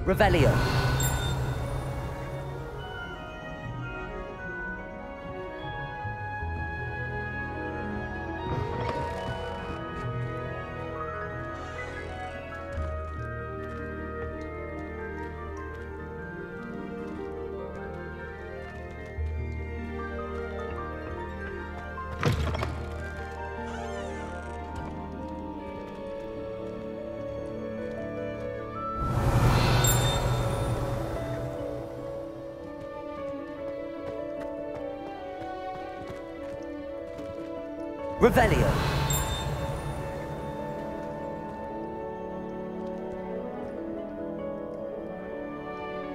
Revelio. Revelio.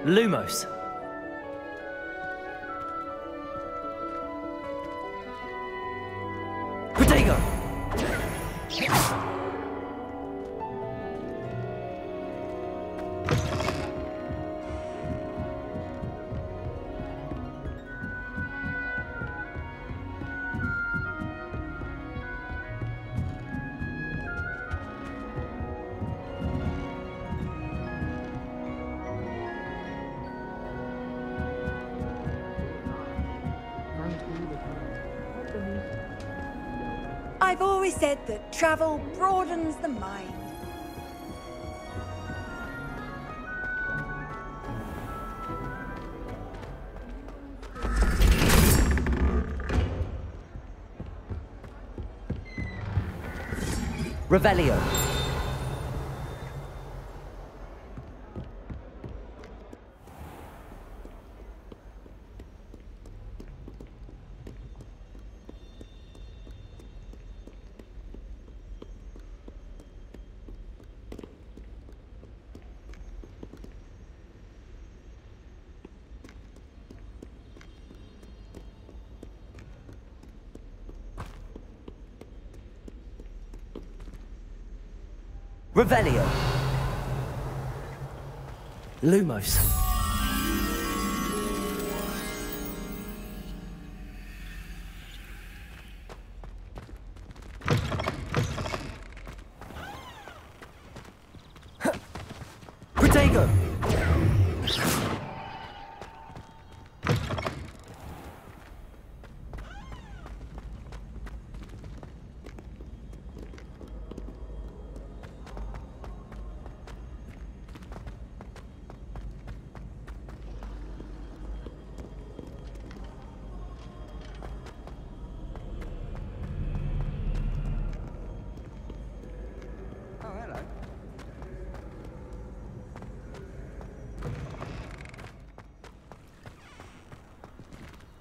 Lumos. Protego. I've always said that travel broadens the mind. Revelio. Revelio. Lumos. Protego.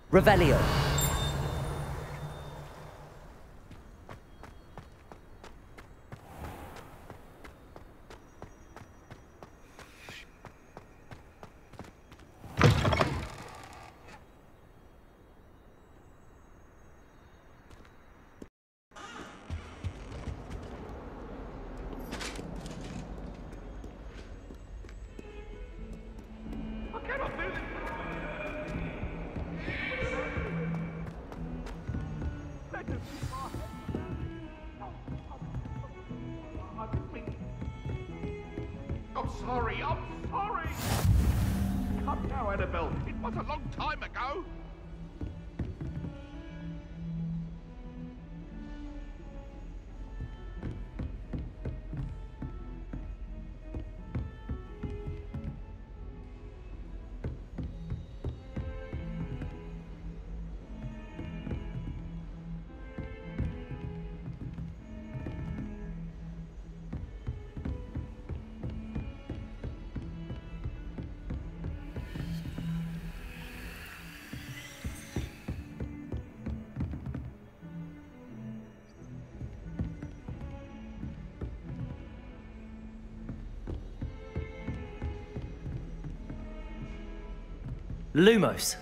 Revelio. I'm sorry. Come now, Annabelle. It was a long time ago. Lumos.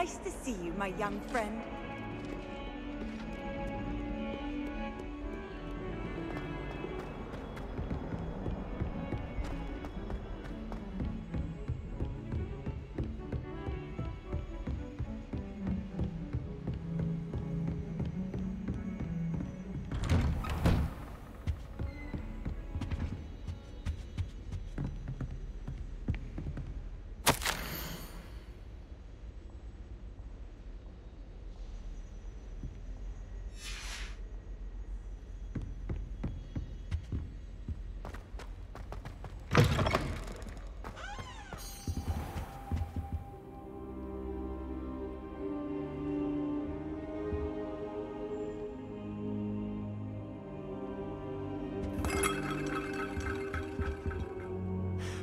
Nice to see you, my young friend.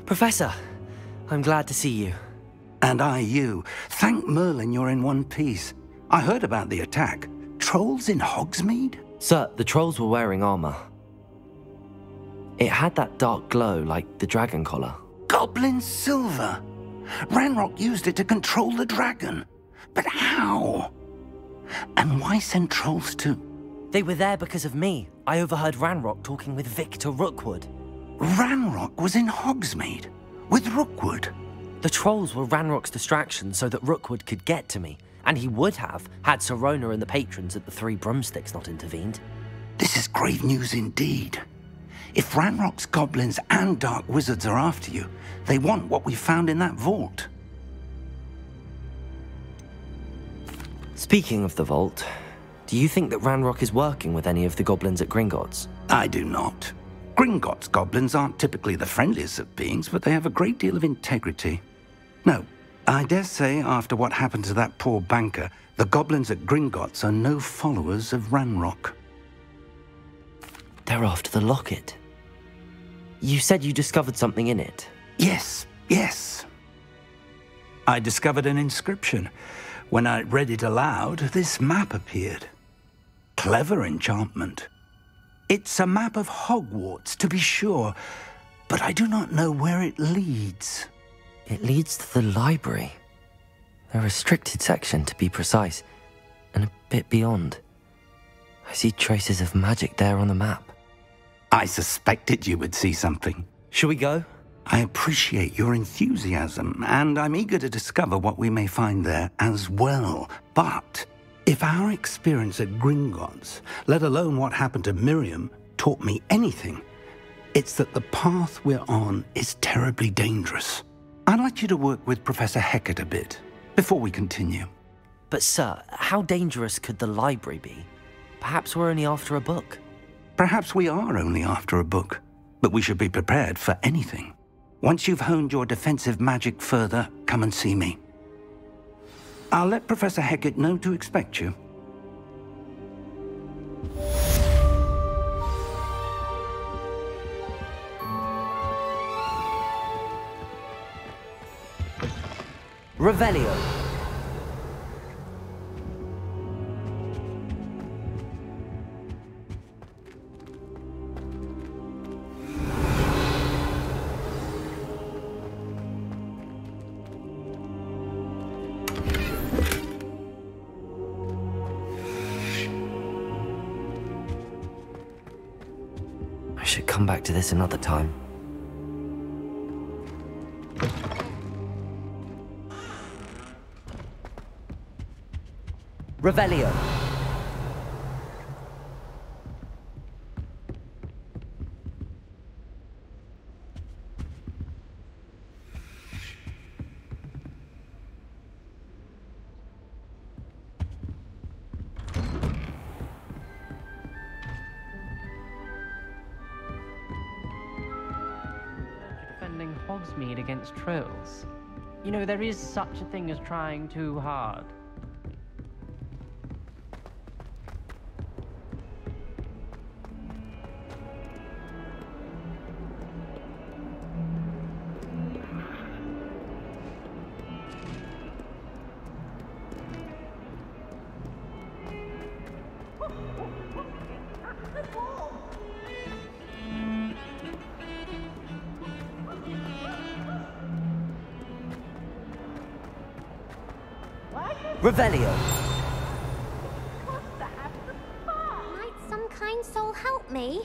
Professor, I'm glad to see you. And I you. Thank Merlin you're in one piece. I heard about the attack. Trolls in Hogsmeade? Sir, the trolls were wearing armor. It had that dark glow like the dragon collar. Goblin silver! Ranrock used it to control the dragon. But how? And why send trolls to... They were there because of me. I overheard Ranrock talking with Victor Rookwood. Ranrock was in Hogsmeade? With Rookwood? The trolls were Ranrock's distraction so that Rookwood could get to me. And he would have, had Sirona and the patrons at the Three Broomsticks not intervened. This is grave news indeed. If Ranrock's goblins and dark wizards are after you, they want what we found in that vault. Speaking of the vault, do you think that Ranrock is working with any of the goblins at Gringotts? I do not. Gringotts goblins aren't typically the friendliest of beings, but they have a great deal of integrity. No, I dare say after what happened to that poor banker, the goblins at Gringotts are no followers of Ranrock. They're after the locket. You said you discovered something in it. Yes. I discovered an inscription. When I read it aloud, this map appeared. Clever enchantment. It's a map of Hogwarts, to be sure, but I do not know where it leads. It leads to the library. A restricted section, to be precise, and a bit beyond. I see traces of magic there on the map. I suspected you would see something. Shall we go? I appreciate your enthusiasm, and I'm eager to discover what we may find there as well. But if our experience at Gringotts, let alone what happened to Miriam, taught me anything, it's that the path we're on is terribly dangerous. I'd like you to work with Professor Hecat a bit before we continue. But sir, how dangerous could the library be? Perhaps we're only after a book. Perhaps we are only after a book, but we should be prepared for anything. Once you've honed your defensive magic further, come and see me. I'll let Professor Hecat know to expect you. Revelio. I should come back to this another time. Revelio. Defending Hogsmeade against trolls. You know, there is such a thing as trying too hard. What? Revelio. Might some kind soul help me?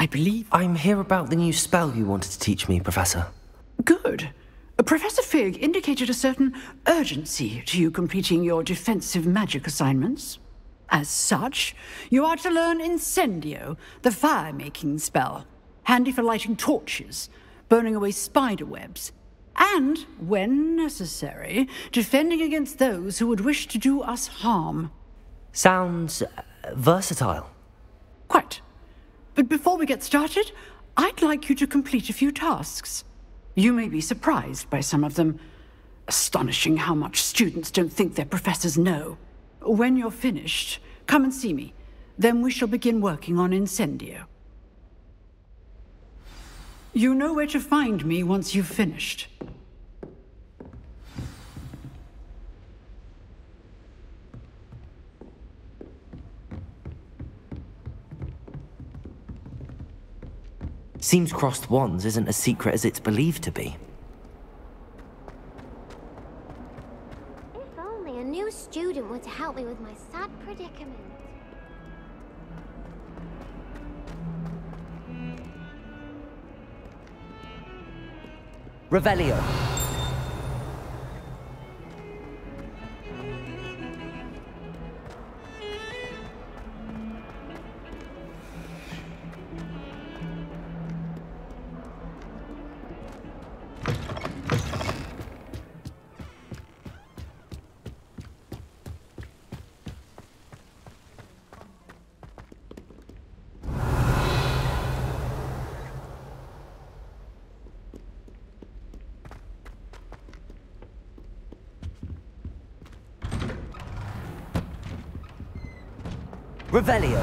I believe... I'm here about the new spell you wanted to teach me, Professor. Good. Professor Fig indicated a certain urgency to you completing your defensive magic assignments. As such, you are to learn Incendio, the fire-making spell, handy for lighting torches, burning away spider webs, and, when necessary, defending against those who would wish to do us harm. Sounds versatile. Quite. But before we get started, I'd like you to complete a few tasks. You may be surprised by some of them. Astonishing how much students don't think their professors know. When you're finished, come and see me. Then we shall begin working on Incendio. You know where to find me once you've finished. Seems crossed wands isn't as secret as it's believed to be. If only a new student were to help me with my sad predicament. Revelio. Revelio.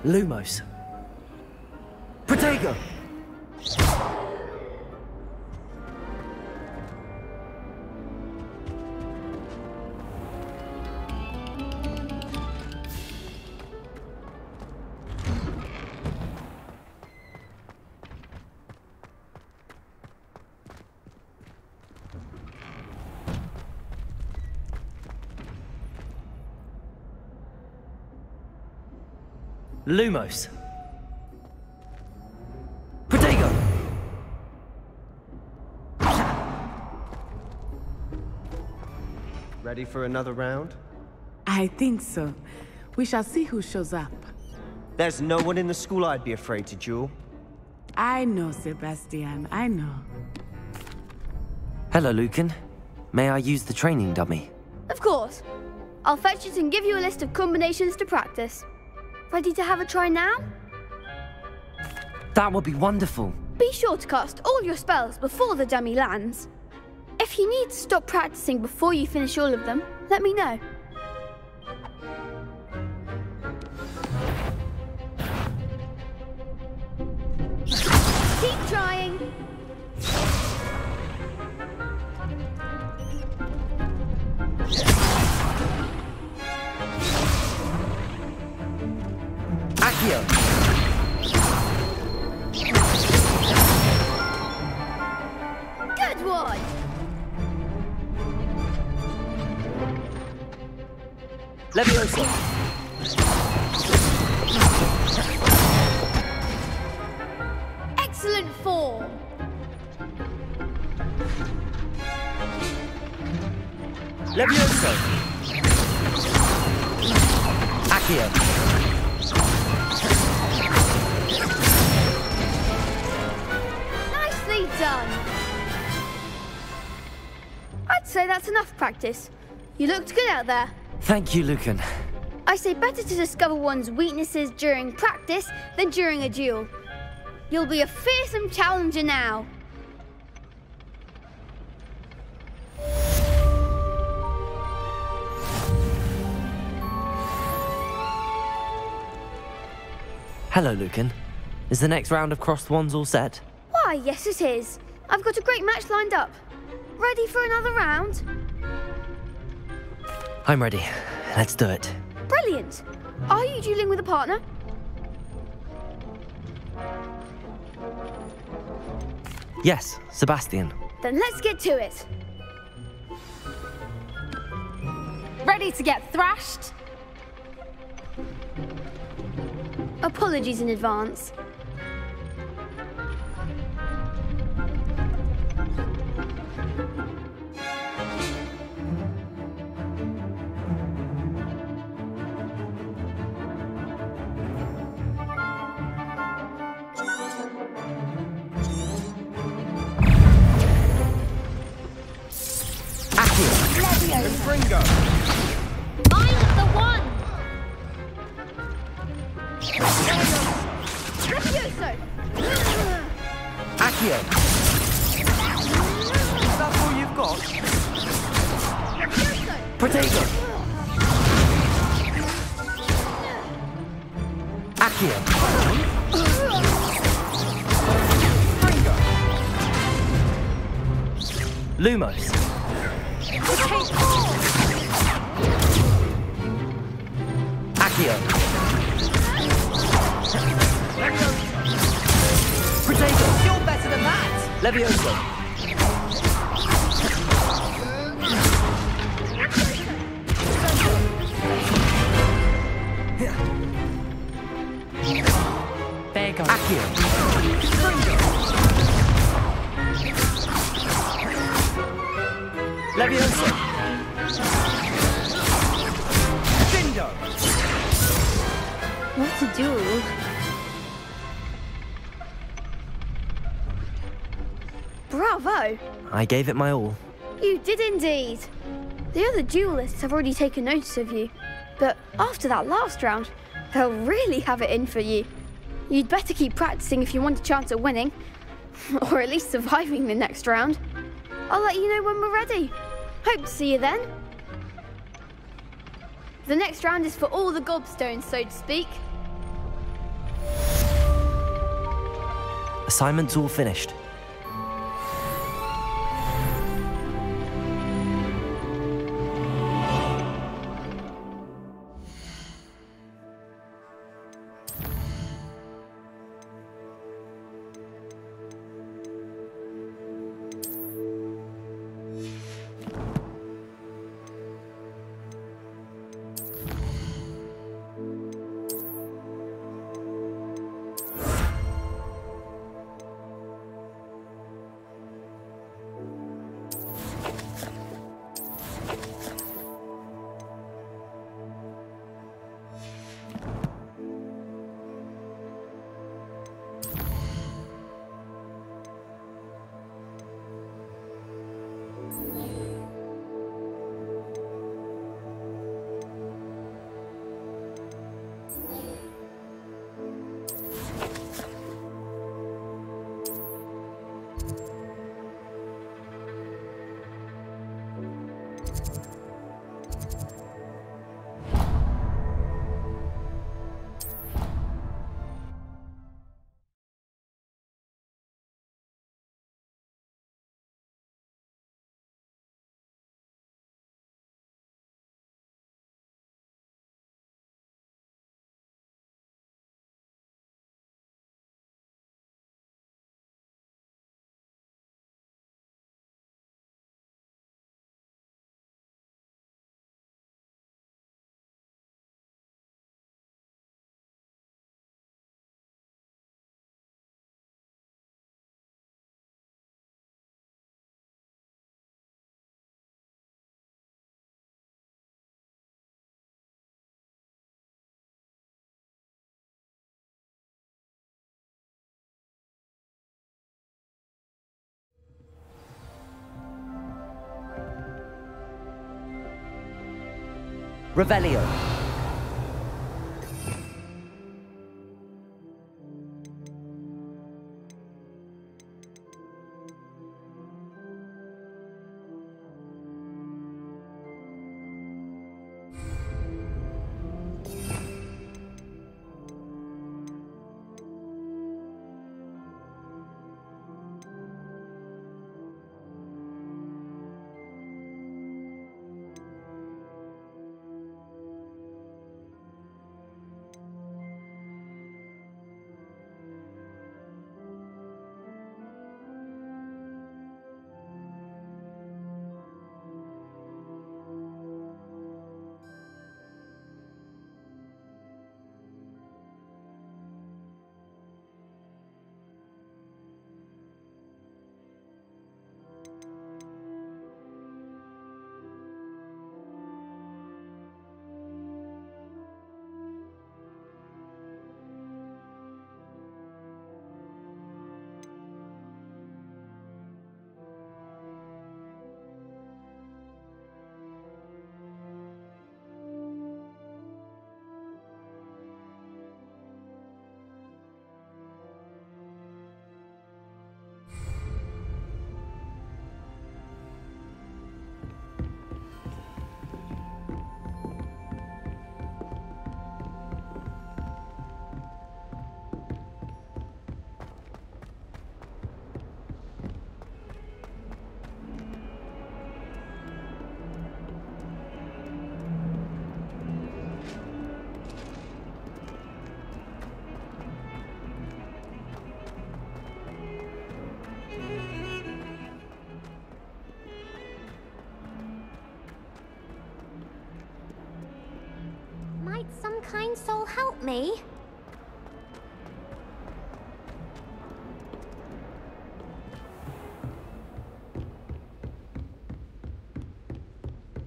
Lumos. Protego! Lumos. Protego! Ready for another round? I think so. We shall see who shows up. There's no one in the school I'd be afraid to duel. I know, Sebastian, I know. Hello, Lucan. May I use the training dummy? Of course. I'll fetch it and give you a list of combinations to practice. Ready to have a try now? That would be wonderful. Be sure to cast all your spells before the dummy lands. If you need to stop practicing before you finish all of them, let me know. Keep trying. Accio! Good one! Levioso! Excellent form! Levioso! Accio! Nicely done! I'd say that's enough practice. You looked good out there. Thank you, Lucan. I say better to discover one's weaknesses during practice than during a duel. You'll be a fearsome challenger now. Hello, Lucan. Is the next round of crossed wands all set? Why, yes it is. I've got a great match lined up. Ready for another round? I'm ready. Let's do it. Brilliant. Are you dueling with a partner? Yes, Sebastian. Then let's get to it. Ready to get thrashed? Apologies in advance. Gringo! I'm the one! Gracioso! Accio! Is that all you've got? Protego! Accio! Lumos! Accio! Protego! You're better than that! Levioso! There goes. Accio! Levioso! Dindo! What a duel. Bravo! I gave it my all. You did indeed. The other duelists have already taken notice of you, but after that last round, they'll really have it in for you. You'd better keep practicing if you want a chance at winning, or at least surviving the next round. I'll let you know when we're ready. Hope to see you then. The next round is for all the gobstones, so to speak. Assignment's all finished. Revelio. Might some kind soul help me?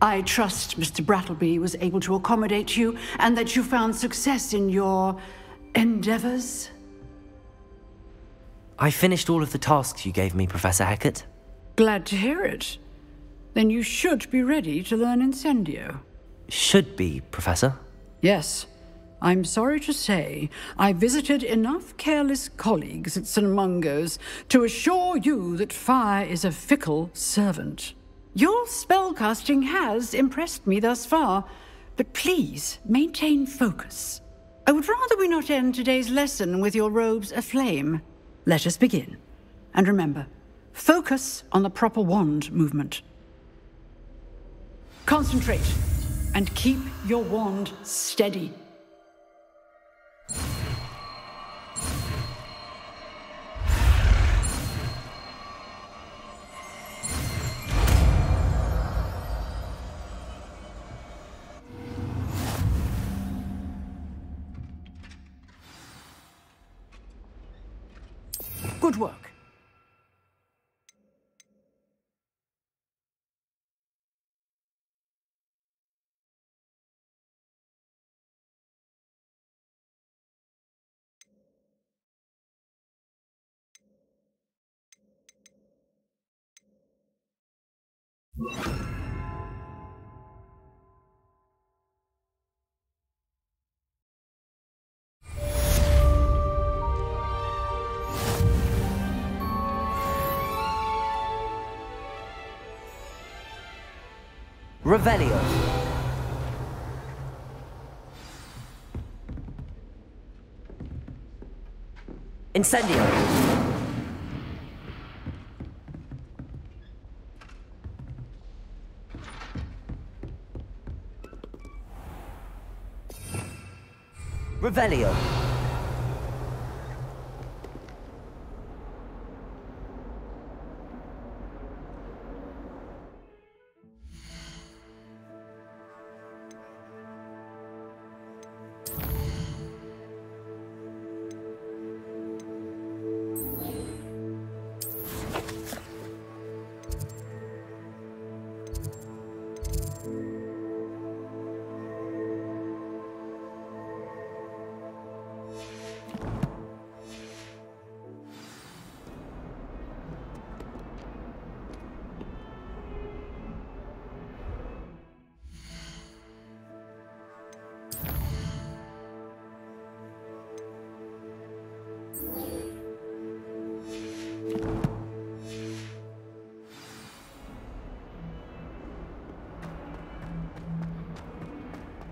I trust Mr. Brattleby was able to accommodate you and that you found success in your endeavors. I finished all of the tasks you gave me, Professor Hecat. Glad to hear it. Then you should be ready to learn Incendio. Should be, Professor. Yes. I'm sorry to say, I visited enough careless colleagues at St. Mungo's to assure you that fire is a fickle servant. Your spellcasting has impressed me thus far, but please maintain focus. I would rather we not end today's lesson with your robes aflame. Let us begin. And remember, focus on the proper wand movement. Concentrate, and keep your wand steady. Good work. Revelio. Incendio. Revelio.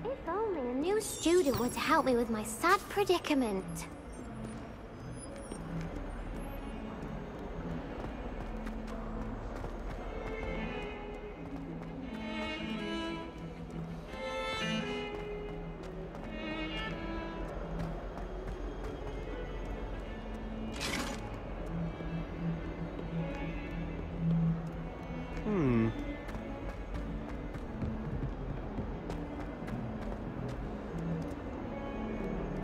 If only a new student were to help me with my sad predicament.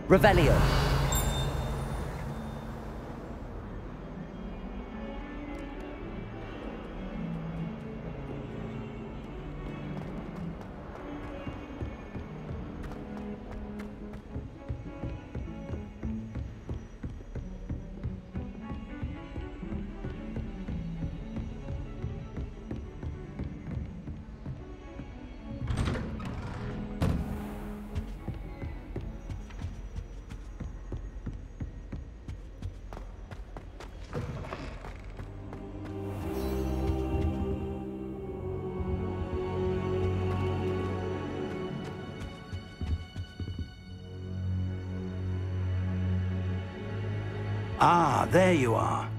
Revelio. Ah, there you are.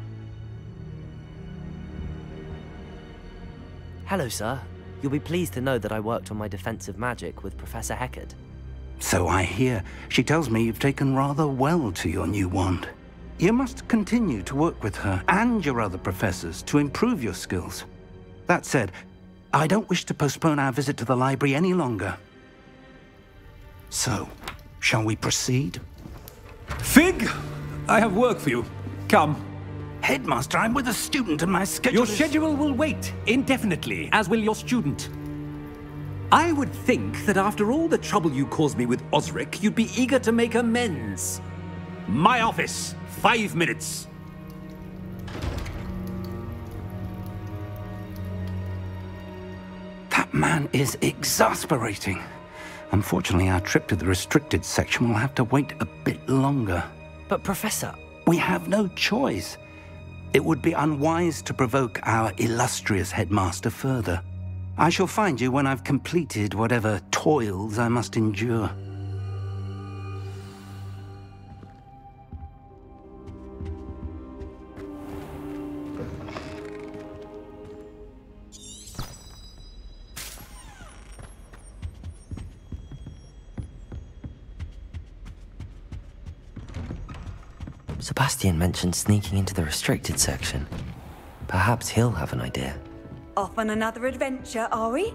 Hello, sir. You'll be pleased to know that I worked on my defensive magic with Professor Heckard. So I hear. She tells me you've taken rather well to your new wand. You must continue to work with her and your other professors to improve your skills. That said, I don't wish to postpone our visit to the library any longer. So, shall we proceed? Fig! I have work for you. Come. Headmaster, I'm with a student and my schedule Your schedule will wait indefinitely, as will your student. I would think that after all the trouble you caused me with Osric, you'd be eager to make amends. My office, 5 minutes. That man is exasperating. Unfortunately, our trip to the restricted section will have to wait a bit longer. But, Professor... We have no choice. It would be unwise to provoke our illustrious headmaster further. I shall find you when I've completed whatever toils I must endure. Sebastian mentioned sneaking into the restricted section. Perhaps he'll have an idea. Off on another adventure, are we?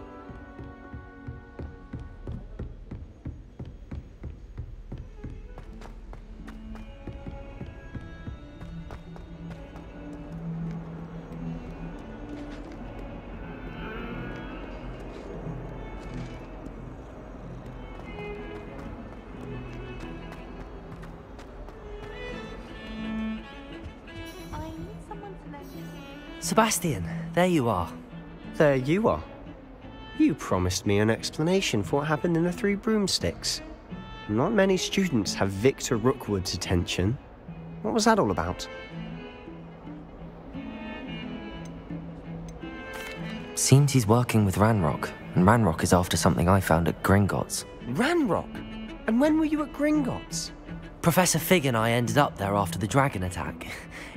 Sebastian, there you are. There you are. You promised me an explanation for what happened in the Three Broomsticks. Not many students have Victor Rookwood's attention. What was that all about? Seems he's working with Ranrock, and Ranrock is after something I found at Gringotts. Ranrock? And when were you at Gringotts? Professor Fig and I ended up there after the dragon attack.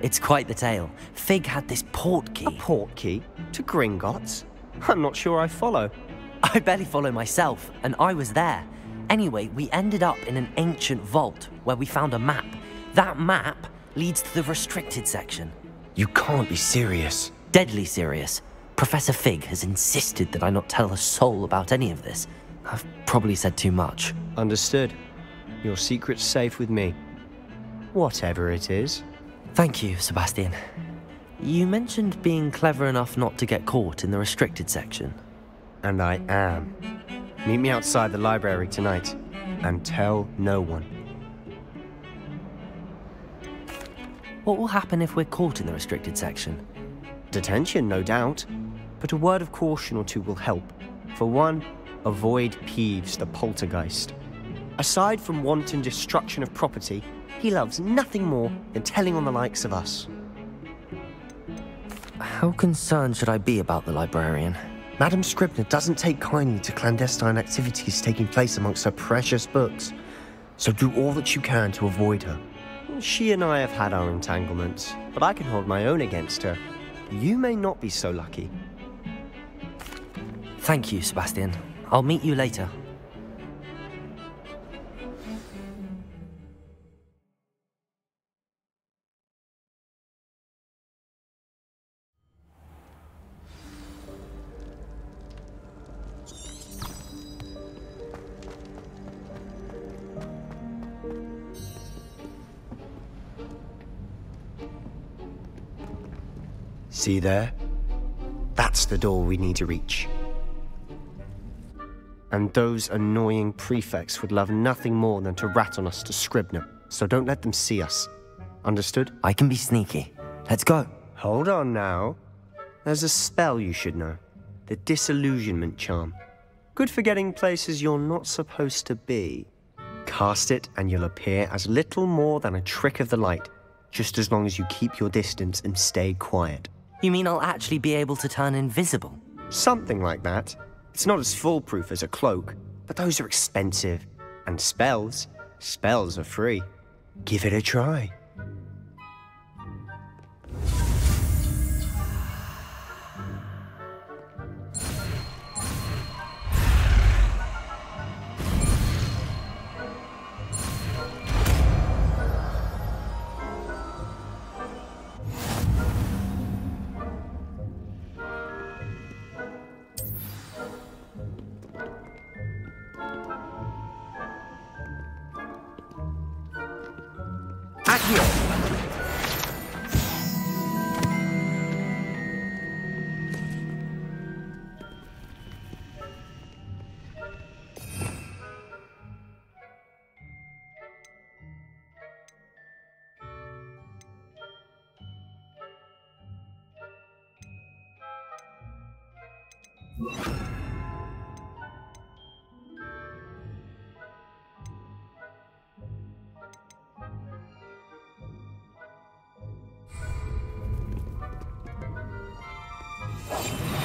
It's quite the tale. Fig had this port key. A port key? To Gringotts? I'm not sure I follow. I barely follow myself, and I was there. Anyway, we ended up in an ancient vault where we found a map. That map leads to the restricted section. You can't be serious. Deadly serious. Professor Fig has insisted that I not tell a soul about any of this. I've probably said too much. Understood. Your secret's safe with me. Whatever it is. Thank you, Sebastian. You mentioned being clever enough not to get caught in the restricted section. And I am. Meet me outside the library tonight, and tell no one. What will happen if we're caught in the restricted section? Detention, no doubt. But a word of caution or two will help. For one, avoid Peeves the poltergeist. Aside from wanton destruction of property, he loves nothing more than telling on the likes of us. How concerned should I be about the librarian? Madam Scribner doesn't take kindly to clandestine activities taking place amongst her precious books, so do all that you can to avoid her. She and I have had our entanglements, but I can hold my own against her. You may not be so lucky. Thank you, Sebastian. I'll meet you later. See there? That's the door we need to reach. And those annoying prefects would love nothing more than to rat on us to Scribner, so don't let them see us. Understood? I can be sneaky. Let's go. Hold on now. There's a spell you should know. The Disillusionment Charm. Good for getting places you're not supposed to be. Cast it and you'll appear as little more than a trick of the light, just as long as you keep your distance and stay quiet. You mean I'll actually be able to turn invisible? Something like that. It's not as foolproof as a cloak, but those are expensive. And spells are free. Give it a try.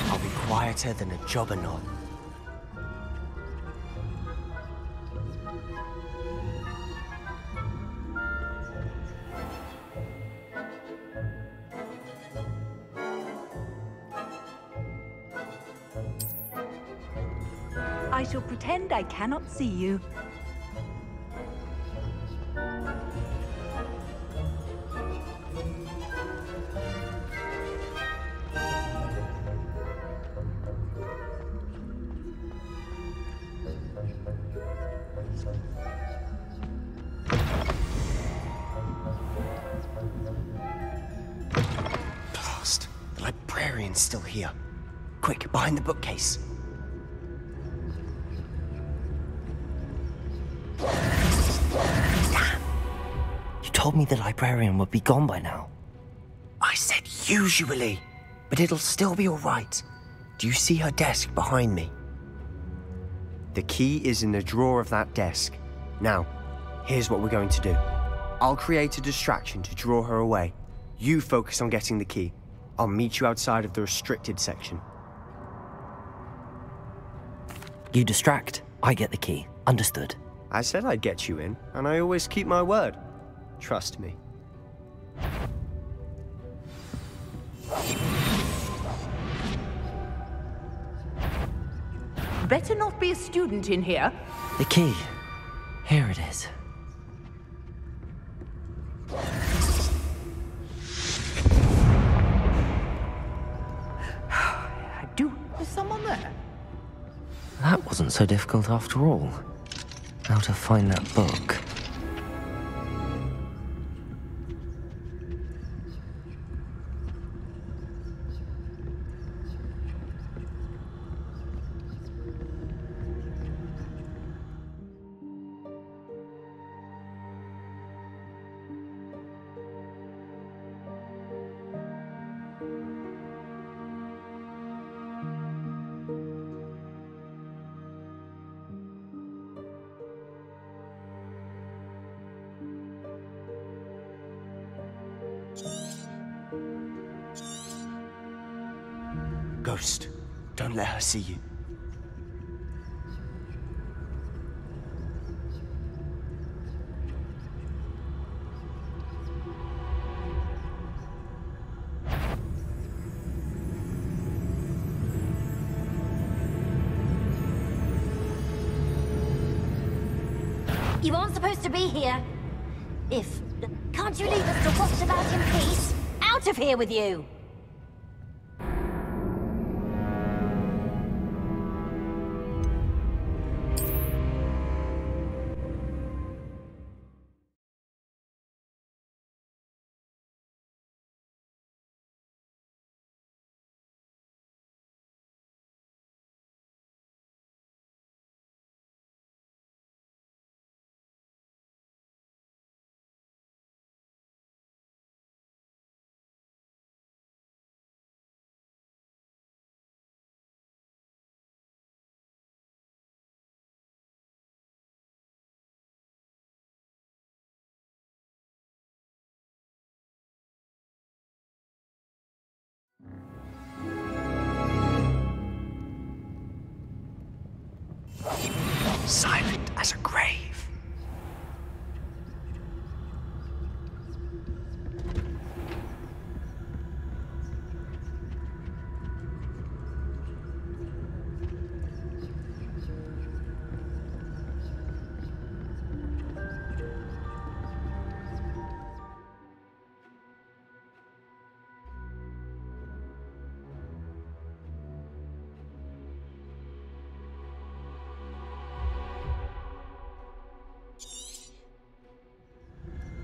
I'll be quieter than a jobberknoll. I shall pretend I cannot see you. Blast! The librarian's still here. Quick, behind the bookcase. Told me the librarian would be gone by now. I said usually, but it'll still be all right. Do you see her desk behind me? The key is in the drawer of that desk. Now, here's what we're going to do. I'll create a distraction to draw her away. You focus on getting the key. I'll meet you outside of the restricted section. You distract, I get the key. Understood. I said I'd get you in, and I always keep my word. Trust me. Better not be a student in here. The key. Here it is. I do. Is someone there? That wasn't so difficult after all. How to find that book. Ghost, don't let her see you. You aren't supposed to be here. Can't you leave us to watch about in peace? Out of here with you! Silent as a grave.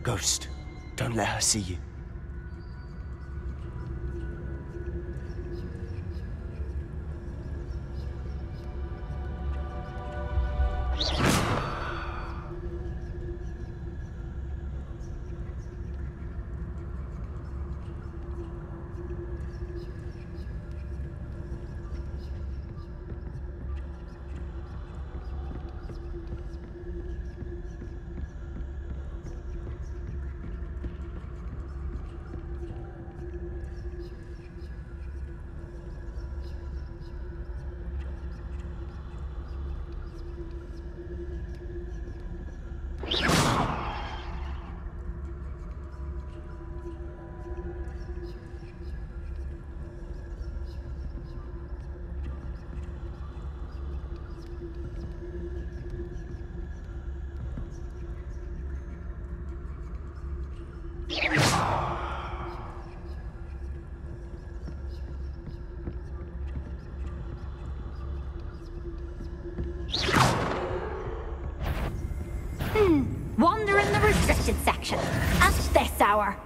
Ghost, don't let her see you. Wander in the restricted section at this hour.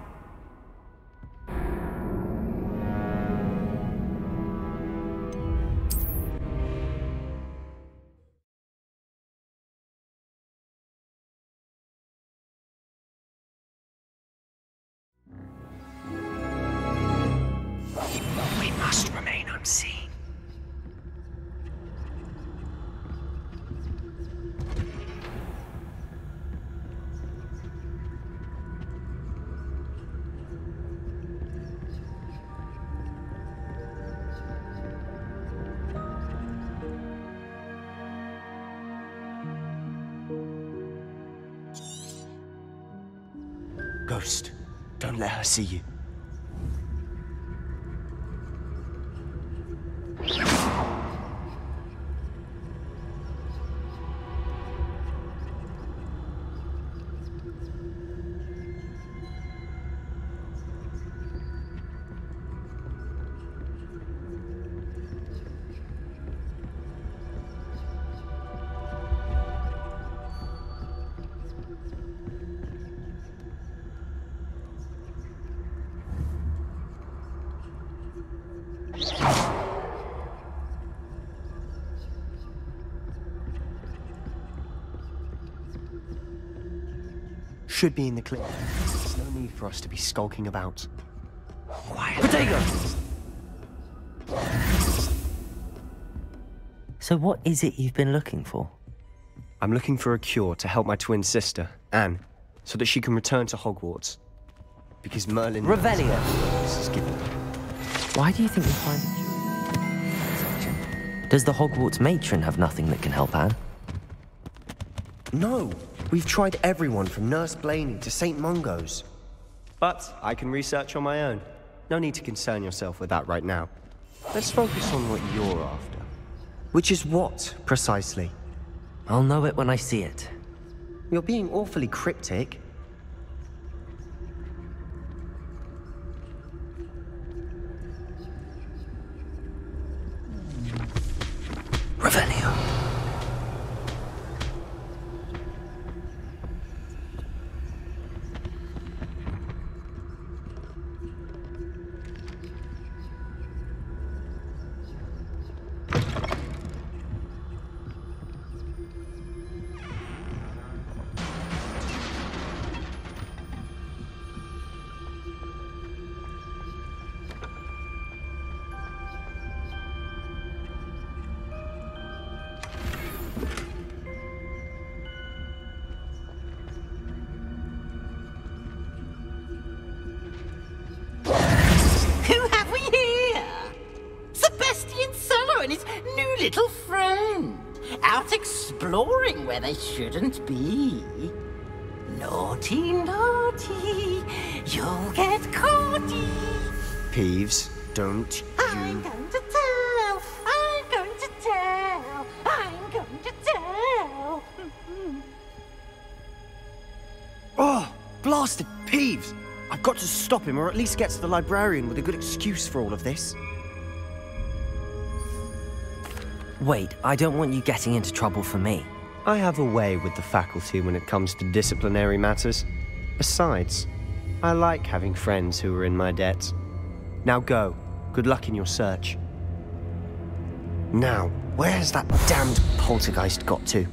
We must remain unseen. Ghost, don't let her see you. Should be in the clear. There's no need for us to be skulking about. Quiet. Potato! So what is it you've been looking for? I'm looking for a cure to help my twin sister, Anne, so that she can return to Hogwarts. Because Merlin... Revelio! This is given. Why do you think you'll find a cure? Does the Hogwarts matron have nothing that can help Anne? No, we've tried everyone from Nurse Blaney to St. Mungo's. But I can research on my own. No need to concern yourself with that right now. Let's focus on what you're after. Which is what, precisely? I'll know it when I see it. You're being awfully cryptic. Revelio. Little friend, out exploring where they shouldn't be. Naughty, naughty, you'll get caughty. Peeves, don't you... I'm going to tell, I'm going to tell, I'm going to tell. Oh, blasted Peeves! I've got to stop him, or at least get to the librarian with a good excuse for all of this. Wait, I don't want you getting into trouble for me. I have a way with the faculty when it comes to disciplinary matters. Besides, I like having friends who are in my debt. Now go. Good luck in your search. Now, where's that damned poltergeist got to?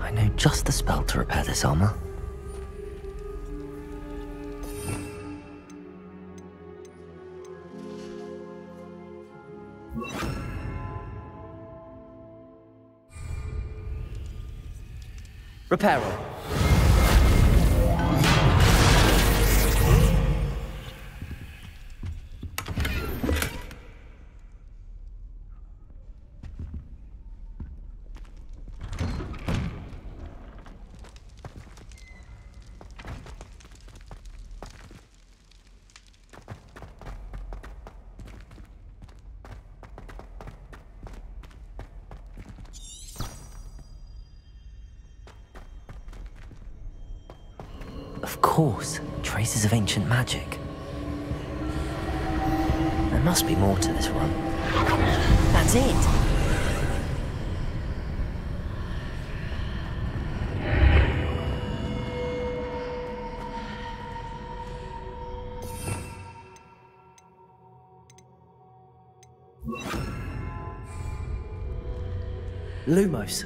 I know just the spell to repair this armor. Reparo. Of course, traces of ancient magic. There must be more to this run. That's it! Lumos.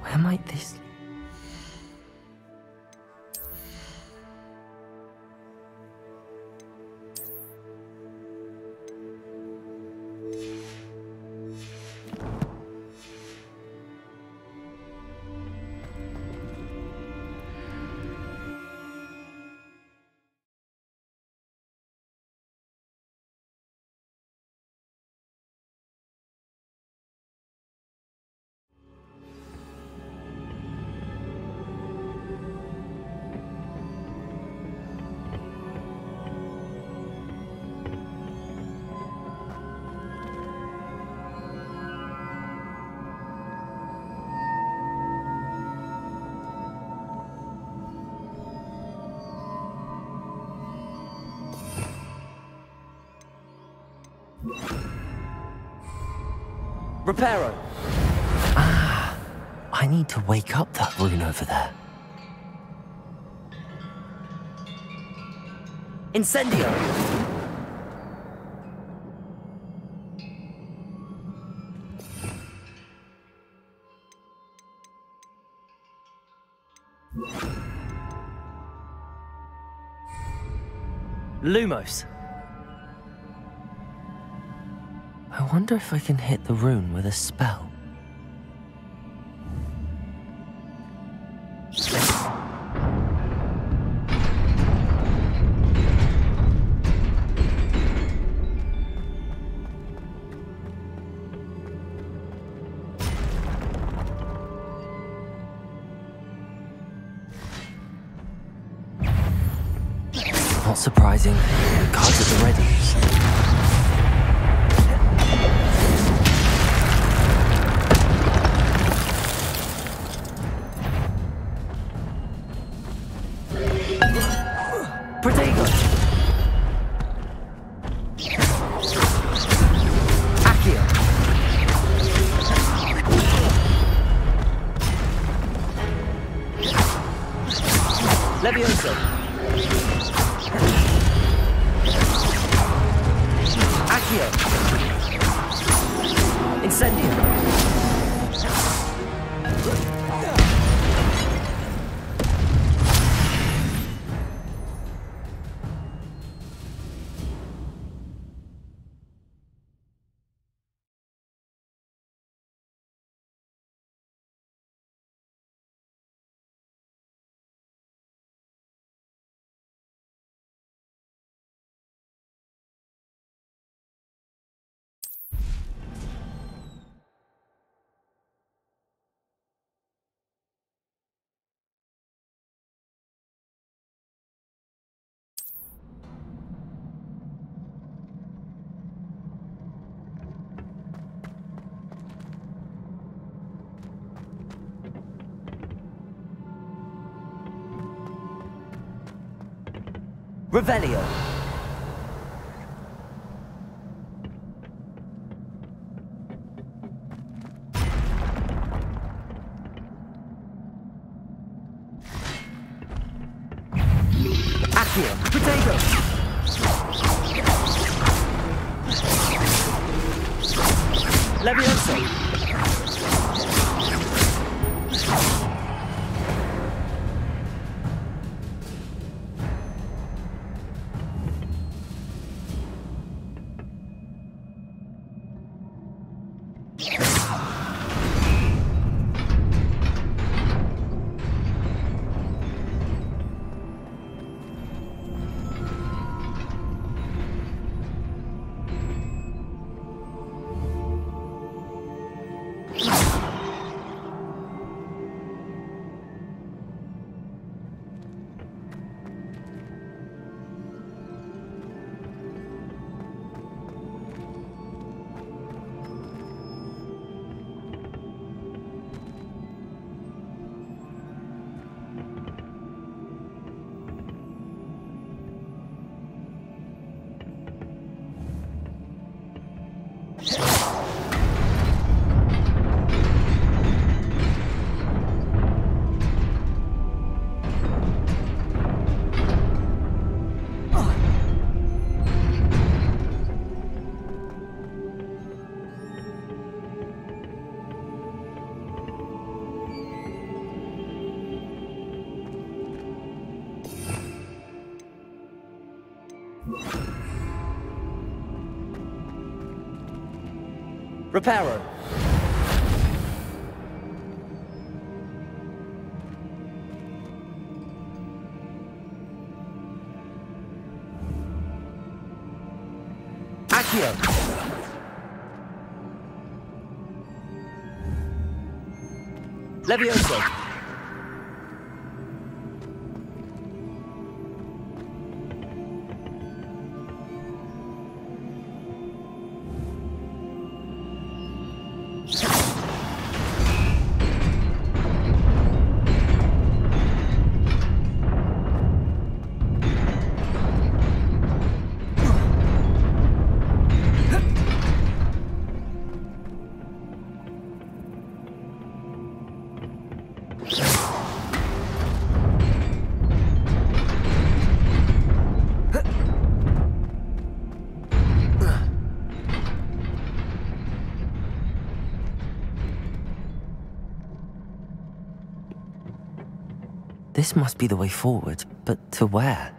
Where might this lead? Reparo. Ah, I need to wake up that rune over there. Incendio! Lumos. I wonder if I can hit the rune with a spell. Not surprising. Cards at the ready. Protego! Accio! Levioso! Accio! Incendio! Revelio. Accio. Potato. Levioso. Reparo. Accio. Levioso. This must be the way forward, but to where?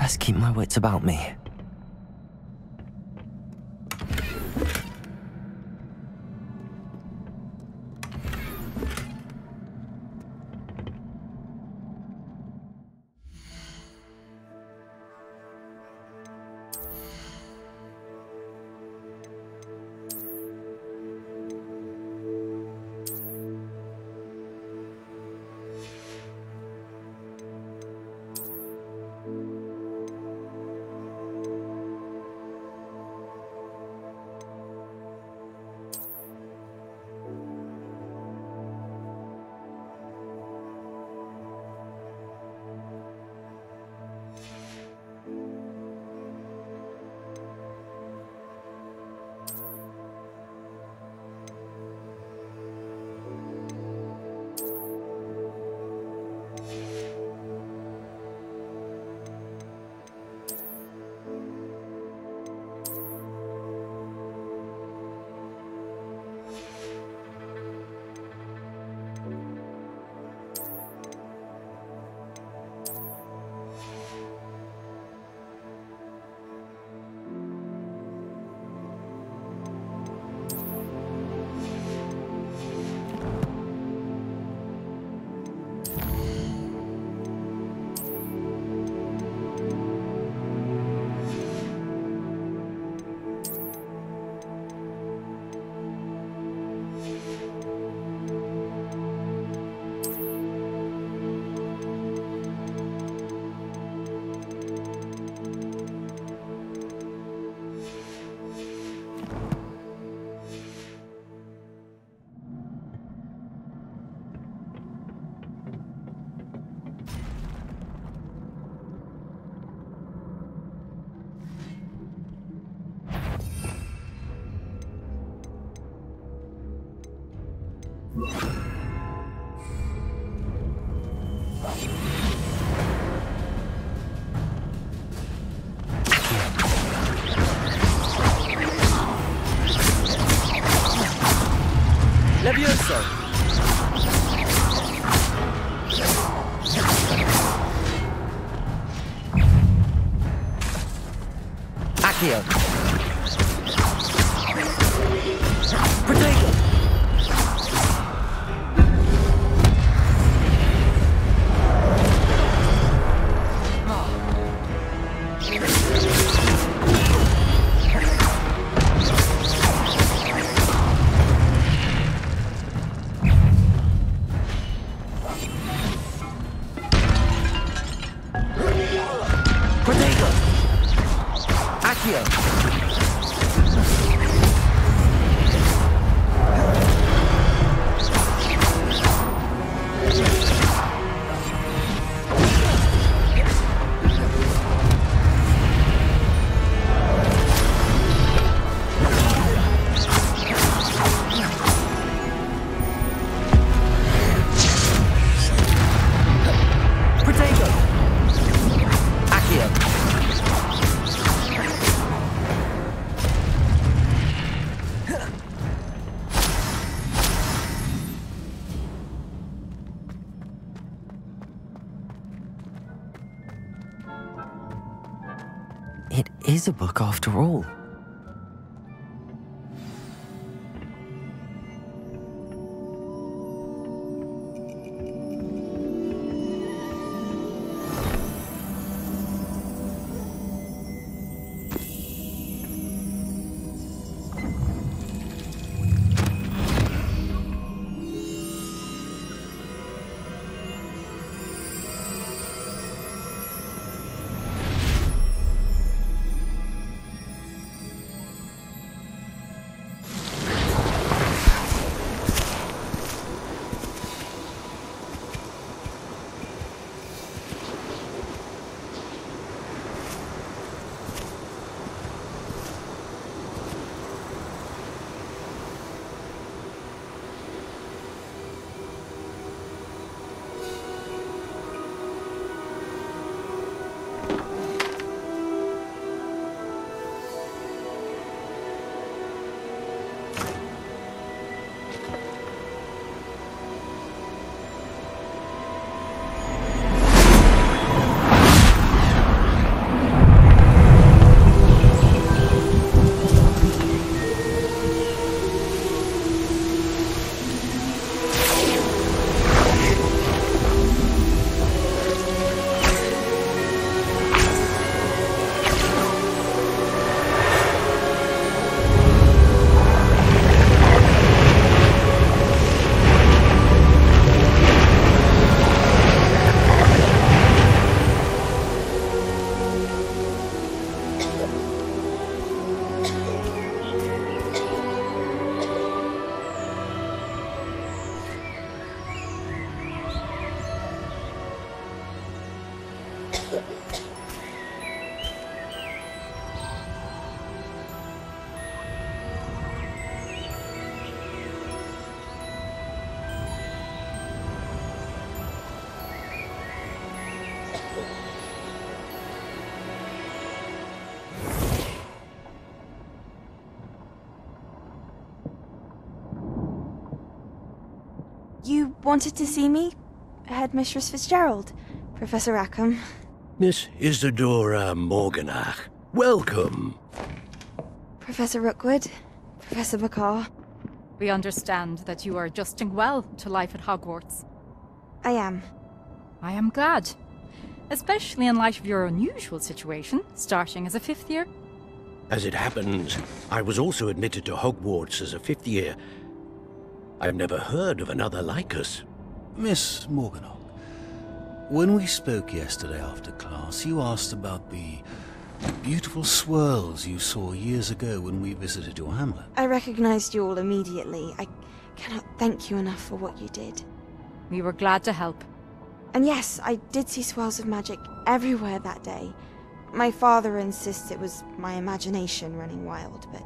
best keep my wits about me. Levioso! Accio! Protego! It is a book after all. wanted to see me? Headmistress Fitzgerald, Professor Rackham. Miss Isadora Morganach, welcome. Professor Rookwood, Professor McCaw. We understand that you are adjusting well to life at Hogwarts. I am. I am glad. Especially in light of your unusual situation, starting as a 5th year. As it happens, I was also admitted to Hogwarts as a 5th year. I've never heard of another like us. Miss Morganach, when we spoke yesterday after class, you asked about the beautiful swirls you saw years ago when we visited your hamlet. I recognized you all immediately. I cannot thank you enough for what you did. We were glad to help. And yes, I did see swirls of magic everywhere that day. My father insists it was my imagination running wild, but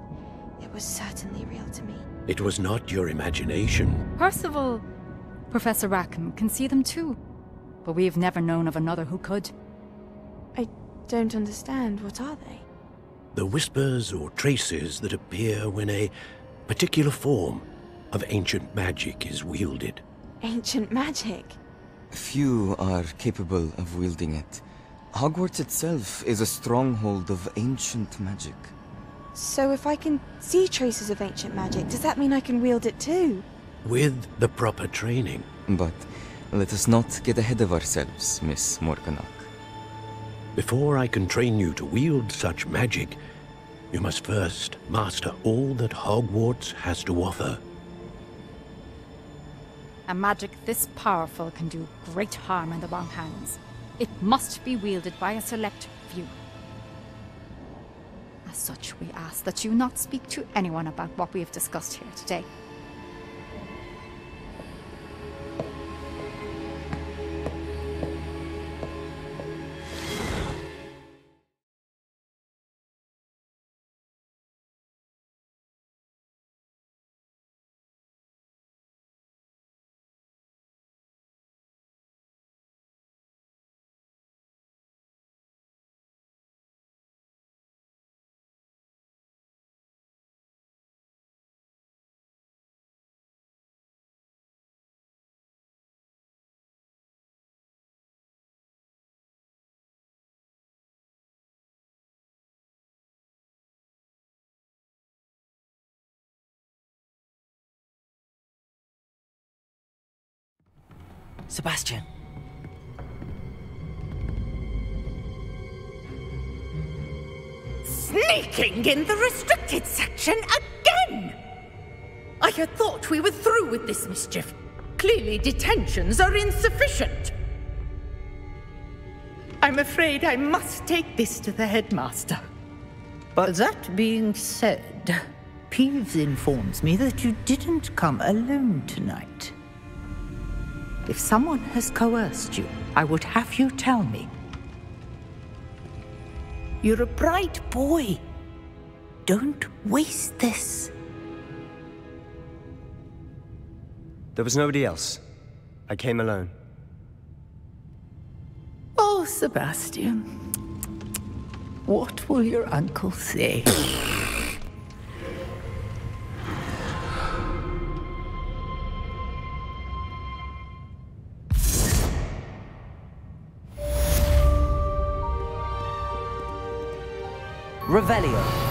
it was certainly real to me. It was not your imagination. Percival, Professor Rackham can see them too, but we've never known of another who could. I don't understand. What are they? The whispers or traces that appear when a particular form of ancient magic is wielded. Ancient magic? Few are capable of wielding it. Hogwarts itself is a stronghold of ancient magic. So if I can see traces of ancient magic, does that mean I can wield it too? With the proper training. But let us not get ahead of ourselves, Miss Morganach. Before I can train you to wield such magic, you must first master all that Hogwarts has to offer. A magic this powerful can do great harm in the wrong hands. It must be wielded by a select few. As such, we ask that you not speak to anyone about what we have discussed here today. Sebastian. Sneaking in the restricted section again! I had thought we were through with this mischief. Clearly detentions are insufficient. I'm afraid I must take this to the headmaster. But that being said, Peeves informs me that you didn't come alone tonight. If someone has coerced you, I would have you tell me. You're a bright boy. Don't waste this. There was nobody else. I came alone. Oh, Sebastian. What will your uncle say? Revelio.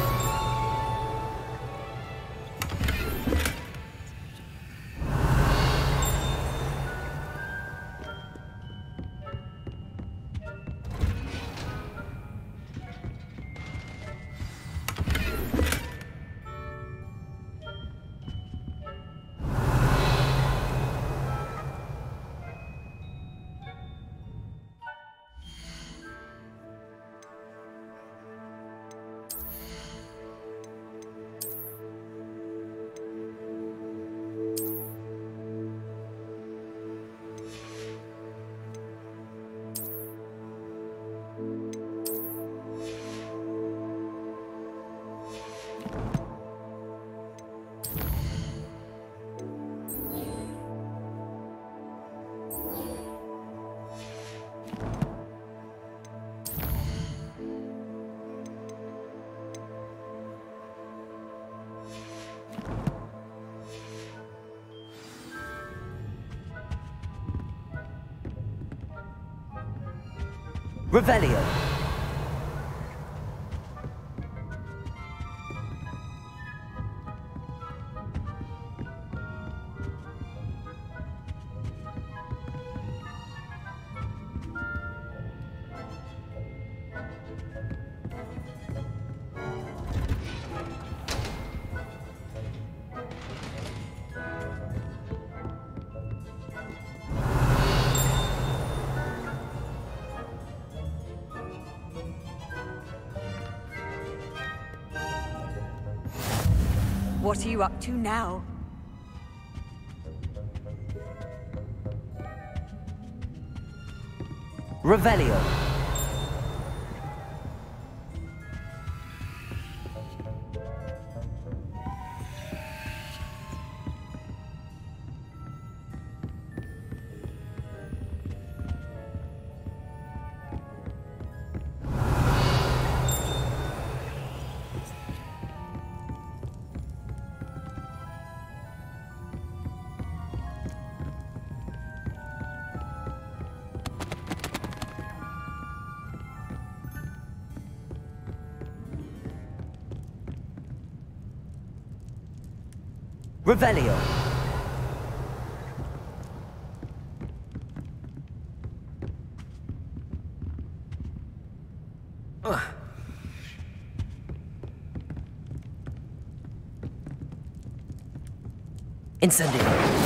Revelio. What are you up to now? Revelio. Revelio. Incendio.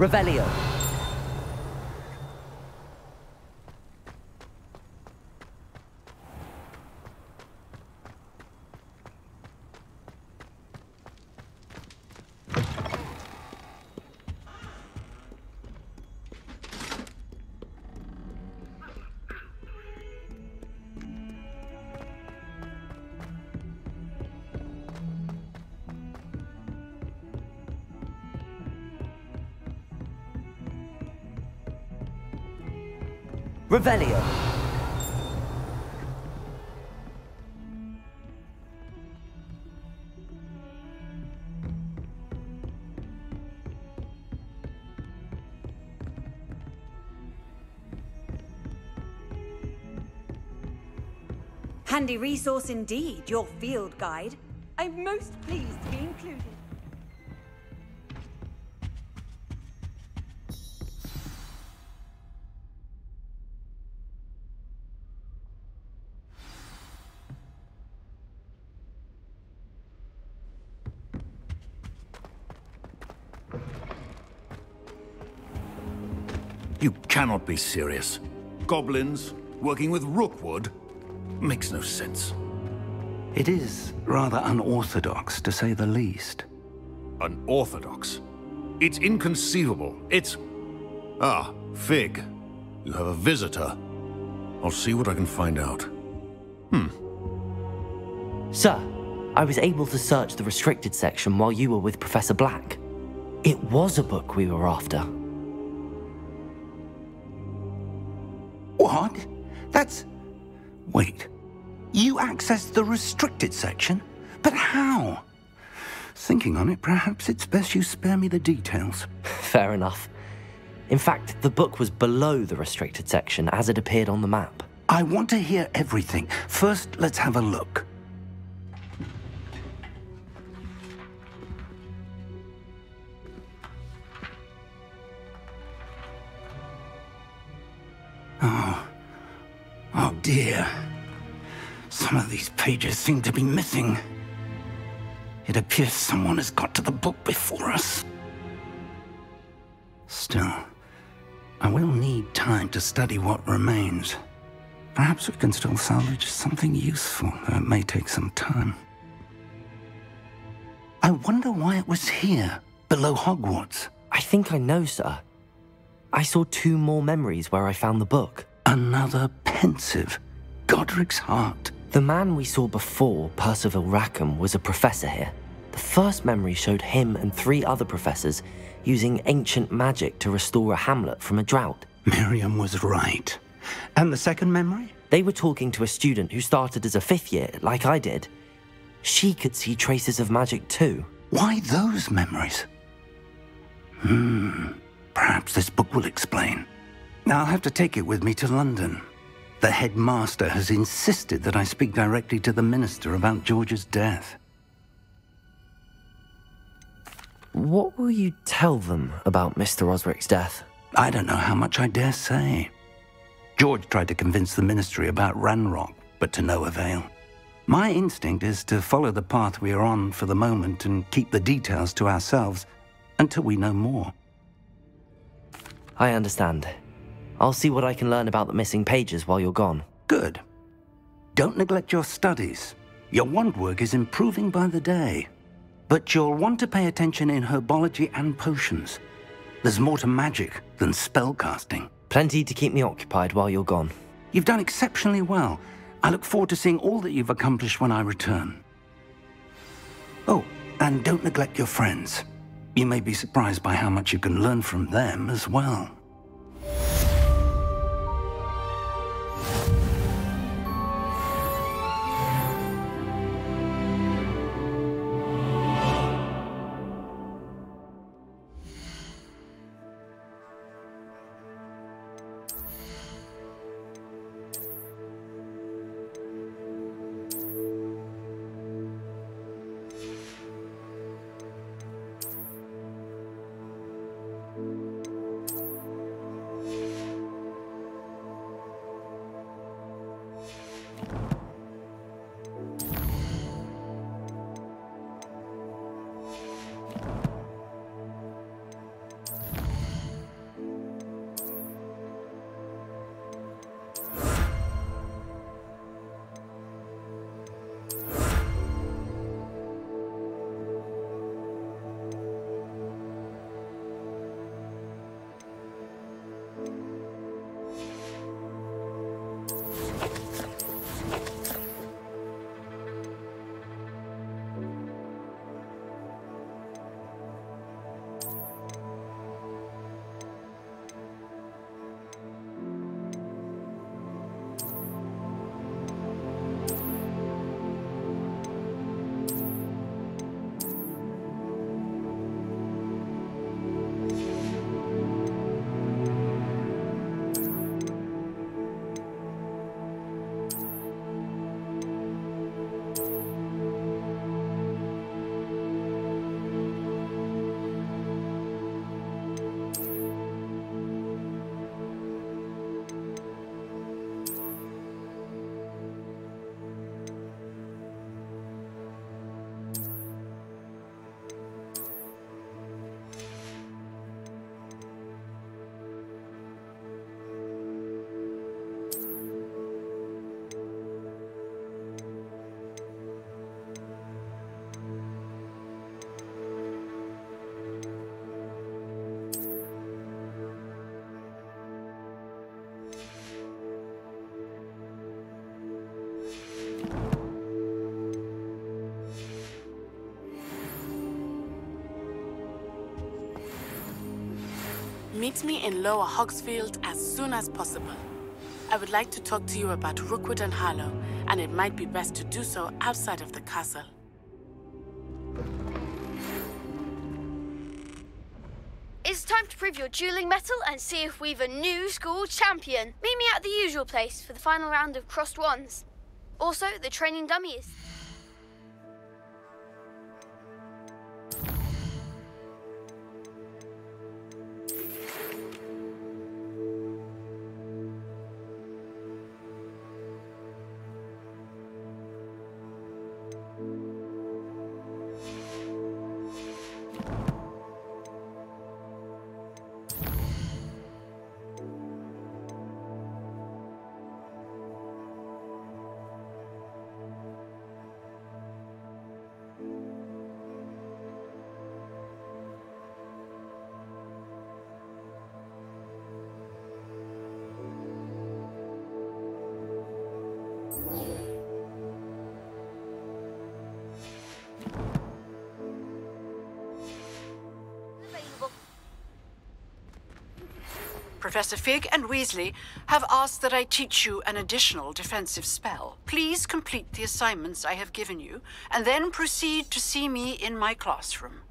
Revelio. Revelio. Handy resource indeed, your field guide. I'm most pleased to be included. You cannot be serious. Goblins working with Rookwood? Makes no sense. It is rather unorthodox, to say the least. Unorthodox? It's inconceivable. It's... Ah, Fig. You have a visitor. I'll see what I can find out. Sir, I was able to search the restricted section while you were with Professor Black. It was a book we were after. What? That's... Wait. You accessed the restricted section? But how? Thinking on it, perhaps it's best you spare me the details. Fair enough. In fact, the book was below the restricted section as it appeared on the map. I want to hear everything. First, let's have a look. Oh dear. Some of these pages seem to be missing. It appears someone has got to the book before us. Still, I will need time to study what remains. Perhaps we can still salvage something useful, though it may take some time. I wonder why it was here, below Hogwarts. I think I know, sir. I saw 2 more memories where I found the book. Another pensive. Godric's heart. The man we saw before, Percival Rackham, was a professor here. The first memory showed him and 3 other professors using ancient magic to restore a hamlet from a drought. Miriam was right. And the second memory? They were talking to a student who started as a 5th year, like I did. She could see traces of magic too. Why those memories? Perhaps this book will explain. Now I'll have to take it with me to London. The headmaster has insisted that I speak directly to the minister about George's death. What will you tell them about Mr. Osric's death? I don't know how much I dare say. George tried to convince the ministry about Ranrock, but to no avail. My instinct is to follow the path we are on for the moment and keep the details to ourselves until we know more. I understand. I'll see what I can learn about the missing pages while you're gone. Good. Don't neglect your studies. Your wand work is improving by the day. But you'll want to pay attention in herbology and potions. There's more to magic than spellcasting. Plenty to keep me occupied while you're gone. You've done exceptionally well. I look forward to seeing all that you've accomplished when I return. Oh, and don't neglect your friends. You may be surprised by how much you can learn from them as well. Meet me in Lower Hogsfield as soon as possible. I would like to talk to you about Rookwood and Harlow, and it might be best to do so outside of the castle. It's time time to prove your dueling mettle and see if we've a new school champion. Meet me at the usual place for the final round of crossed wands. Also, the training dummy is... Professor Fig and Weasley have asked that I teach you an additional defensive spell. Please complete the assignments I have given you, and then proceed to see me in my classroom.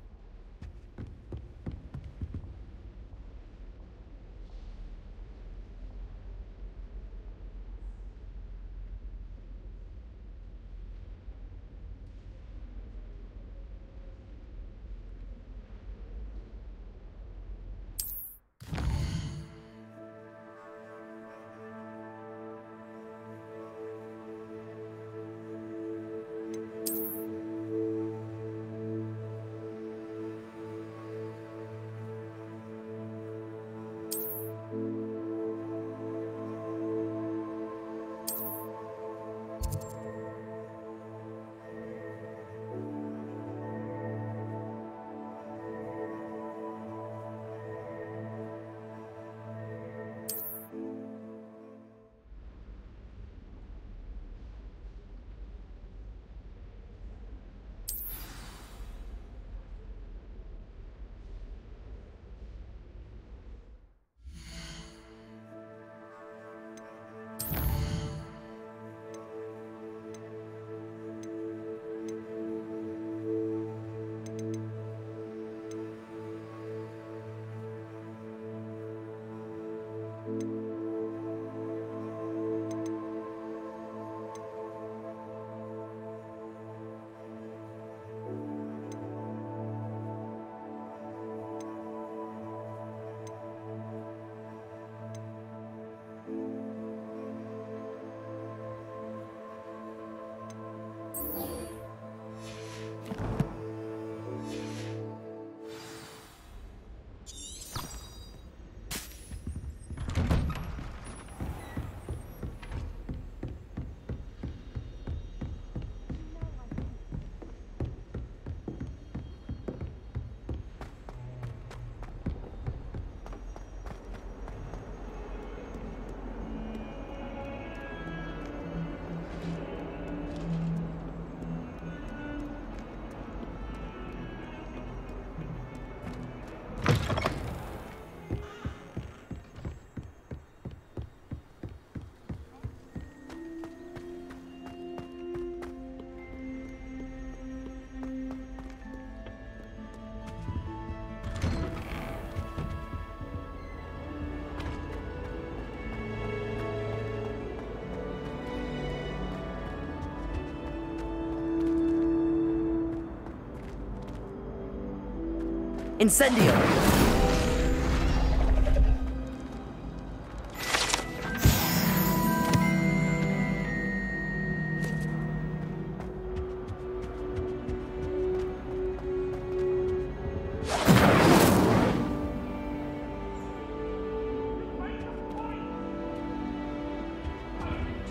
Incendio!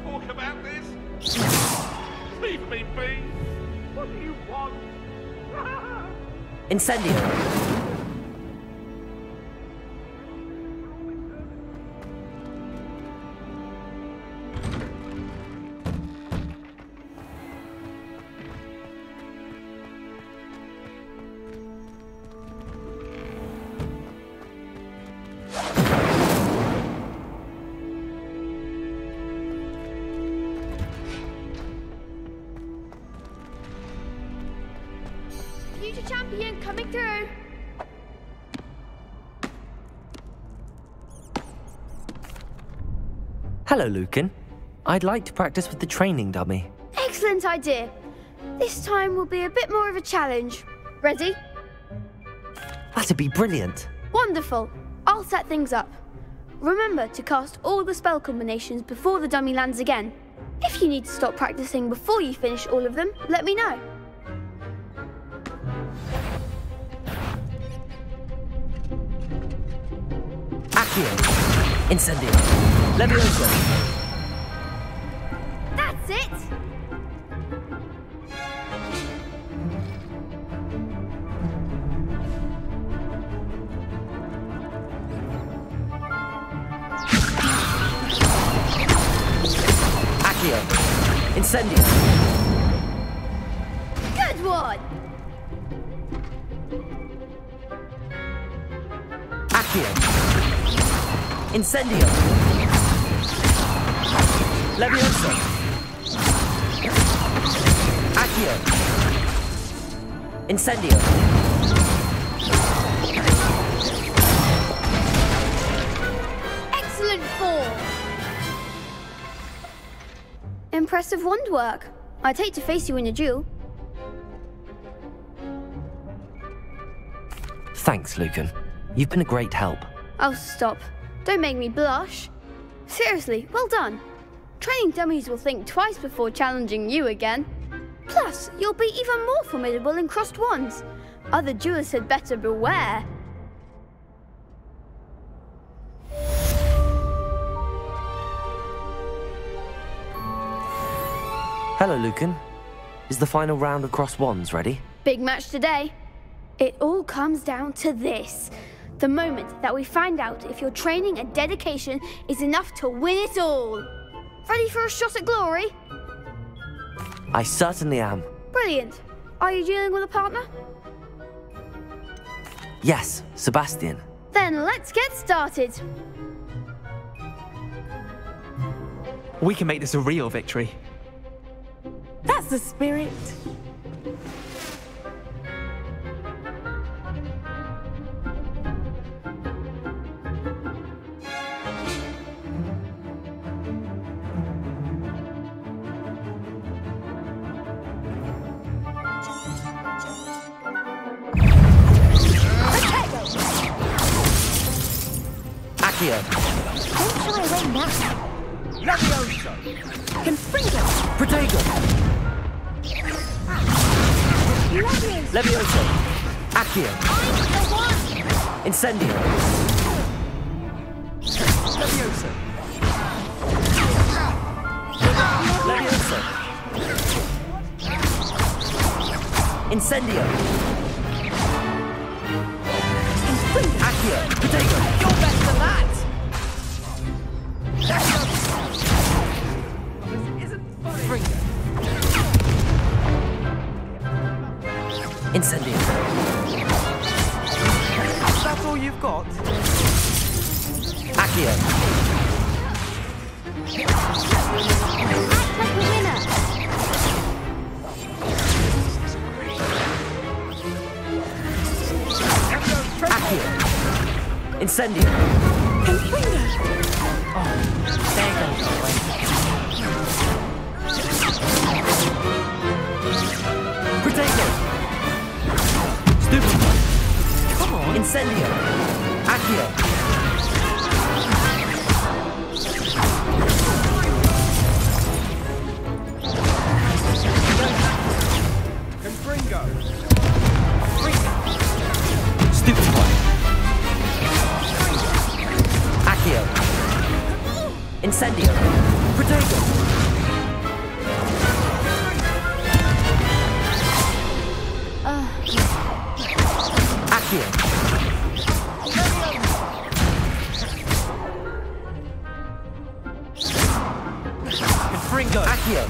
Talk about this? Leave me be! What do you want? Incendio! Future champion coming through. Hello, Lucan. I'd like to practice with the training dummy. Excellent idea. This time will be a bit more of a challenge. Ready? That'd be brilliant. Wonderful. I'll set things up. Remember to cast all the spell combinations before the dummy lands again. If you need to stop practicing before you finish all of them, let me know. Accio. Incendio. Levioso. That's it! Accio. Incendio. Good one! Accio. Incendio. Levioso. Accio. Incendio. Excellent form! Impressive wand work. I'd hate to face you in a duel. Thanks, Lucan. You've been a great help. Oh, stop. Don't make me blush. Seriously, well done. Training dummies will think twice before challenging you again. Plus, you'll be even more formidable in crossed wands. Other duelists had better beware. Hello, Lucan. Is the final round of crossed wands ready? Big match today. It all comes down to this. The moment that we find out if your training and dedication is enough to win it all. Ready for a shot at glory? I certainly am. Brilliant. Are you dealing with a partner? Yes, Sebastian. Then let's get started. We can make this a real victory. That's the spirit. Accio. Don't shy away now. Levioso. Confringo. Protego. Levioso. Accio. The one. Incendio. Levioso. Levioso. Incendio. Accio. Protego. You're better than that. Incendio. That's all you've got? Accio. Act like a winner. Accio. Incendio. Confringo. Oh, there goes. Protego. Stupid. Come on. Incendio. Accio. Confringo. Stupid one. Accio. Incendio. Protego. Accio. Confringo. Accio.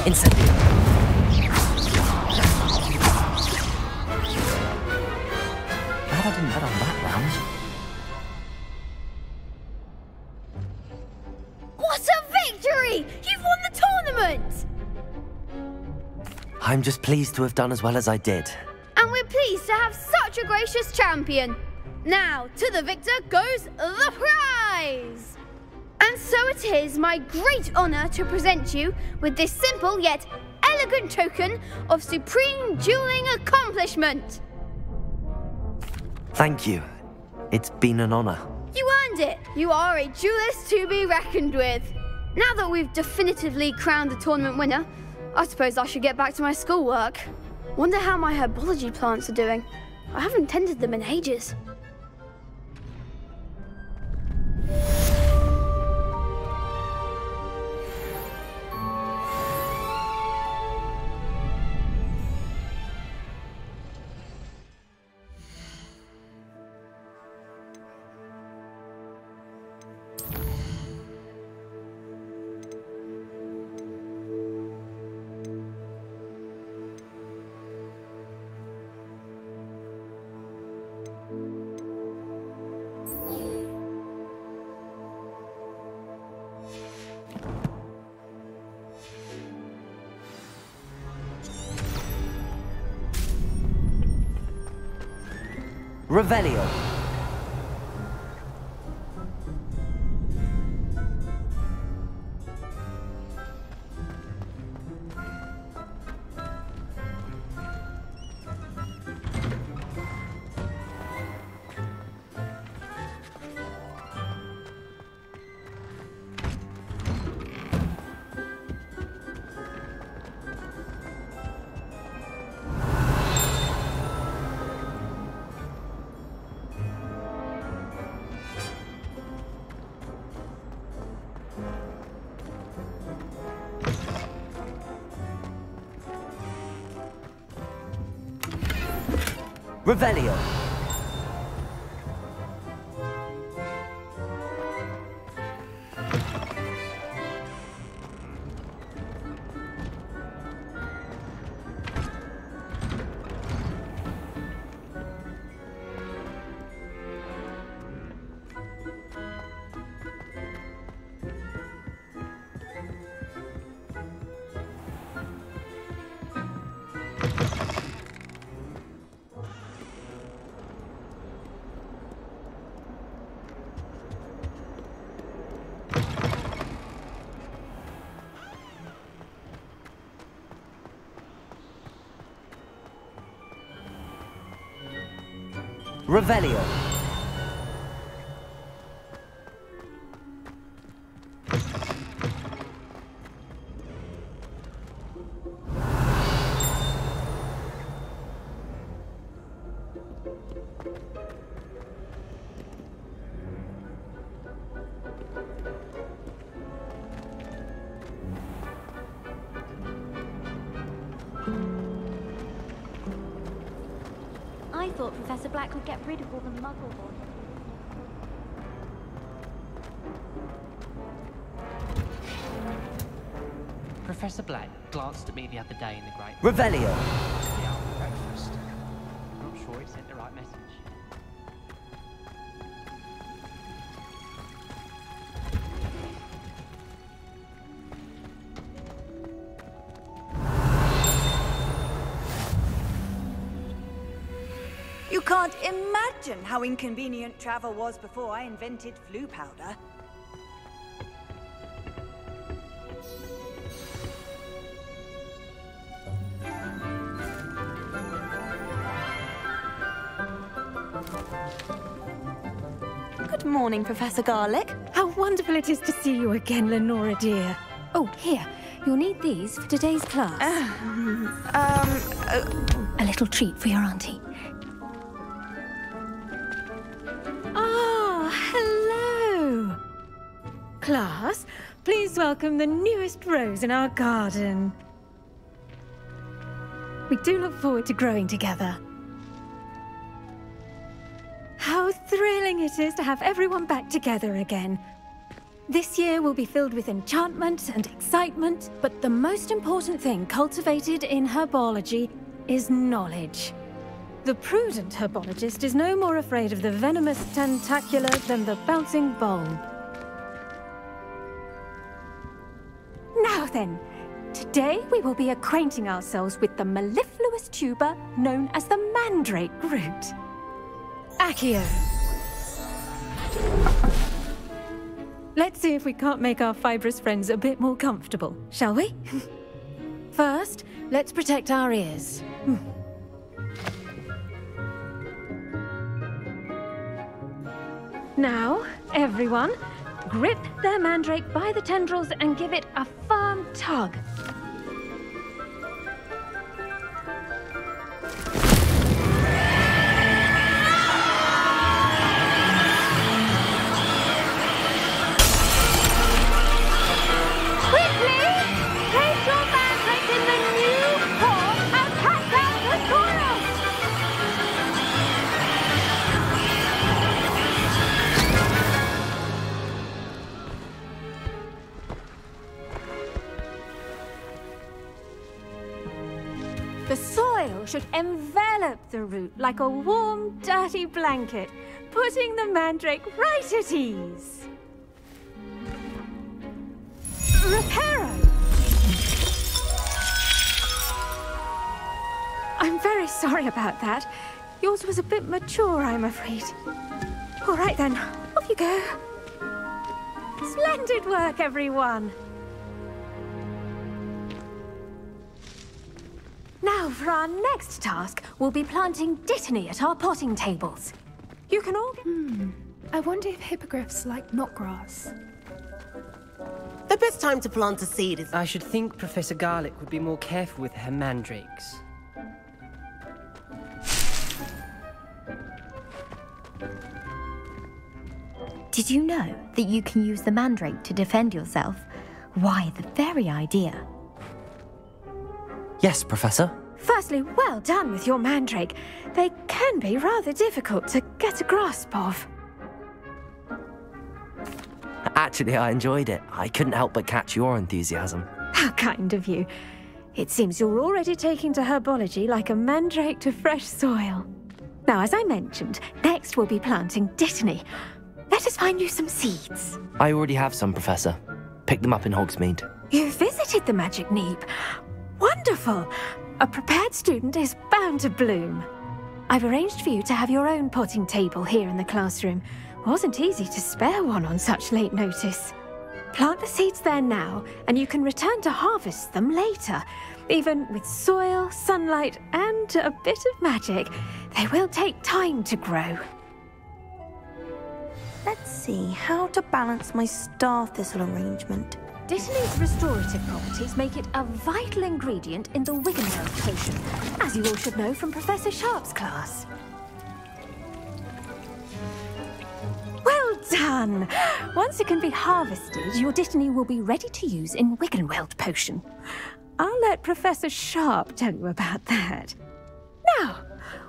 Incendio. Glad I didn't bet on that round. What a victory! You've won the tournament! I'm just pleased to have done as well as I did. And we're pleased to have such a gracious champion. Now, to the victor goes the prize! And So it is my great honor to present you with this simple yet elegant token of supreme dueling accomplishment. Thank you. It's been an honor. You earned it. You are a duelist to be reckoned with. Now that we've definitively crowned the tournament winner, I suppose I should get back to my schoolwork. Wonder how my herbology plants are doing. I haven't tended them in ages. Revelio. Revelio. Revelio. I thought Professor Black would get rid of all the muggle boys. Professor Black glanced at me the other day in the Great Revelio. Yeah, breakfast. I'm not sure it sent the right message. You can't imagine how inconvenient travel was before I invented flu powder. Good morning, Professor Garlick. How wonderful it is to see you again, Lenora dear. Oh, here. You'll need these for today's class. A little treat for your auntie. Ah, hello. Class, please welcome the newest rose in our garden. We do look forward to growing together. How thrilling it is to have everyone back together again. This year will be filled with enchantment and excitement, but the most important thing cultivated in herbology is knowledge. The prudent herbologist is no more afraid of the venomous tentacula than the bouncing bulb. Now then, today we will be acquainting ourselves with the mellifluous tuber known as the mandrake root. Accio. Let's see if we can't make our fibrous friends a bit more comfortable, shall we? First, let's protect our ears. Now, everyone, grip their mandrake by the tendrils and give it a firm tug. The soil should envelop the root like a warm, dirty blanket, putting the mandrake right at ease. Reparo! I'm very sorry about that. Yours was a bit mature, I'm afraid. All right then, off you go. Splendid work, everyone. Now, for our next task, we'll be planting dittany at our potting tables. You can all... I wonder if hippogriffs like knotgrass. The best time to plant a seed is... I should think Professor Garlick would be more careful with her mandrakes. Did you know that you can use the mandrake to defend yourself? Why, the very idea. Yes, Professor. Firstly, well done with your mandrake. They can be rather difficult to get a grasp of. Actually, I enjoyed it. I couldn't help but catch your enthusiasm. How kind of you. It seems you're already taking to herbology like a mandrake to fresh soil. Now, as I mentioned, next we'll be planting dittany. Let us find you some seeds. I already have some, Professor. Picked them up in Hogsmeade. You visited the Magic Neep. Wonderful! A prepared student is bound to bloom. I've arranged for you to have your own potting table here in the classroom. Wasn't easy to spare one on such late notice. Plant the seeds there now, and you can return to harvest them later. Even with soil, sunlight, and a bit of magic, they will take time to grow. Let's see how to balance my star thistle arrangement. Dittany's restorative properties make it a vital ingredient in the Wiggenweld potion, as you all should know from Professor Sharp's class. Well done! Once it can be harvested, your dittany will be ready to use in Wiggenweld potion. I'll let Professor Sharp tell you about that. Now,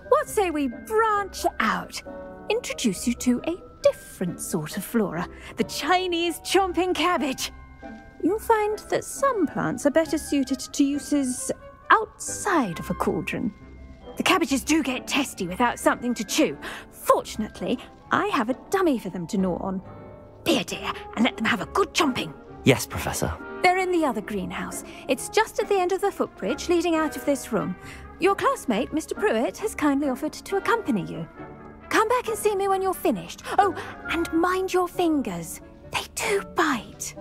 what say we branch out? Introduce you to a different sort of flora, the Chinese chomping cabbage. You'll find that some plants are better suited to uses outside of a cauldron. The cabbages do get testy without something to chew. Fortunately, I have a dummy for them to gnaw on. Be a dear and let them have a good chomping. Yes, Professor. They're in the other greenhouse. It's just at the end of the footbridge leading out of this room. Your classmate, Mr. Pruitt, has kindly offered to accompany you. Come back and see me when you're finished. Oh, and mind your fingers. They do bite.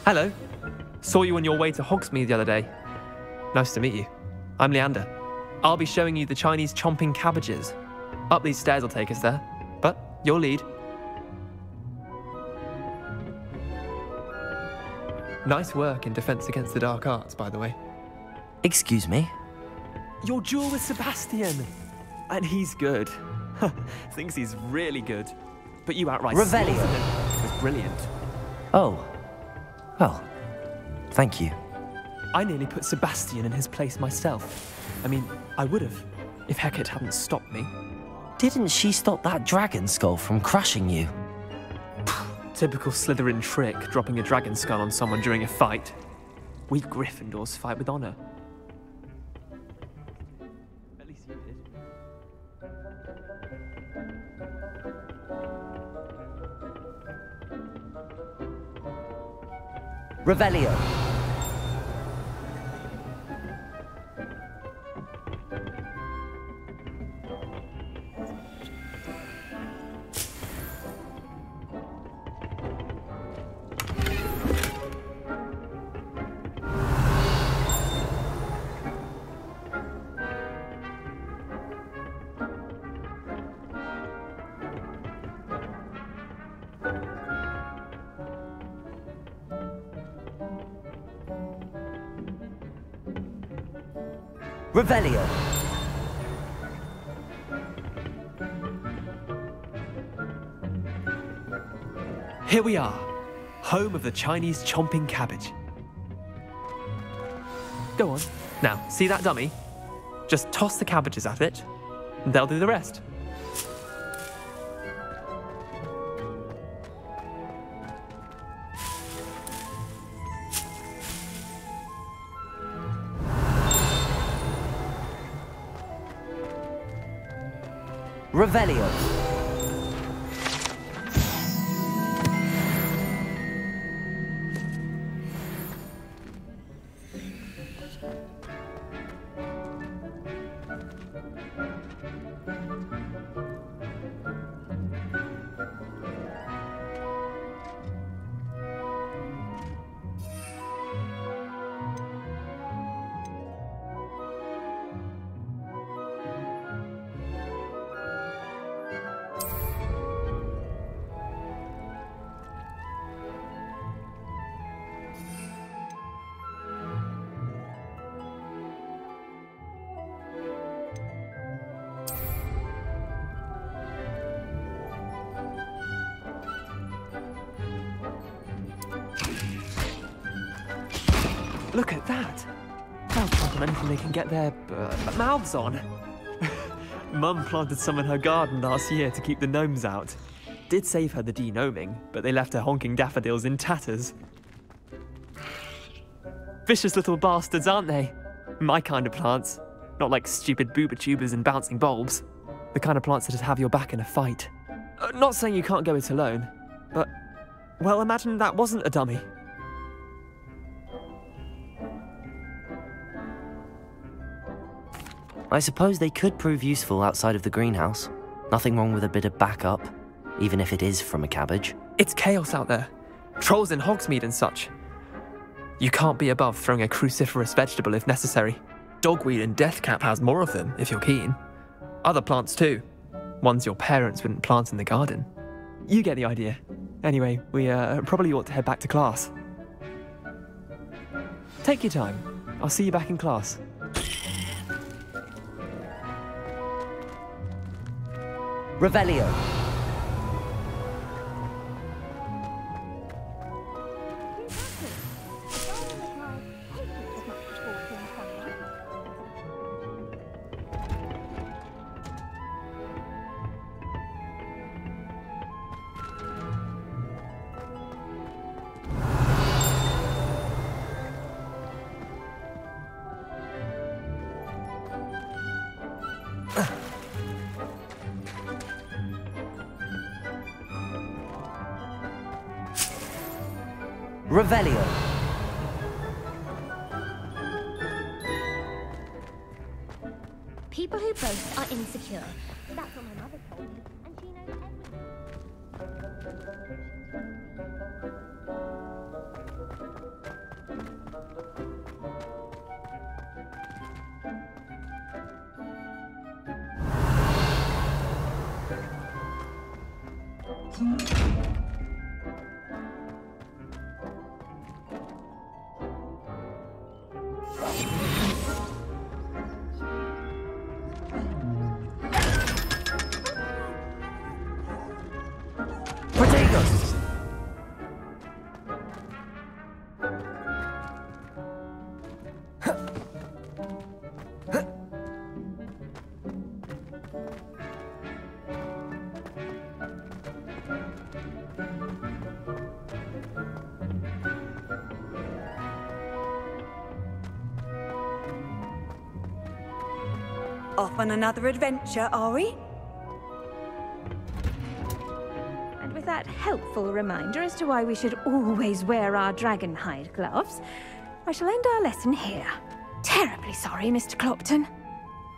Hello. Saw you on your way to Hogsmeade the other day. Nice to meet you. I'm Leander. I'll be showing you the Chinese chomping cabbages. Up these stairs will take us there, but your lead. Nice work in Defense Against the Dark Arts, by the way. Excuse me? Your duel with Sebastian. And he's good. Thinks he's really good. But you outright Revelio. slaughtered him. It was brilliant. Oh. Well, thank you. I nearly put Sebastian in his place myself. I mean, I would have, if Hecate hadn't stopped me. Didn't she stop that dragon skull from crushing you? Typical Slytherin trick, dropping a dragon skull on someone during a fight. We Gryffindors fight with honor. At least you did. Revelio. Revelio. Here we are, home of the Chinese chomping cabbage. Go on. Now, see that dummy? Just toss the cabbages at it, and they'll do the rest. Revelio. Look at that! They'll plant on anything they can get their mouths on. Mum planted some in her garden last year to keep the gnomes out. Did save her the de-gnoming, but they left her honking daffodils in tatters. Vicious little bastards, aren't they? My kind of plants. Not like stupid booba tubers and bouncing bulbs. The kind of plants that just have your back in a fight. Not saying you can't go it alone, but, well, imagine that wasn't a dummy. I suppose they could prove useful outside of the greenhouse. Nothing wrong with a bit of backup, even if it is from a cabbage. It's chaos out there. Trolls in Hogsmeade and such. You can't be above throwing a cruciferous vegetable if necessary. Dogweed and deathcap has more of them, if you're keen. Other plants too. Ones your parents wouldn't plant in the garden. You get the idea. Anyway, we probably ought to head back to class. Take your time. I'll see you back in class. Revelio. Revelio. People who boast are insecure. That's what my mother told me, and she knows Off on another adventure, are we? And with that helpful reminder as to why we should always wear our dragon hide gloves, I shall end our lesson here. Terribly sorry, Mr. Clopton.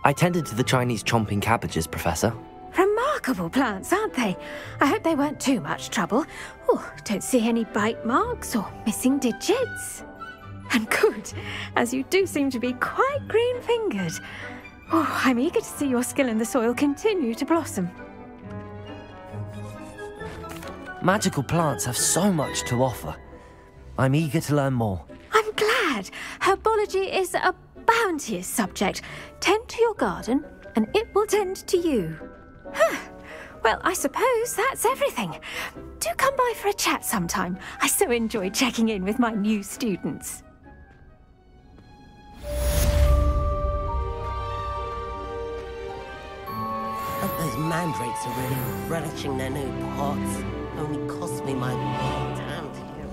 I tended to the Chinese chomping cabbages, Professor. Remarkable plants, aren't they? I hope they weren't too much trouble. Oh, don't see any bite marks or missing digits. And good, as you do seem to be quite green-fingered. Oh, I'm eager to see your skill in the soil continue to blossom. Magical plants have so much to offer. I'm eager to learn more. I'm glad. Herbology is a bounteous subject. Tend to your garden, and it will tend to you. Well, I suppose that's everything. Do come by for a chat sometime. I so enjoy checking in with my new students. Those mandrakes are really relishing their new pots. Only cost me my damn dear.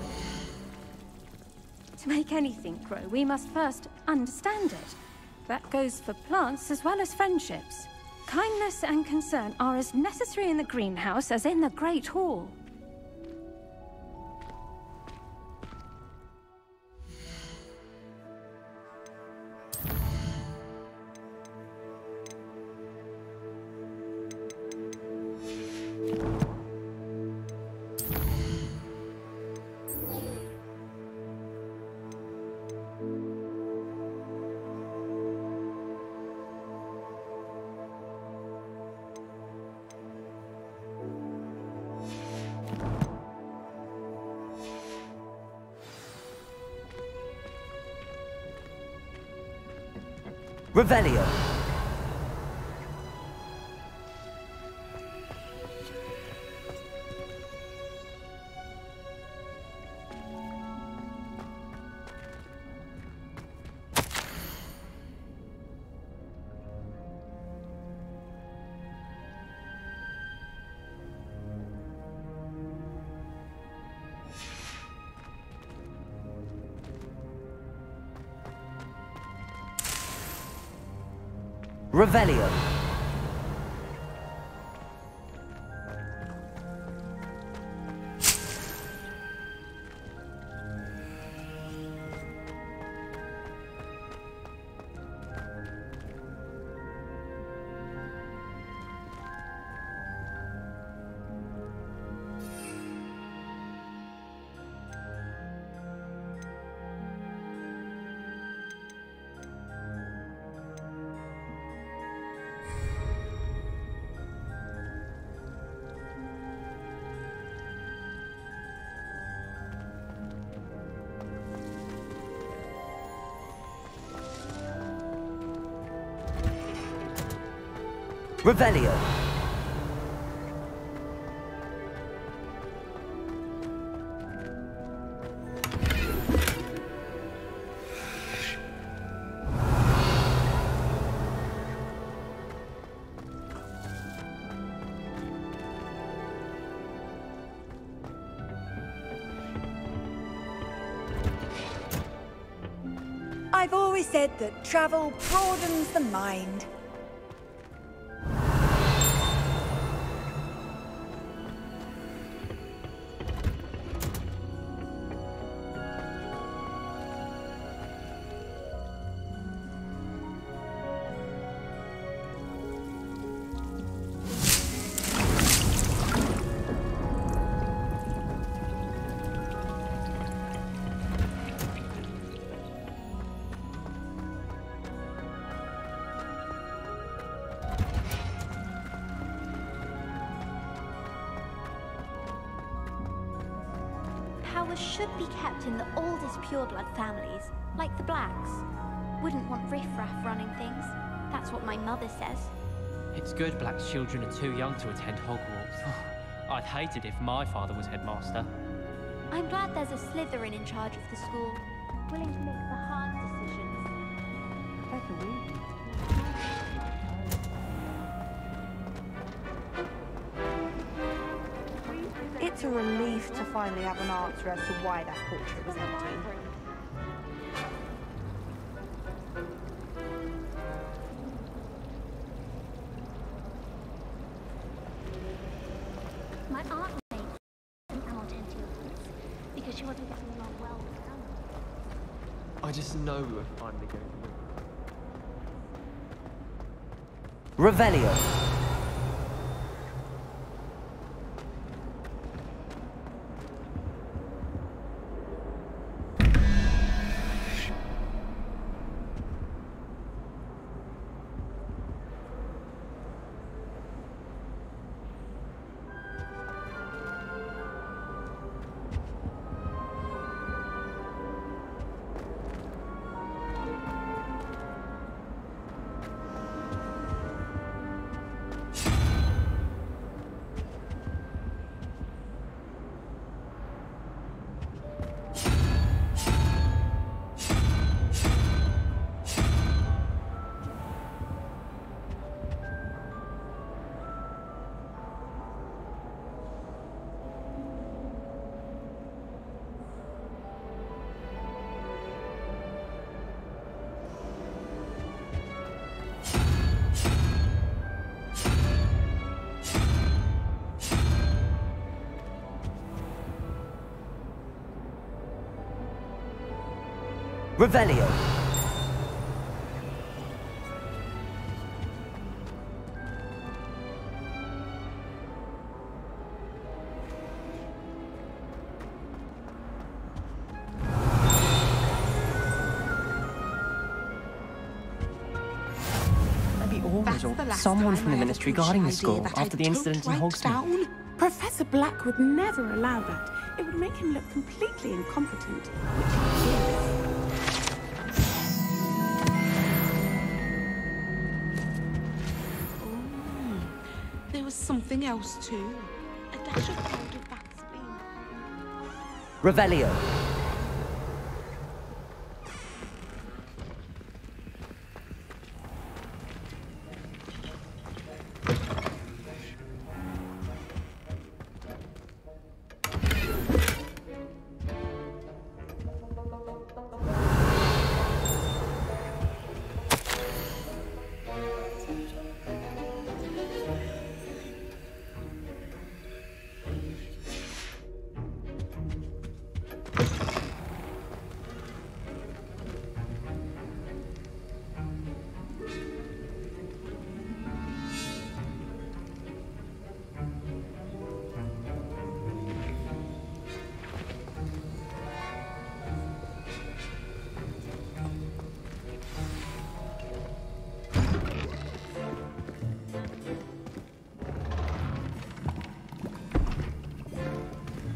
To make anything grow, we must first understand it. That goes for plants as well as friendships. Kindness and concern are as necessary in the greenhouse as in the Great Hall. Revelio. Revelio. Revelio. I've always said that travel broadens the mind. Powers should be kept in the oldest pureblood families, like the Blacks. Wouldn't want riffraff running things. That's what my mother says. It's good Black's children are too young to attend Hogwarts. I'd hate it if my father was headmaster. I'm glad there's a Slytherin in charge of the school, willing to make the hard decisions. It's a relief to finally have an answer as to why that portrait was empty. My aunt made an out-into because she wasn't getting along well with Hannah. I just know we were finally going to win. Revelio. Revelio. Someone from the Ministry guarding the school after the incident in Hogsmeade. Professor Black would never allow that. It would make him look completely incompetent, which he is. Oh, there was something else too. A dash of powdered Vaseline. Revelio.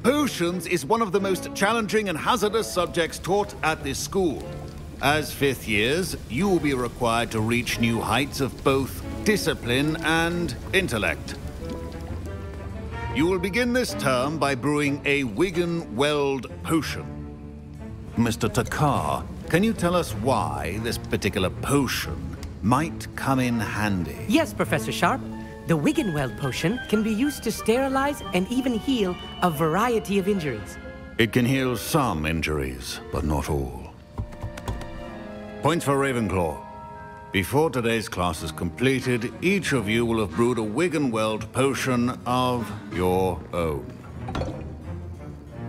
Potions is one of the most challenging and hazardous subjects taught at this school. As fifth years, you will be required to reach new heights of both discipline and intellect. You will begin this term by brewing a Wigan-Weld potion. Mr. Takar, can you tell us why this particular potion might come in handy? Yes, Professor Sharp. The Wigan-Weld potion can be used to sterilize and even heal a variety of injuries. It can heal some injuries, but not all. Points for Ravenclaw. Before today's class is completed, each of you will have brewed a Wigan-Weld potion of your own.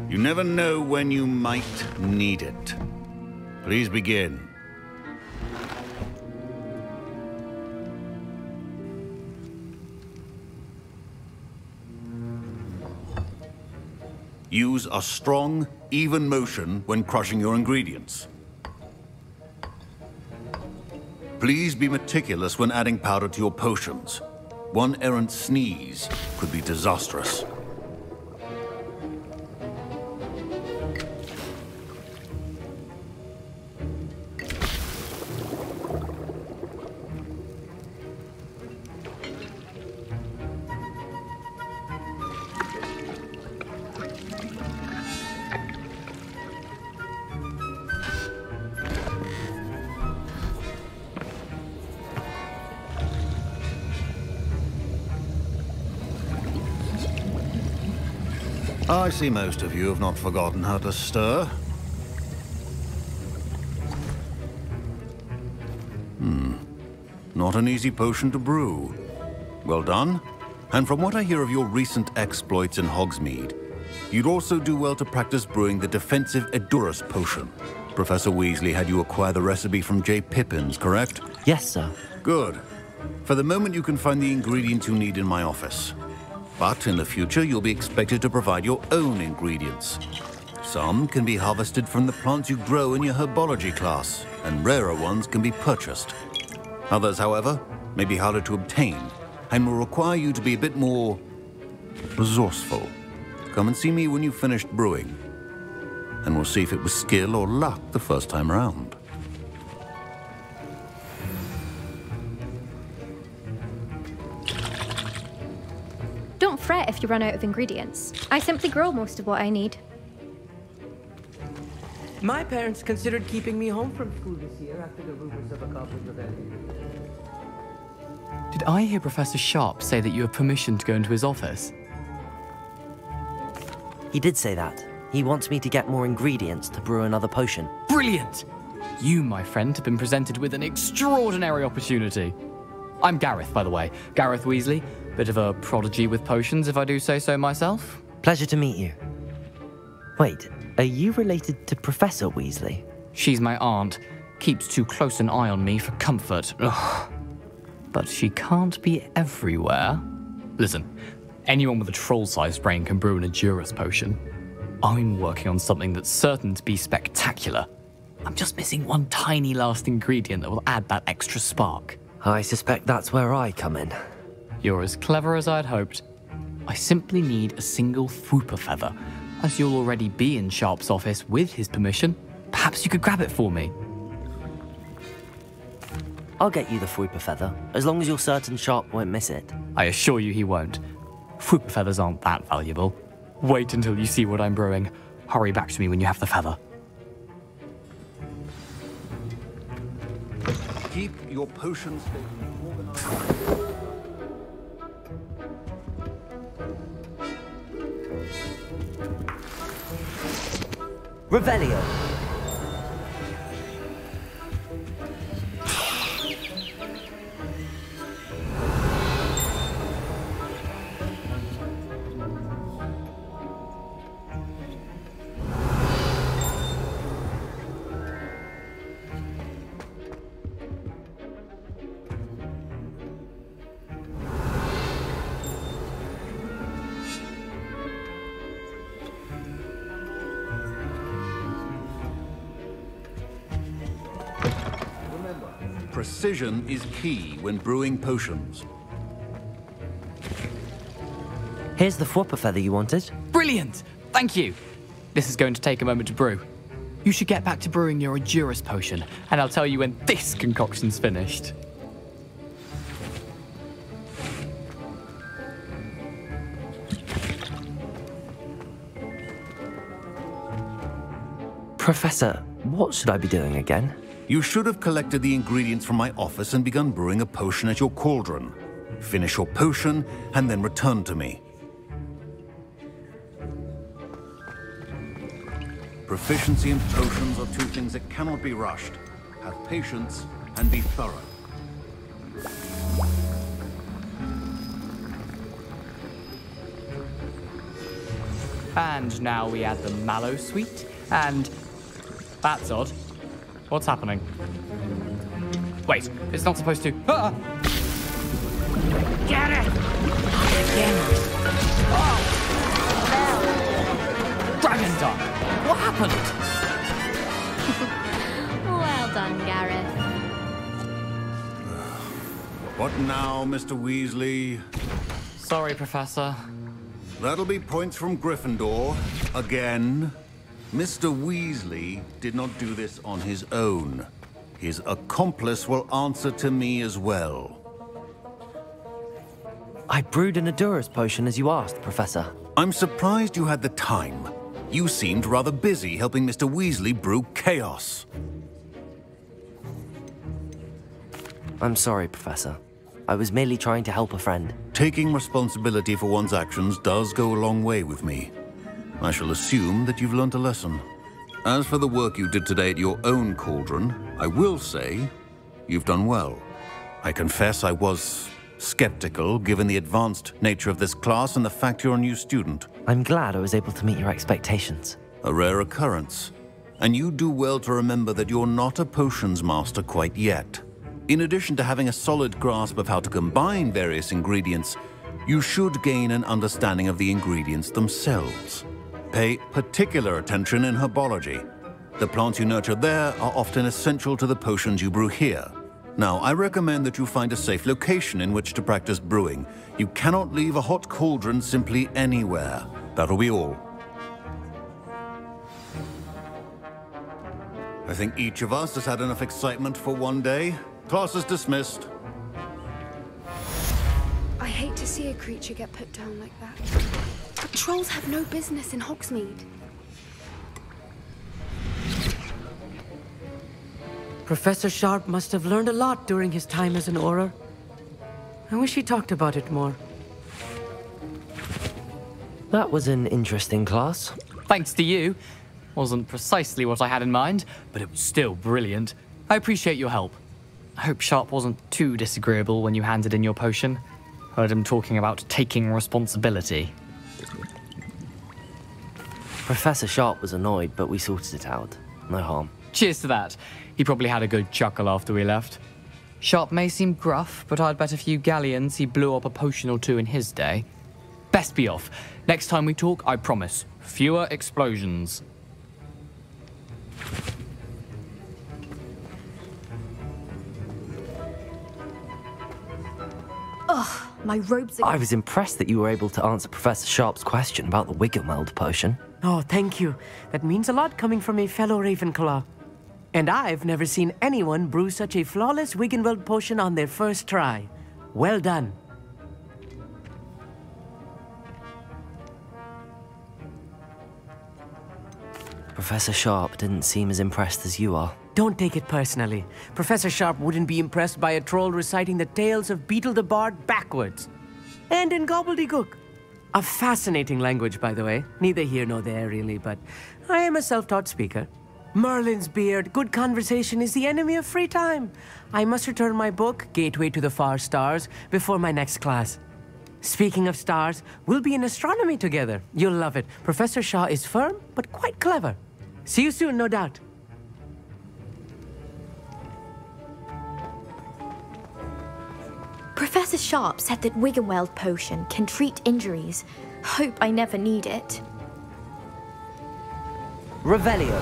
You never know when you might need it. Please begin. Use a strong, even motion when crushing your ingredients. Please be meticulous when adding powder to your potions. One errant sneeze could be disastrous. I see most of you have not forgotten how to stir. Not an easy potion to brew. Well done. And from what I hear of your recent exploits in Hogsmeade, you'd also do well to practice brewing the defensive Edurus potion. Professor Weasley had you acquire the recipe from J. Pippins, correct? Yes, sir. Good. For the moment, you can find the ingredients you need in my office. But in the future, you'll be expected to provide your own ingredients. Some can be harvested from the plants you grow in your herbology class, and rarer ones can be purchased. Others, however, may be harder to obtain, and will require you to be a bit more resourceful. Come and see me when you've finished brewing, and we'll see if it was skill or luck the first time around. Don't fret if you run out of ingredients. I simply grow most of what I need. My parents considered keeping me home from school this year after the rumors of a goblin rebellion. Did I hear Professor Sharp say that you have permission to go into his office? He did say that. He wants me to get more ingredients to brew another potion. Brilliant! You, my friend, have been presented with an extraordinary opportunity. I'm Gareth, by the way. Gareth Weasley. Bit of a prodigy with potions, if I do say so myself. Pleasure to meet you. Wait, are you related to Professor Weasley? She's my aunt. Keeps too close an eye on me for comfort. Ugh. But she can't be everywhere. Listen, anyone with a troll-sized brain can brew an Endurance potion. I'm working on something that's certain to be spectacular. I'm just missing one tiny last ingredient that will add that extra spark. I suspect that's where I come in. You're as clever as I'd hoped. I simply need a single Fwooper feather. As you'll already be in Sharp's office with his permission, perhaps you could grab it for me. I'll get you the Fwooper feather, as long as you're certain Sharp won't miss it. I assure you he won't. Fwooper feathers aren't that valuable. Wait until you see what I'm brewing. Hurry back to me when you have the feather. Keep your potions organized. Revelio. Precision is key when brewing potions. Here's the Fwooper feather you wanted. Brilliant! Thank you! This is going to take a moment to brew. You should get back to brewing your Endurance potion, and I'll tell you when this concoction's finished. Professor, what should I be doing again? You should have collected the ingredients from my office and begun brewing a potion at your cauldron. Finish your potion, and then return to me. Proficiency in potions are two things that cannot be rushed. Have patience and be thorough. And now we add the mallow sweet, and... That's odd. What's happening? Wait, it's not supposed to... Ah! Get it! Oh! Dragon Dunk! What happened? Well done, Gareth. What now, Mr. Weasley? Sorry, Professor. That'll be points from Gryffindor. Again. Mr. Weasley did not do this on his own. His accomplice will answer to me as well. I brewed an Endurance potion as you asked, Professor. I'm surprised you had the time. You seemed rather busy helping Mr. Weasley brew chaos. I'm sorry, Professor. I was merely trying to help a friend. Taking responsibility for one's actions does go a long way with me. I shall assume that you've learnt a lesson. As for the work you did today at your own cauldron, I will say you've done well. I confess I was skeptical, given the advanced nature of this class and the fact you're a new student. I'm glad I was able to meet your expectations. A rare occurrence. And you do well to remember that you're not a potions master quite yet. In addition to having a solid grasp of how to combine various ingredients, you should gain an understanding of the ingredients themselves. Pay particular attention in herbology. The plants you nurture there are often essential to the potions you brew here. Now, I recommend that you find a safe location in which to practice brewing. You cannot leave a hot cauldron simply anywhere. That'll be all. I think each of us has had enough excitement for one day. Class is dismissed. I hate to see a creature get put down like that. But trolls have no business in Hogsmeade. Professor Sharp must have learned a lot during his time as an Auror. I wish he talked about it more. That was an interesting class. Thanks to you. Wasn't precisely what I had in mind, but it was still brilliant. I appreciate your help. I hope Sharp wasn't too disagreeable when you handed in your potion. Heard him talking about taking responsibility. Professor Sharp was annoyed, but we sorted it out. No harm. Cheers to that. He probably had a good chuckle after we left. Sharp may seem gruff, but I'd bet a few galleons he blew up a potion or two in his day. Best be off. Next time we talk, I promise, fewer explosions. Ugh, my robes are... I was impressed that you were able to answer Professor Sharp's question about the Wiggenweld potion. Oh, thank you. That means a lot coming from a fellow Ravenclaw. And I've never seen anyone brew such a flawless Wiggenweld potion on their first try. Well done. Professor Sharp didn't seem as impressed as you are. Don't take it personally. Professor Sharp wouldn't be impressed by a troll reciting the tales of Beetle the Bard backwards. And in gobbledygook. A fascinating language, by the way. Neither here nor there, really, but I am a self-taught speaker. Merlin's beard, good conversation is the enemy of free time. I must return my book, Gateway to the Far Stars, before my next class. Speaking of stars, we'll be in astronomy together. You'll love it. Professor Shaw is firm, but quite clever. See you soon, no doubt. Professor Sharp said that Wiggenweld potion can treat injuries. Hope I never need it. Revelio.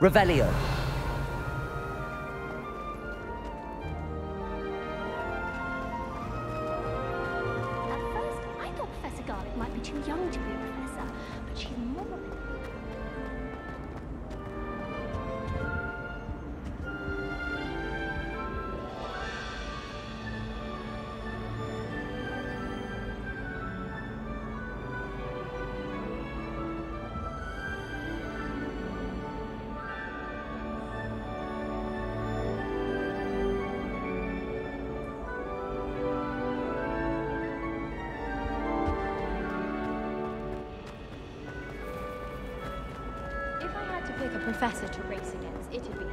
Revelio. At first, I thought Professor Garlick might be too young to be a professor, but she's more than... A professor to race against, it'd be him.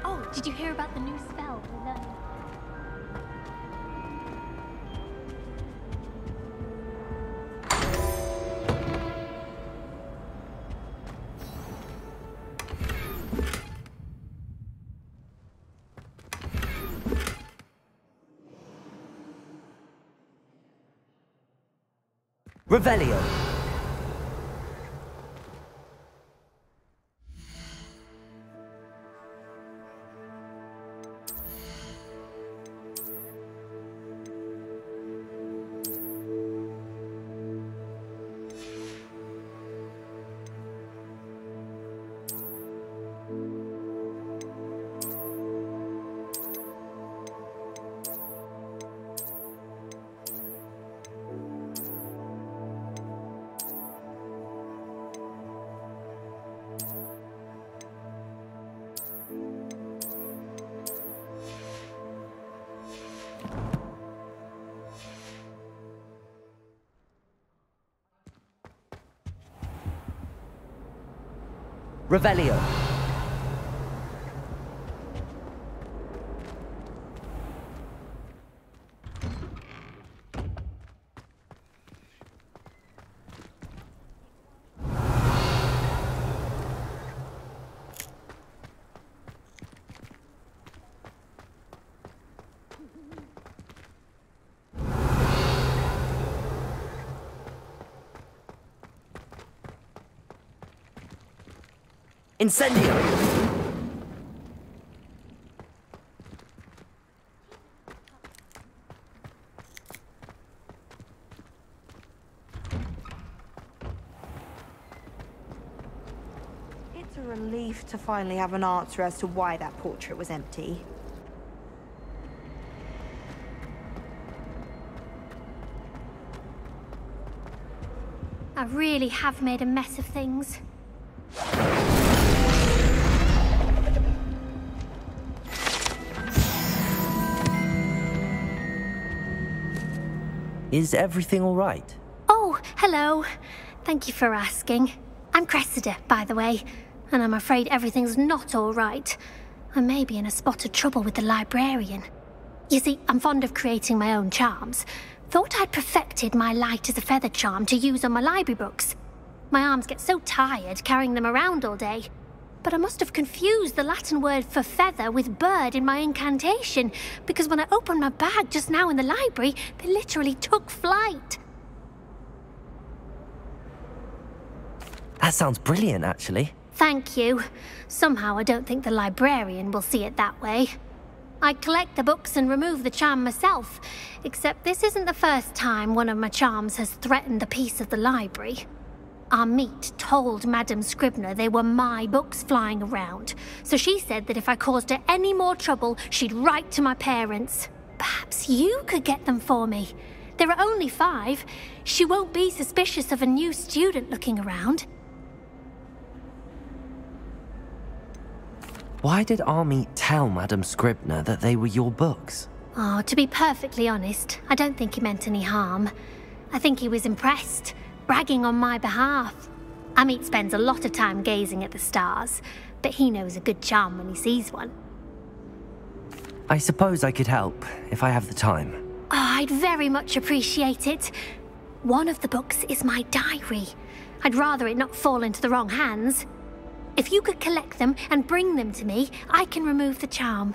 Oh, did you hear about the new spell we learned? Revelio. Revelio. Incendio! It's a relief to finally have an answer as to why that portrait was empty. I really have made a mess of things. Is everything all right? Oh, hello. Thank you for asking. I'm Cressida, by the way, and I'm afraid everything's not all right. I may be in a spot of trouble with the librarian. You see, I'm fond of creating my own charms. Thought I'd perfected my light as a feather charm to use on my library books. My arms get so tired carrying them around all day. But I must have confused the Latin word for feather with bird in my incantation, because when I opened my bag just now in the library, they literally took flight. That sounds brilliant, actually. Thank you. Somehow I don't think the librarian will see it that way. I collect the books and remove the charm myself, except this isn't the first time one of my charms has threatened the peace of the library. Our meet told Madame Scribner they were my books flying around, so she said that if I caused her any more trouble, she'd write to my parents. Perhaps you could get them for me. There are only 5. She won't be suspicious of a new student looking around. Why did Army tell Madame Scribner that they were your books? Oh, to be perfectly honest, I don't think he meant any harm. I think he was impressed, bragging on my behalf. Amit spends a lot of time gazing at the stars, but he knows a good charm when he sees one. I suppose I could help, if I have the time. Oh, I'd very much appreciate it. One of the books is my diary. I'd rather it not fall into the wrong hands. If you could collect them and bring them to me, I can remove the charm.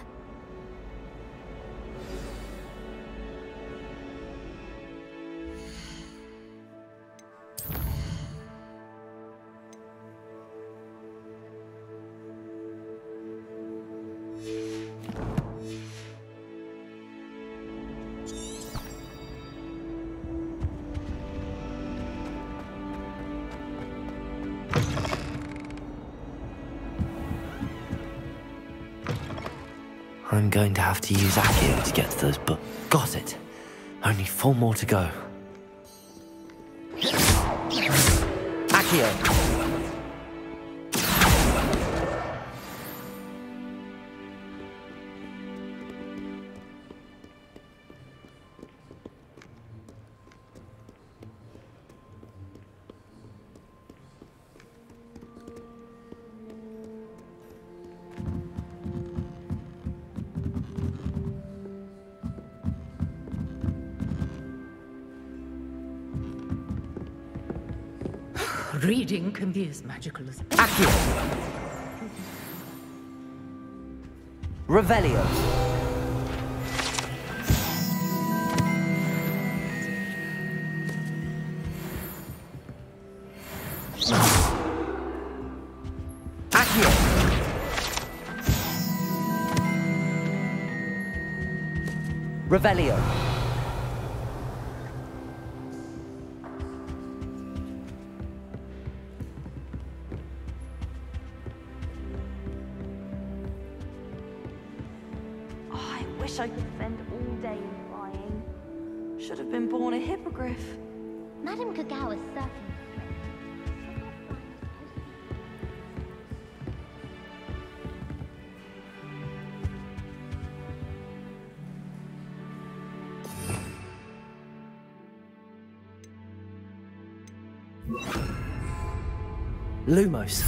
I'm going to have to use Accio to get to those books. Got it. Only 4 more to go. Accio! Reading can be as magical as... Accio! Revelio! Accio! Revelio! I could spend all day flying. Should have been born a hippogriff. Madame Kagao is certain. Lumos.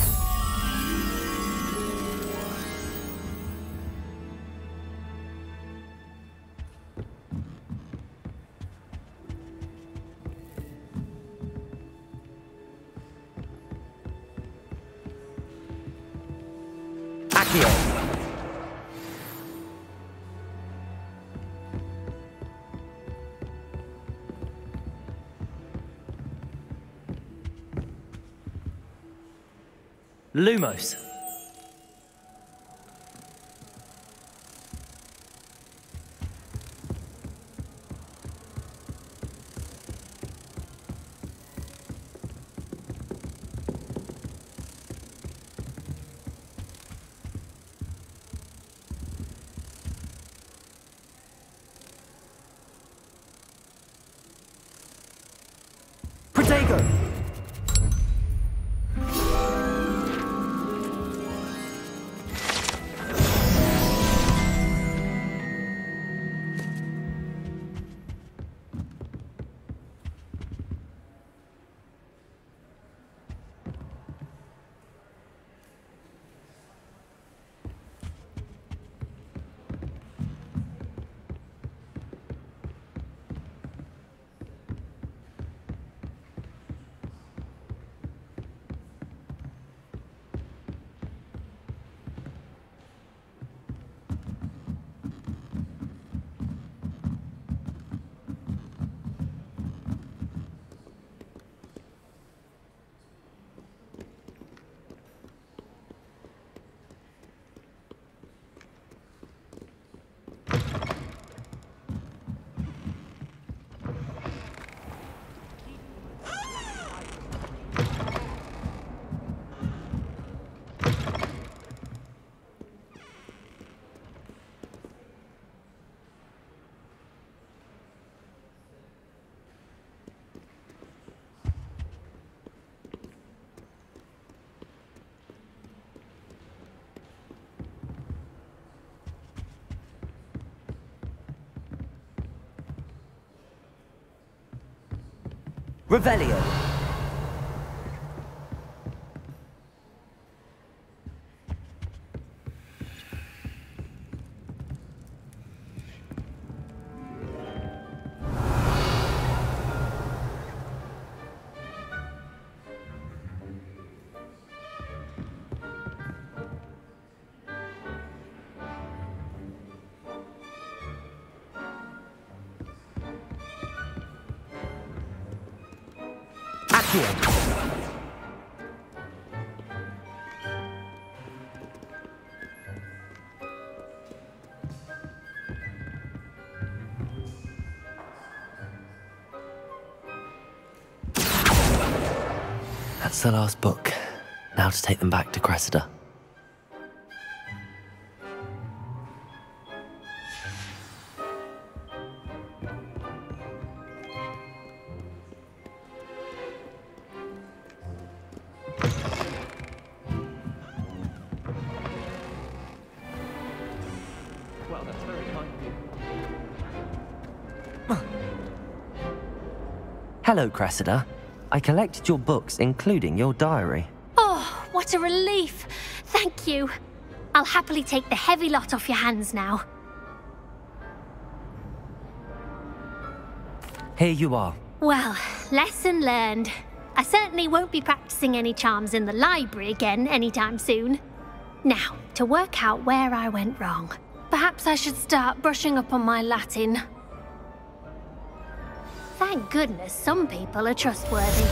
Accio. Lumos. go. Revelio. That's the last book. Now to take them back to Cressida. Well, that's very kind of you. Hello, Cressida. I collected your books, including your diary. Oh, what a relief. Thank you. I'll happily take the heavy lot off your hands now. Here you are. Well, lesson learned. I certainly won't be practicing any charms in the library again anytime soon. Now, to work out where I went wrong. Perhaps I should start brushing up on my Latin. Thank goodness some people are trustworthy.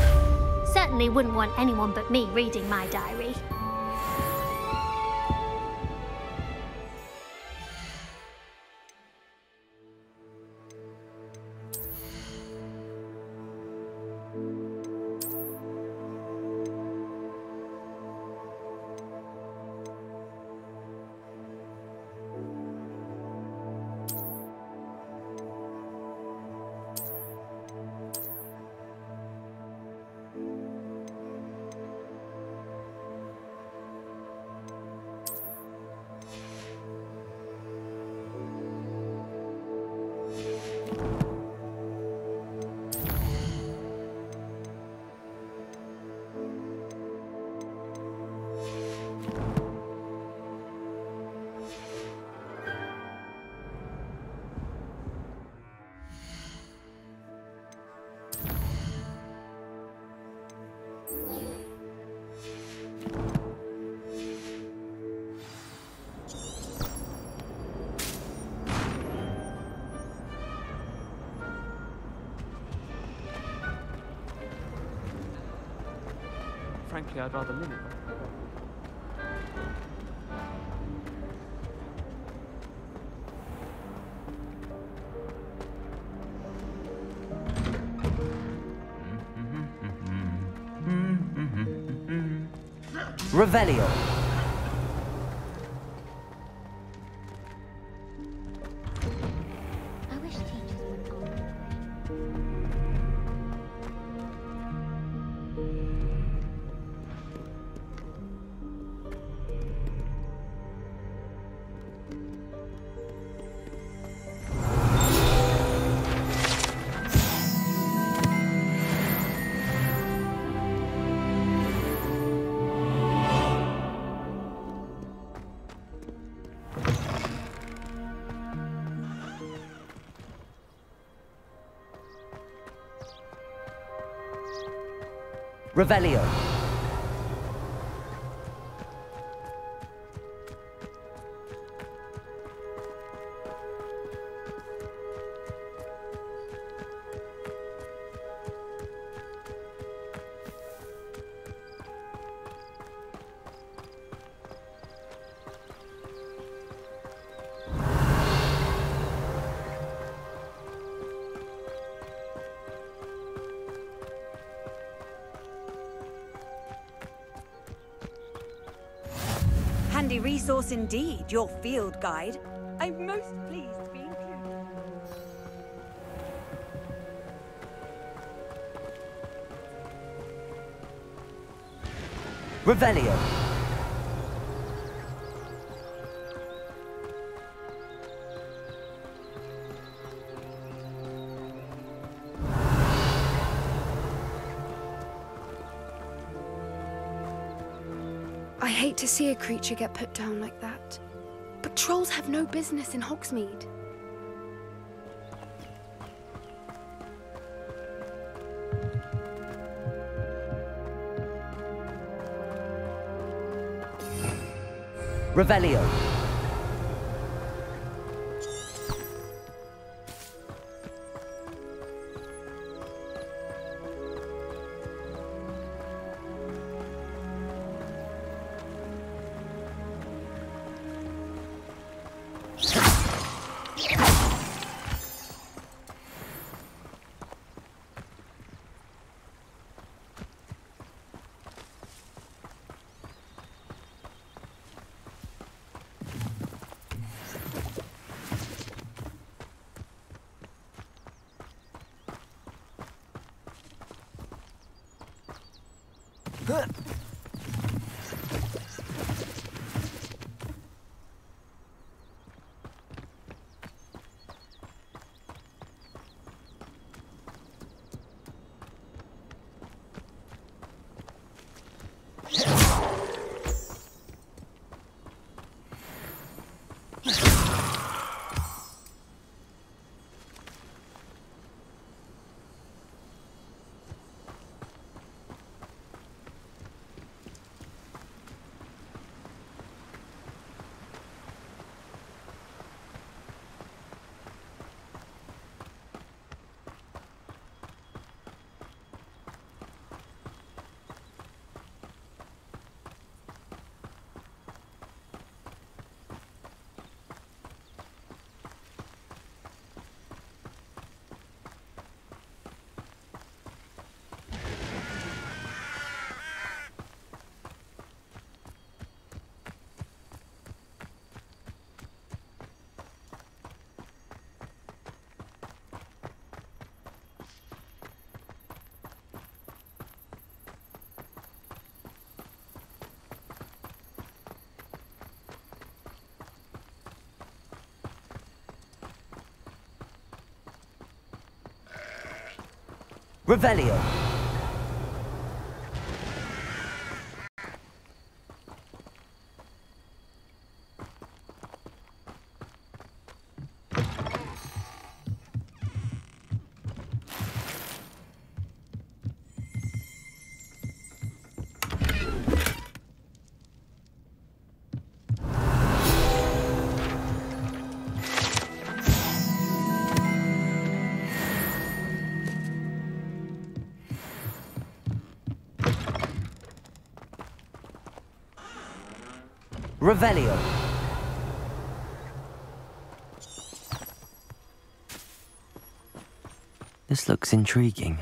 Certainly wouldn't want anyone but me reading my diary. Frankly, I'd rather limit my... Revelio. I wish teachers would Revelio. Handy resource indeed, your field guide. I'm most pleased to be included. Revelio. I hate to see a creature get put down like that. But trolls have no business in Hogsmeade. Revelio. Revelio. Revelio. This looks intriguing.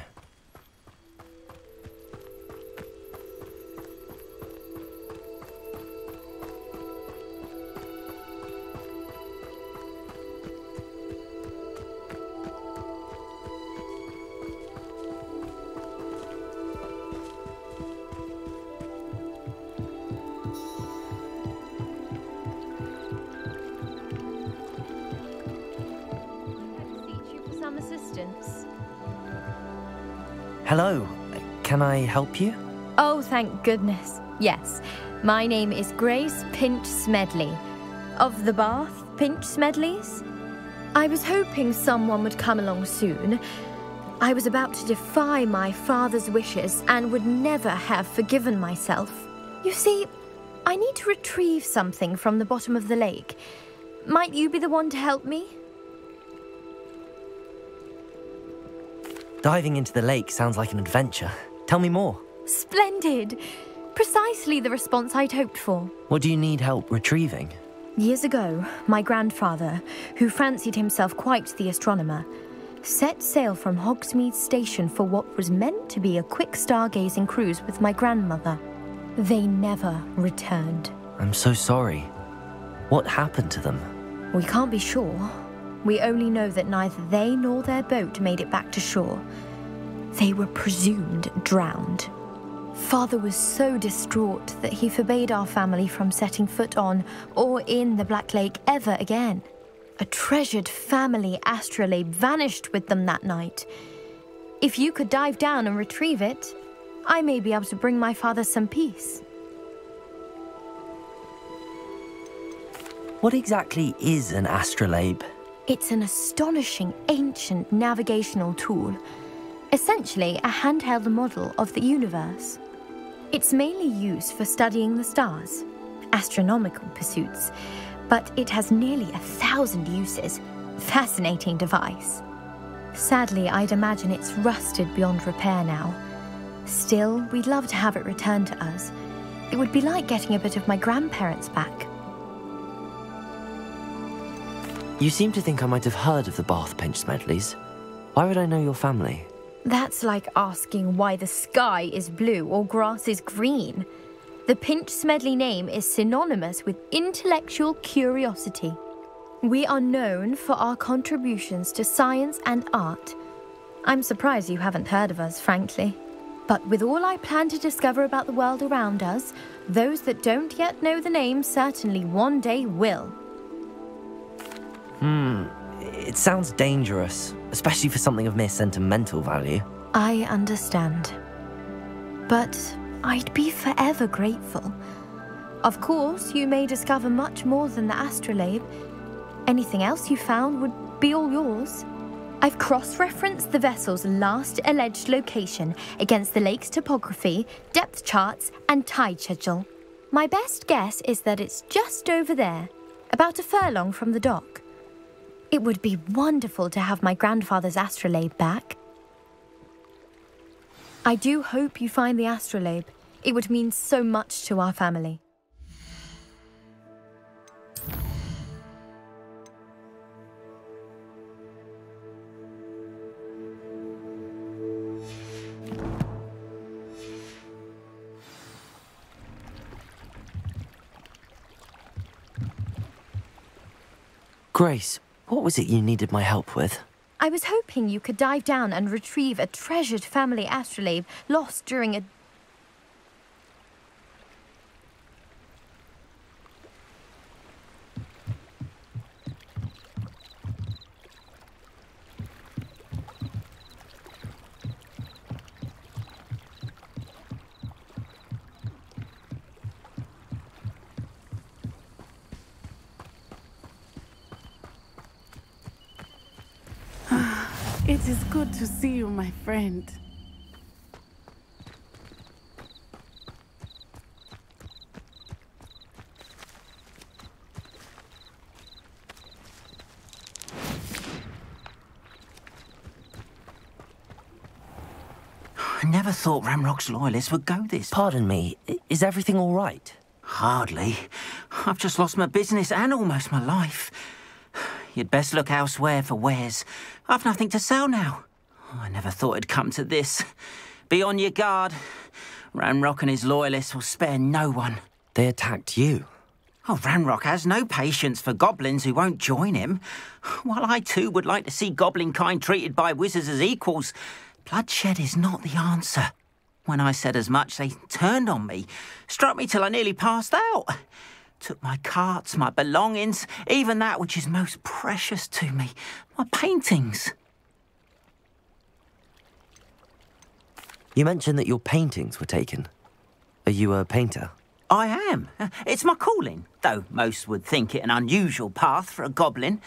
Hello, can I help you? Oh, thank goodness. Yes. My name is Grace Pinch Smedley. Of the Bath Pinch Smedleys? I was hoping someone would come along soon. I was about to defy my father's wishes and would never have forgiven myself. You see, I need to retrieve something from the bottom of the lake. Might you be the one to help me? Diving into the lake sounds like an adventure. Tell me more. Splendid! Precisely the response I'd hoped for. What do you need help retrieving? Years ago, my grandfather, who fancied himself quite the astronomer, set sail from Hogsmeade Station for what was meant to be a quick stargazing cruise with my grandmother. They never returned. I'm so sorry. What happened to them? We can't be sure. We only know that neither they nor their boat made it back to shore. They were presumed drowned. Father was so distraught that he forbade our family from setting foot on or in the Black Lake ever again. A treasured family astrolabe vanished with them that night. If you could dive down and retrieve it, I may be able to bring my father some peace. What exactly is an astrolabe? It's an astonishing ancient navigational tool. Essentially a handheld model of the universe. It's mainly used for studying the stars, astronomical pursuits, but it has nearly 1,000 uses. Fascinating device. Sadly, I'd imagine it's rusted beyond repair now. Still, we'd love to have it returned to us. It would be like getting a bit of my grandparents back. You seem to think I might have heard of the Bath Pinch Smedleys. Why would I know your family? That's like asking why the sky is blue or grass is green. The Pinch Smedley name is synonymous with intellectual curiosity. We are known for our contributions to science and art. I'm surprised you haven't heard of us, frankly. But with all I plan to discover about the world around us, those that don't yet know the name certainly one day will. It sounds dangerous, especially for something of mere sentimental value. I understand. But I'd be forever grateful. Of course, you may discover much more than the astrolabe. Anything else you found would be all yours. I've cross-referenced the vessel's last alleged location against the lake's topography, depth charts, and tide schedule. My best guess is that it's just over there, about a furlong from the dock. It would be wonderful to have my grandfather's astrolabe back. I do hope you find the astrolabe. It would mean so much to our family. Grace, what was it you needed my help with? I was hoping you could dive down and retrieve a treasured family astrolabe lost during a... It is good to see you, my friend. I never thought Ramrock's loyalists would go this. Pardon me, is everything all right? Hardly. I've just lost my business and almost my life. You'd best look elsewhere for wares. I've nothing to sell now. I never thought it'd come to this. Be on your guard. Ramrock and his loyalists will spare no one. They attacked you? Oh, Ramrock has no patience for goblins who won't join him. While I too would like to see goblin kind treated by wizards as equals, bloodshed is not the answer. When I said as much, they turned on me, struck me till I nearly passed out. Took my carts, my belongings, even that which is most precious to me, my paintings. You mentioned that your paintings were taken. Are you a painter? I am. It's my calling, though most would think it an unusual path for a goblin.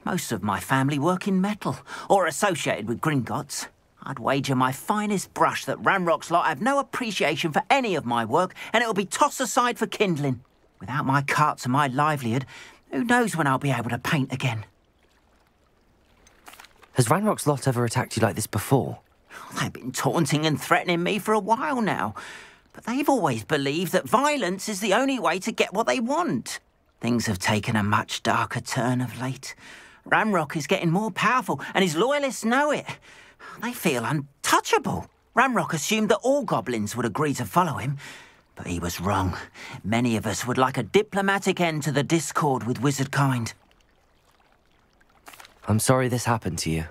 Most of my family work in metal, or associated with Gringotts. I'd wager my finest brush that Ranrock's lot have no appreciation for any of my work, and it'll be tossed aside for kindling. Without my carts and my livelihood, who knows when I'll be able to paint again? Has Ranrock's lot ever attacked you like this before? They've been taunting and threatening me for a while now, but they've always believed that violence is the only way to get what they want. Things have taken a much darker turn of late. Ranrock is getting more powerful, and his loyalists know it. They feel untouchable. Ranrock assumed that all goblins would agree to follow him, but he was wrong. Many of us would like a diplomatic end to the discord with wizard kind. I'm sorry this happened to you.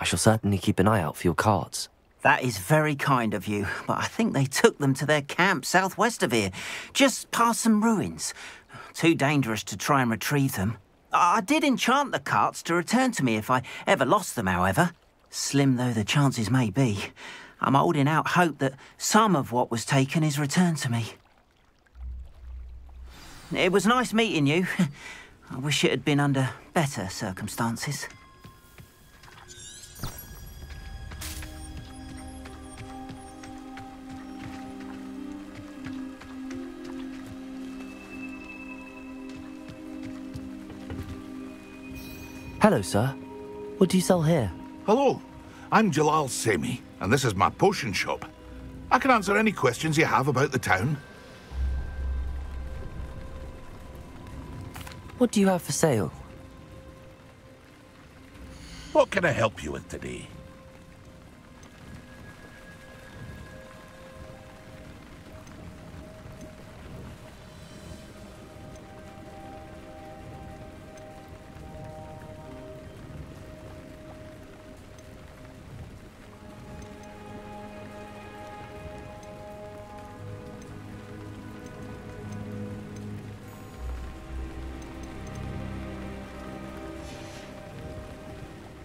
I shall certainly keep an eye out for your carts. That is very kind of you, but I think they took them to their camp southwest of here, just past some ruins. Too dangerous to try and retrieve them. I did enchant the carts to return to me if I ever lost them, however. Slim though the chances may be, I'm holding out hope that some of what was taken is returned to me. It was nice meeting you. I wish it had been under better circumstances. Hello, sir. What do you sell here? Hello, I'm Jalal Semi, and this is my potion shop. I can answer any questions you have about the town. What do you have for sale? What can I help you with today?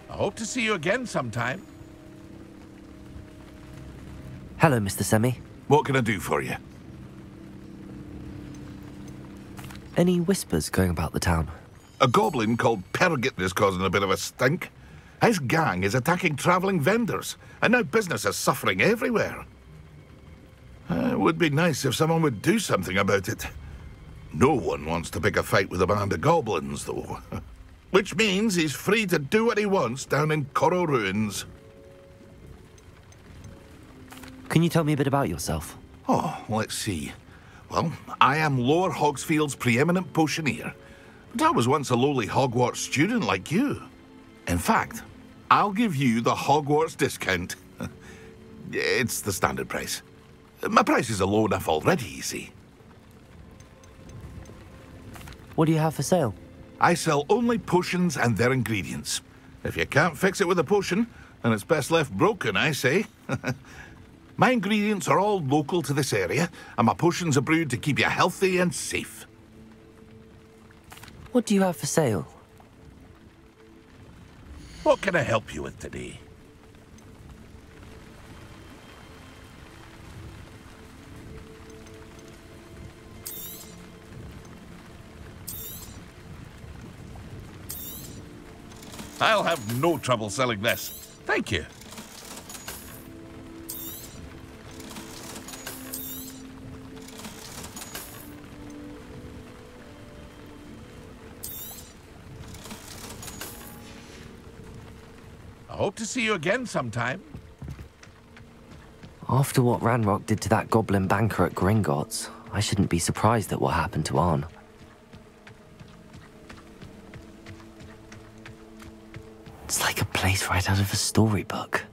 I hope to see you again sometime. Hello, Mr. Semi. What can I do for you? Any whispers going about the town? A goblin called Pergit is causing a bit of a stink. His gang is attacking travelling vendors, and now business is suffering everywhere. It would be nice if someone would do something about it. No one wants to pick a fight with a band of goblins, though. Which means he's free to do what he wants down in Coral Ruins. Can you tell me a bit about yourself? Oh, let's see. Well, I am Lower Hogsfield's preeminent potioneer. But I was once a lowly Hogwarts student like you. In fact, I'll give you the Hogwarts discount. It's the standard price. My prices are low enough already, you see. What do you have for sale? I sell only potions and their ingredients. If you can't fix it with a potion, then it's best left broken, I say. My ingredients are all local to this area, and my potions are brewed to keep you healthy and safe. What do you have for sale? What can I help you with today? I'll have no trouble selling this. Thank you. I hope to see you again sometime. After what Ranrock did to that goblin banker at Gringotts, I shouldn't be surprised at what happened to Arn. It's like a place right out of a storybook.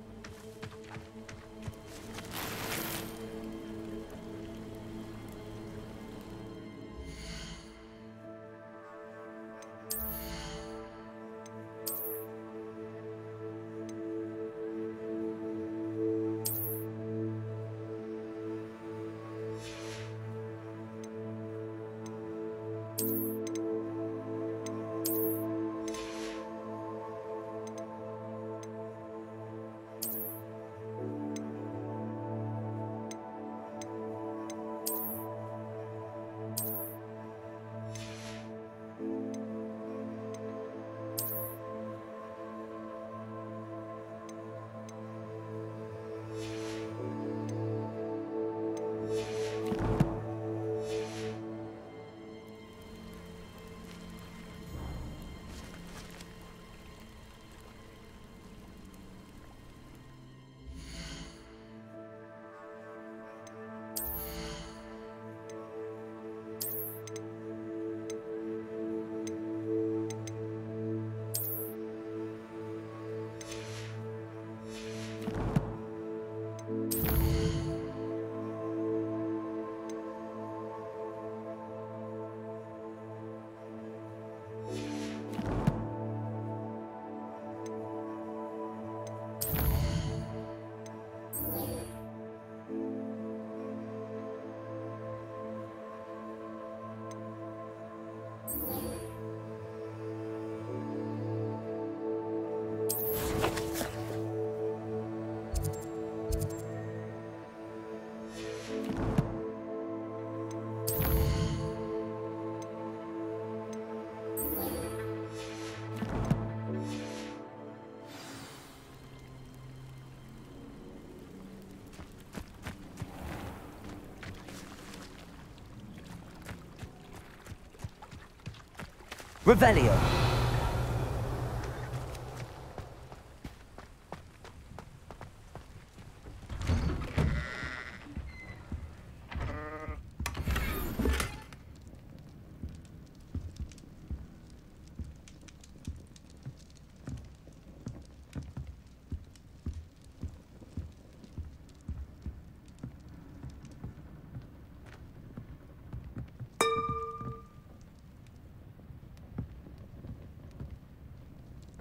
Revelio.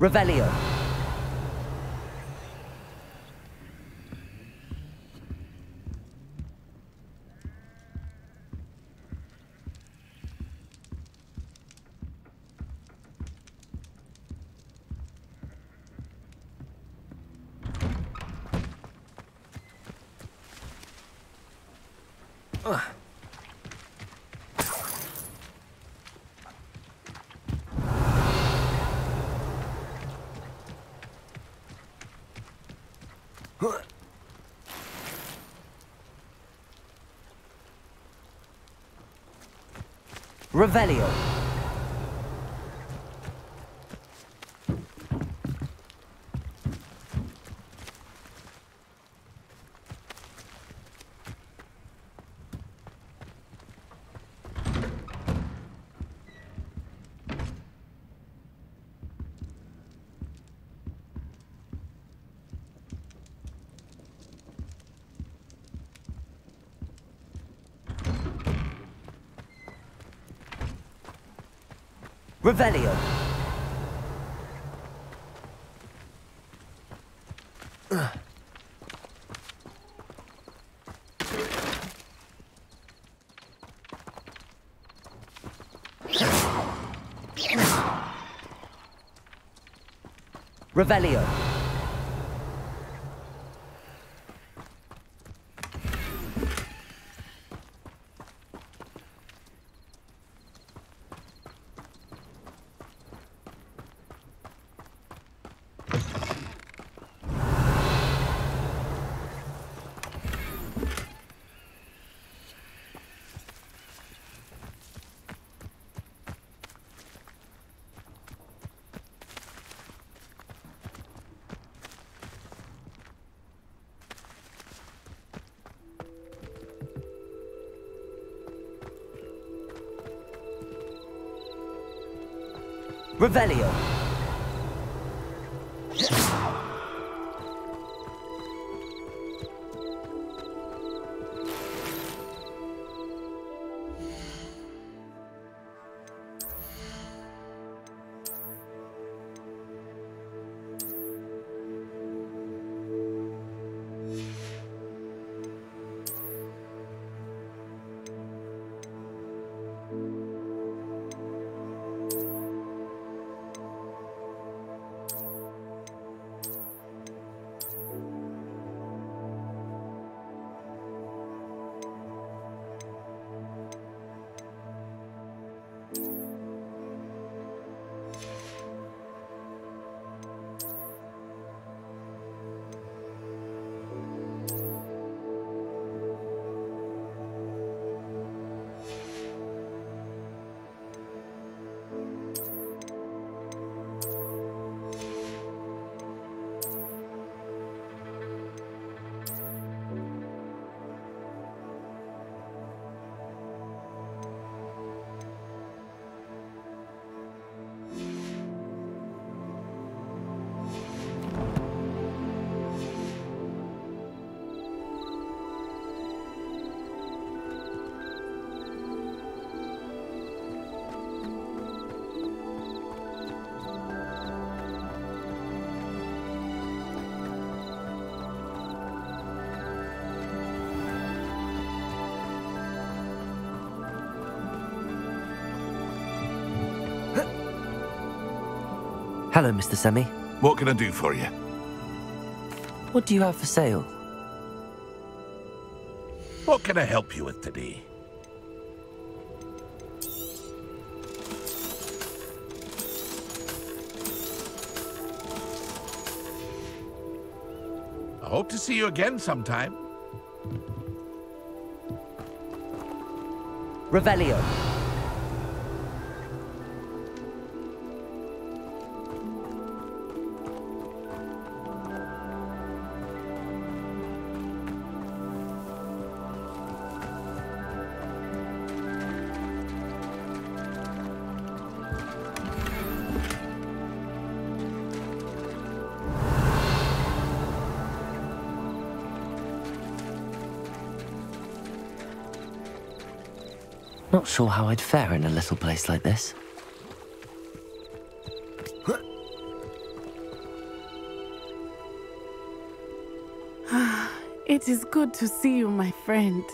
Revelio. Revelio. Revelio. Revelio. Revelio. Hello, Mr. Semi. What can I do for you? What do you have for sale? What can I help you with today? hope to see you again sometime. Revelio. Not sure how I'd fare in a little place like this. It is good to see you, my friend.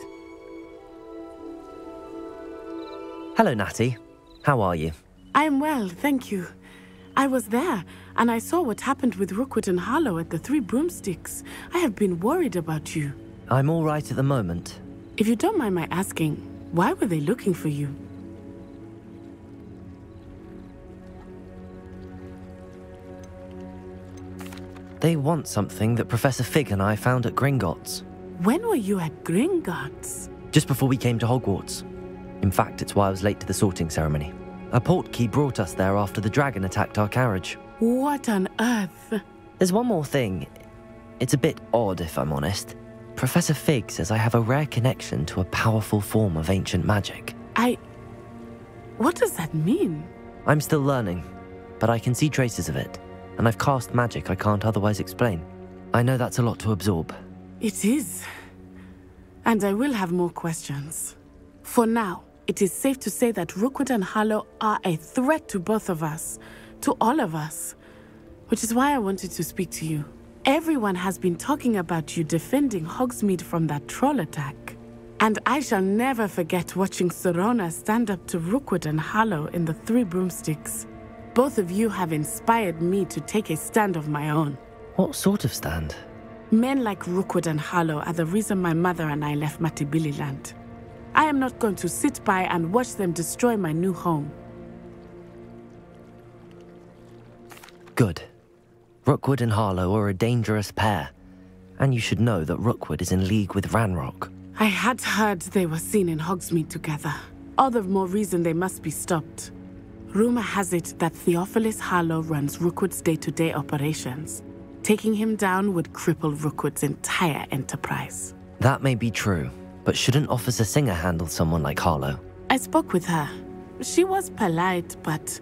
Hello, Natty. How are you? I'm well, thank you. I was there, and I saw what happened with Rookwood and Harlow at the Three Broomsticks. I have been worried about you. I'm all right at the moment. If you don't mind my asking, why were they looking for you? They want something that Professor Fig and I found at Gringotts. When were you at Gringotts? Just before we came to Hogwarts. In fact, it's why I was late to the sorting ceremony. A portkey brought us there after the dragon attacked our carriage. What on earth? There's one more thing. It's a bit odd, if I'm honest. Professor Fig says I have a rare connection to a powerful form of ancient magic. What does that mean? I'm still learning, but I can see traces of it, and I've cast magic I can't otherwise explain. I know that's a lot to absorb. It is. And I will have more questions. For now, it is safe to say that Rookwood and Harlow are a threat to both of us, to all of us, which is why I wanted to speak to you. Everyone has been talking about you defending Hogsmeade from that troll attack. And I shall never forget watching Sorona stand up to Rookwood and Harlow in the Three Broomsticks. Both of you have inspired me to take a stand of my own. What sort of stand? Men like Rookwood and Harlow are the reason my mother and I left Matabeleland. I am not going to sit by and watch them destroy my new home. Good. Rookwood and Harlow are a dangerous pair. And you should know that Rookwood is in league with Ranrock. I had heard they were seen in Hogsmeade together. All the more reason they must be stopped. Rumor has it that Theophilus Harlow runs Rookwood's day-to-day operations. Taking him down would cripple Rookwood's entire enterprise. That may be true, but shouldn't Officer Singer handle someone like Harlow? I spoke with her. She was polite, but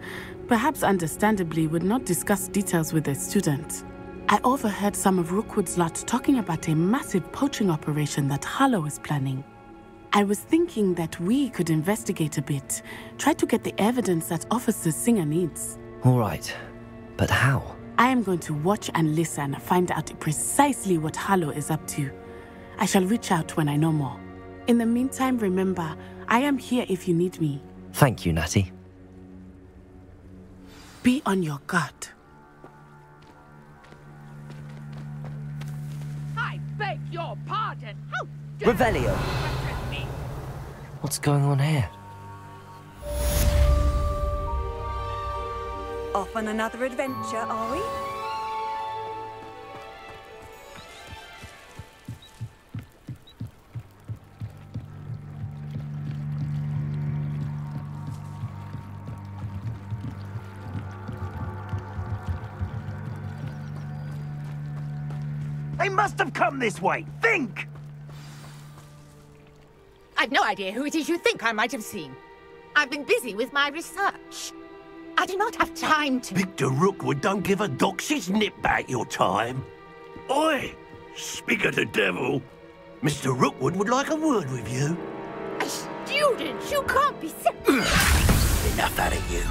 perhaps understandably would not discuss details with a student. I overheard some of Rookwood's lot talking about a massive poaching operation that Harlow is planning. I was thinking that we could investigate a bit, try to get the evidence that Officer Singer needs. All right, but how? I am going to watch and listen, find out precisely what Harlow is up to. I shall reach out when I know more. In the meantime, remember, I am here if you need me. Thank you, Natty. Be on your guard. I beg your pardon. How dare Revelio. you address me? What's going on here? Off on another adventure, are we? They must have come this way. Think! I've no idea who it is you think I might have seen. I've been busy with my research. I do not have time to... Victor Rookwood don't give a doxy's nip back your time. Oi! Speak of the devil. Mr. Rookwood would like a word with you. A student? You can't be Enough out of you.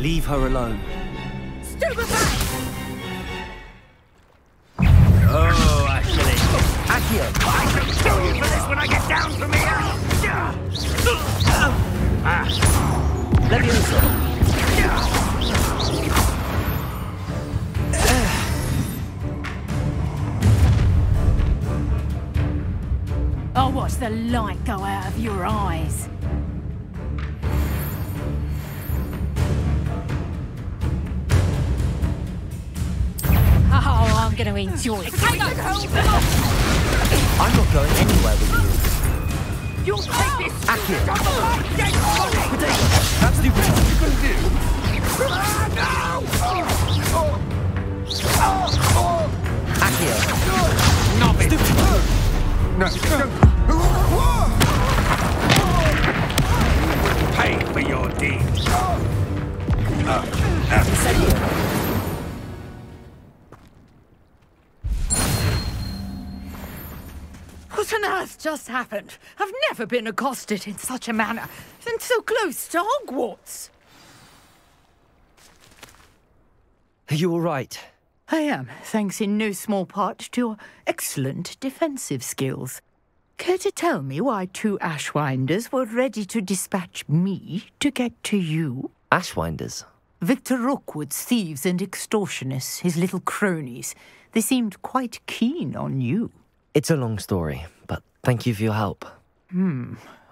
Leave her alone. Stupefy! Oh, actually. Accio! I shall kill you for this when I get down from here! Levioso! I'll watch the light go out of your eyes. Oh, I'm I'm going to enjoy it. I'm not going anywhere with you. You'll take this! Akio! Potato! That's stupid! What are you gonna do? Akio! Not stupid! No. Pay for your deeds. What on earth just happened? I've never been accosted in such a manner, and so close to Hogwarts. Are you all right? I am, thanks in no small part to your excellent defensive skills. Care to tell me why 2 Ashwinders were ready to dispatch me to get to you? Ashwinders? Victor Rookwood's thieves and extortionists, his little cronies. They seemed quite keen on you. It's a long story, but thank you for your help.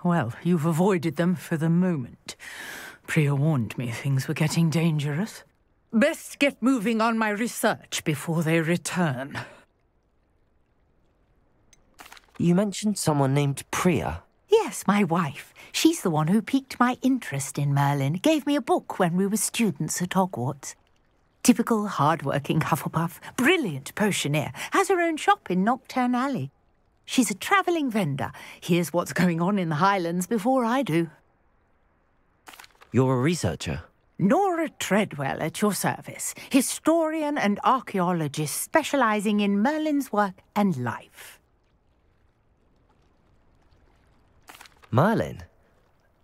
Well, you've avoided them for the moment. Priya warned me things were getting dangerous. Best get moving on my research before they return. You mentioned someone named Priya. Yes, my wife. She's the one who piqued my interest in Merlin. Gave me a book when we were students at Hogwarts. Typical hard-working Hufflepuff, brilliant potioneer, has her own shop in Nocturne Alley. She's a travelling vendor. Hears what's going on in the Highlands before I do. You're a researcher? Nora Treadwell at your service, historian and archaeologist specialising in Merlin's work and life. Merlin?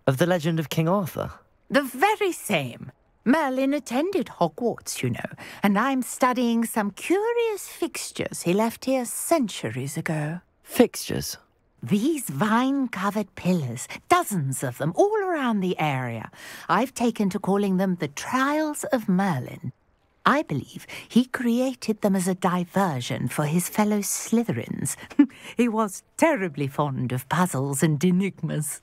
Of the legend of King Arthur? The very same. Merlin attended Hogwarts, you know, and I'm studying some curious fixtures he left here centuries ago. Fixtures? These vine-covered pillars, dozens of them, all around the area. I've taken to calling them the Trials of Merlin. I believe he created them as a diversion for his fellow Slytherins. He was terribly fond of puzzles and enigmas.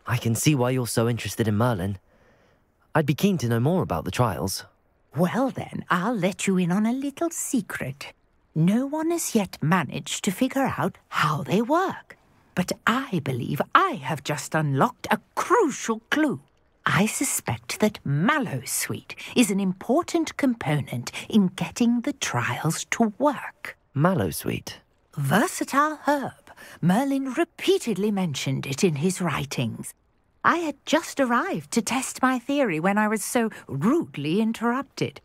I can see why you're so interested in Merlin. I'd be keen to know more about the trials. Well then, I'll let you in on a little secret. No one has yet managed to figure out how they work. But I believe I have just unlocked a crucial clue. I suspect that Mallowsweet is an important component in getting the trials to work. Mallowsweet? Versatile herb. Merlin repeatedly mentioned it in his writings. I had just arrived to test my theory when I was so rudely interrupted.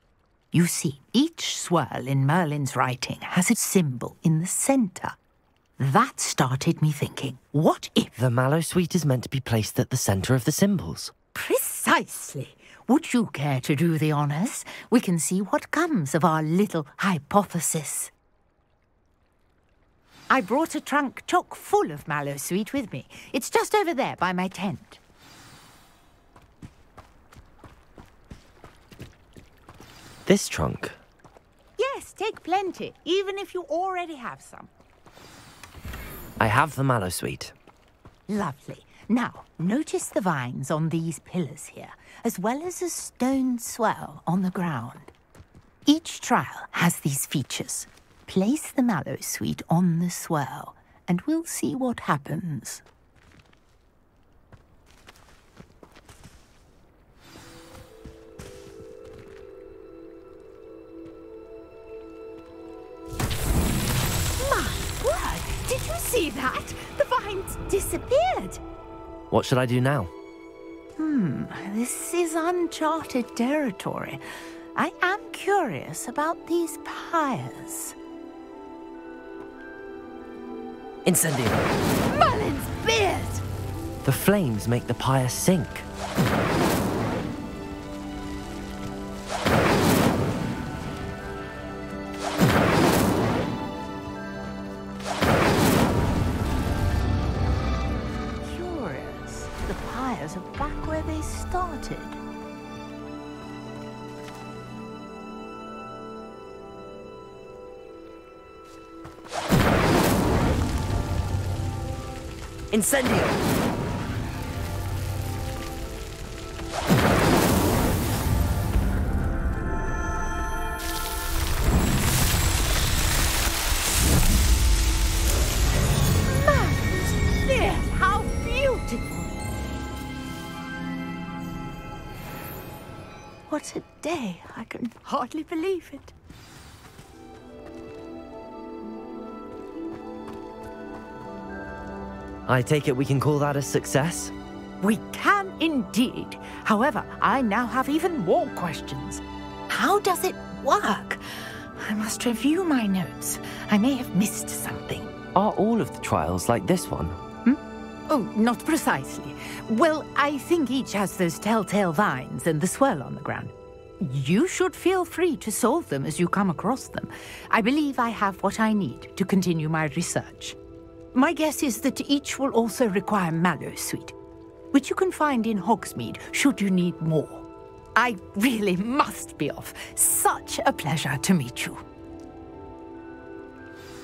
You see, each swirl in Merlin's writing has a symbol in the centre. That started me thinking, what if... The Mallowsweet is meant to be placed at the centre of the symbols. Precisely. Would you care to do the honours? We can see what comes of our little hypothesis. I brought a trunk chock full of Mallowsweet with me. It's just over there by my tent. This trunk? Yes, take plenty, even if you already have some. I have the Mallowsweet. Lovely. Now, notice the vines on these pillars here, as well as a stone swirl on the ground. Each trial has these features. Place the Mallowsweet on the swirl, and we'll see what happens. My word! Did you see that? The vines disappeared. What should I do now? This is uncharted territory. I am curious about these pyres. Incendio! Merlin's beard! The flames make the pyre sink. Curious. The pyres are back where they started. Incendio! What a day. I can hardly believe it. I take it we can call that a success? We can indeed. However, I now have even more questions. How does it work? I must review my notes. I may have missed something. Are all of the trials like this one? Oh, not precisely. Well, I think each has those telltale vines and the swirl on the ground. You should feel free to solve them as you come across them. I believe I have what I need to continue my research. My guess is that each will also require mallow sweet, which you can find in Hogsmeade should you need more. I really must be off. Such a pleasure to meet you.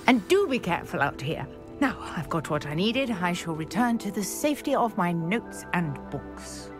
And do be careful out here. Now I've got what I needed, I shall return to the safety of my notes and books.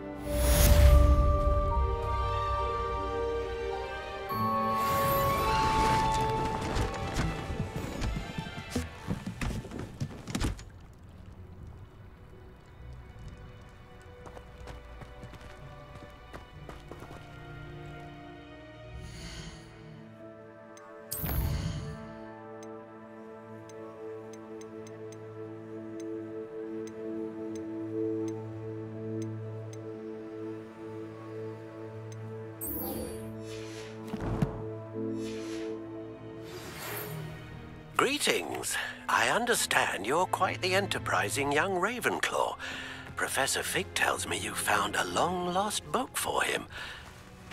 Greetings. I understand you're quite the enterprising young Ravenclaw. Professor Fig tells me you found a long-lost book for him.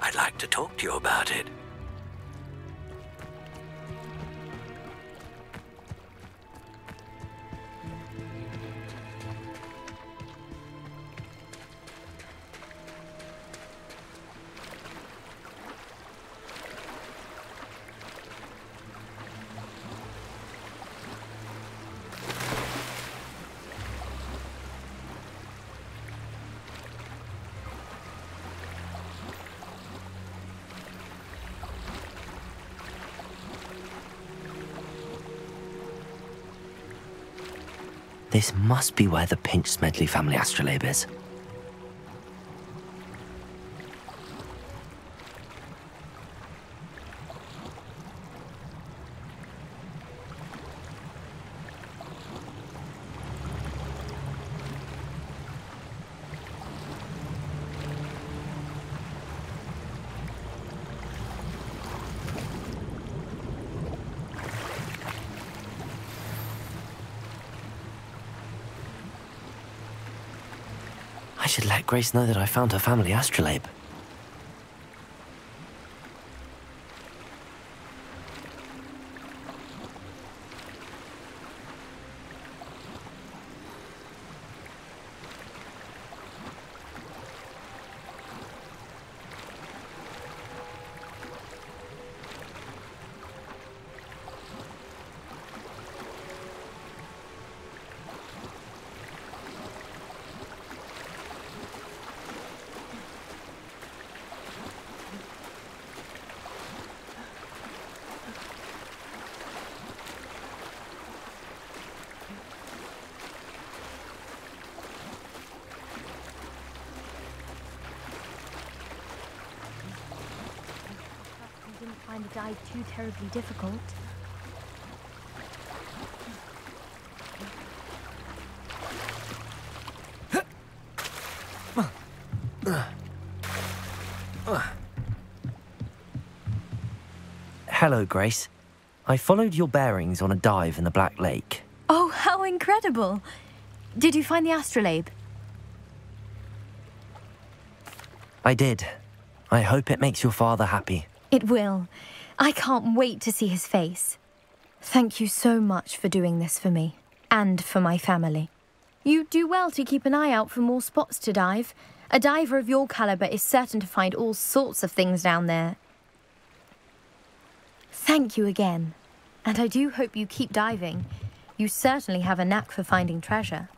I'd like to talk to you about it. This must be where the Pinch-Smedley family astrolabe is. I should let Grace know that I found her family astrolabe. Find the dive too terribly difficult. Hello, Grace. I followed your bearings on a dive in the Black Lake. Oh, how incredible! Did you find the astrolabe? I did. I hope it makes your father happy. It will. I can't wait to see his face. Thank you so much for doing this for me, and for my family. You do well to keep an eye out for more spots to dive. A diver of your caliber is certain to find all sorts of things down there. Thank you again, and I do hope you keep diving. You certainly have a knack for finding treasure.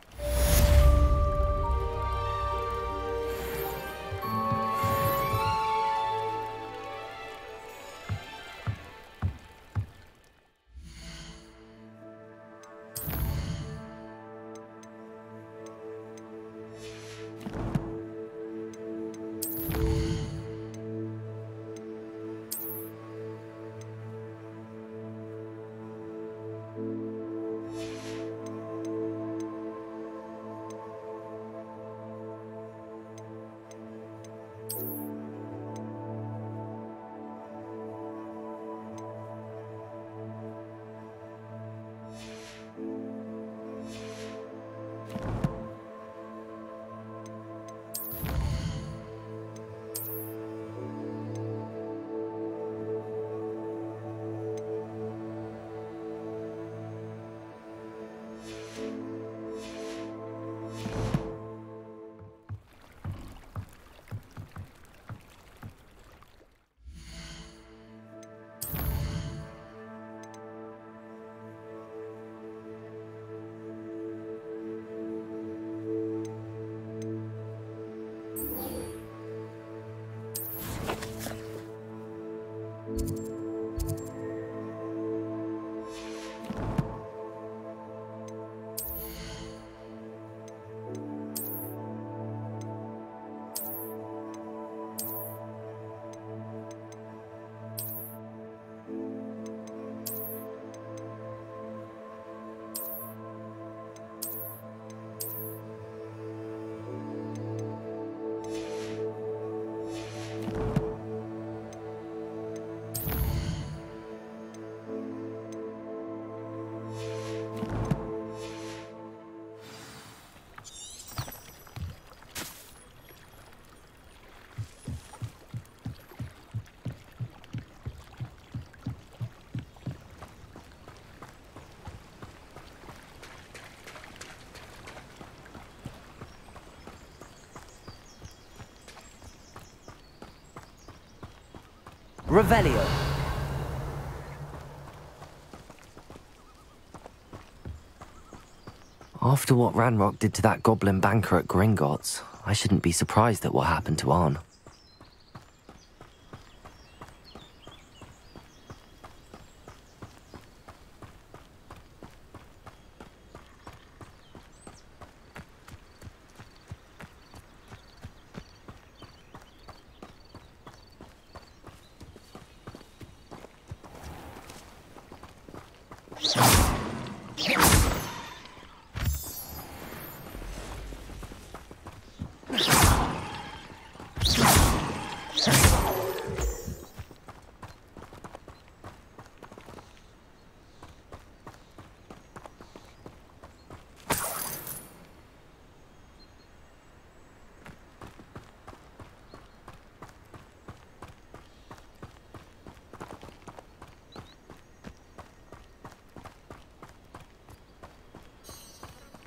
Revelio. After what Ranrock did to that goblin banker at Gringotts, I shouldn't be surprised at what happened to Arn.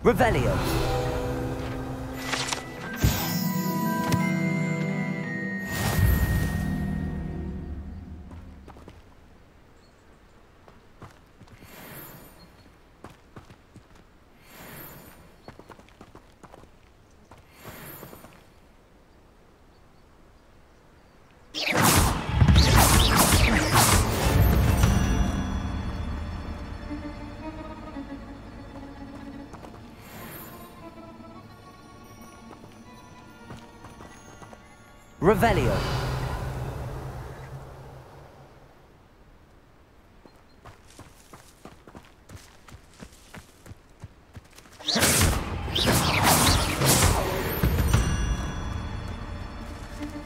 Revelio. Revelio.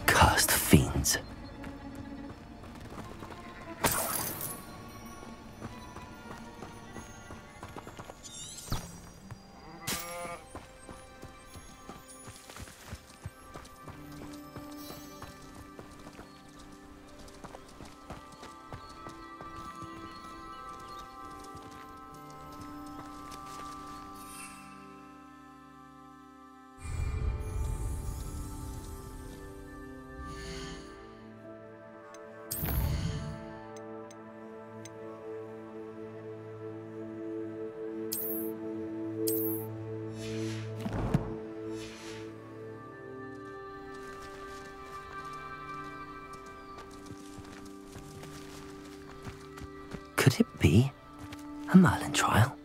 Cursed fiends. Could it be a Merlin trial?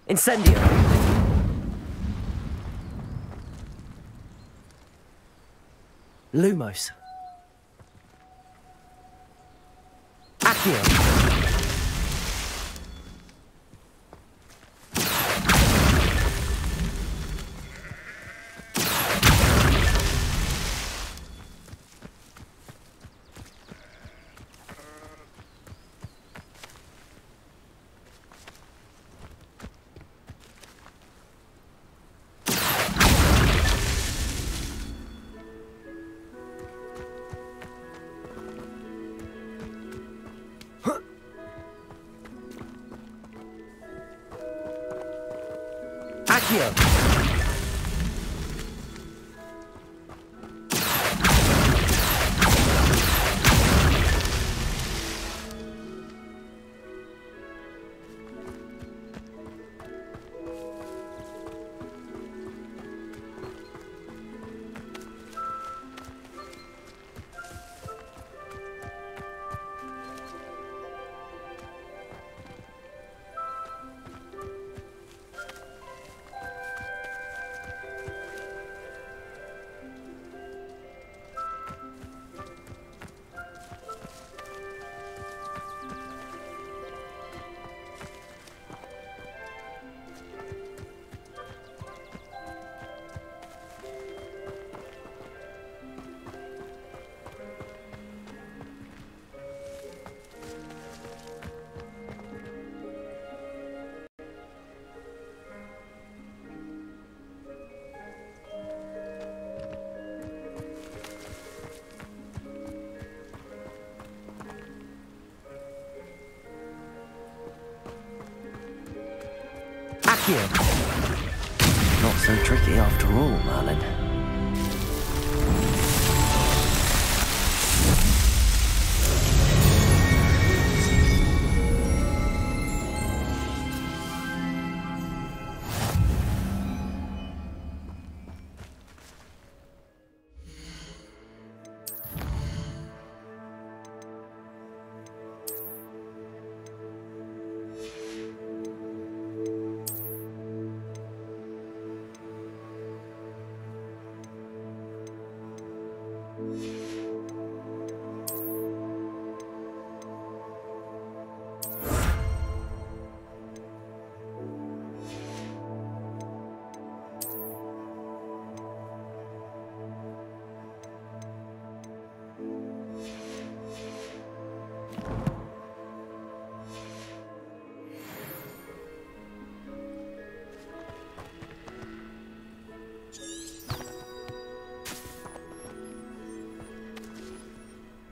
Incendio. Lumos. Accio. Accio. Accio. Not so tricky after all, Merlin.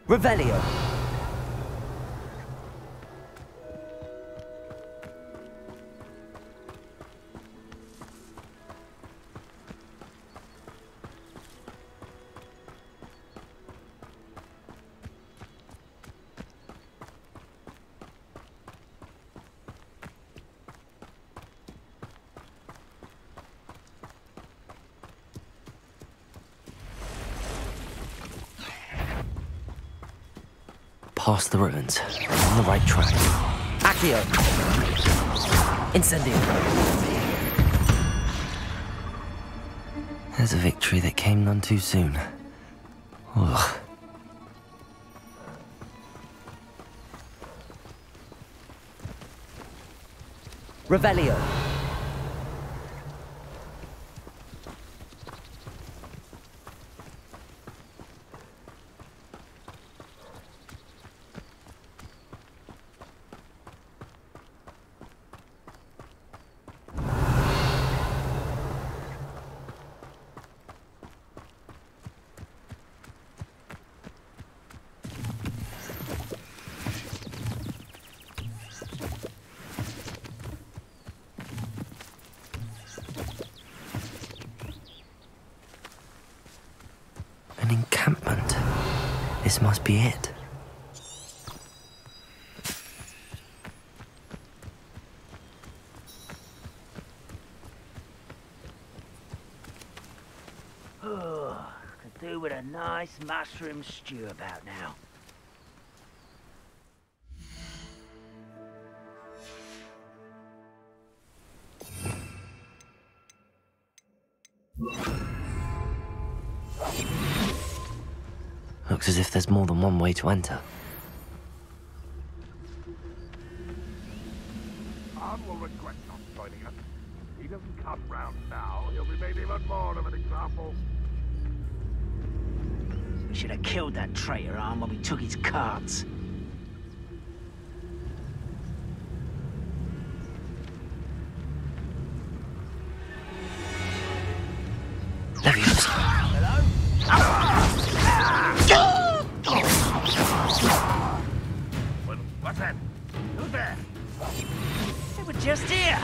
Revelio. Past the ruins. I'm on the right track. Accio! Incendio! There's a victory that came none too soon. Ugh. Revelio! An encampment. This must be it. Oh, could do with a nice mushroom stew about now. Looks as if there's more than one way to enter. Arn will regret not joining us. He doesn't come round now, he'll be made even more of an example. We should have killed that traitor, Arn, when we took his cards. What's that? Who's there? They were just here.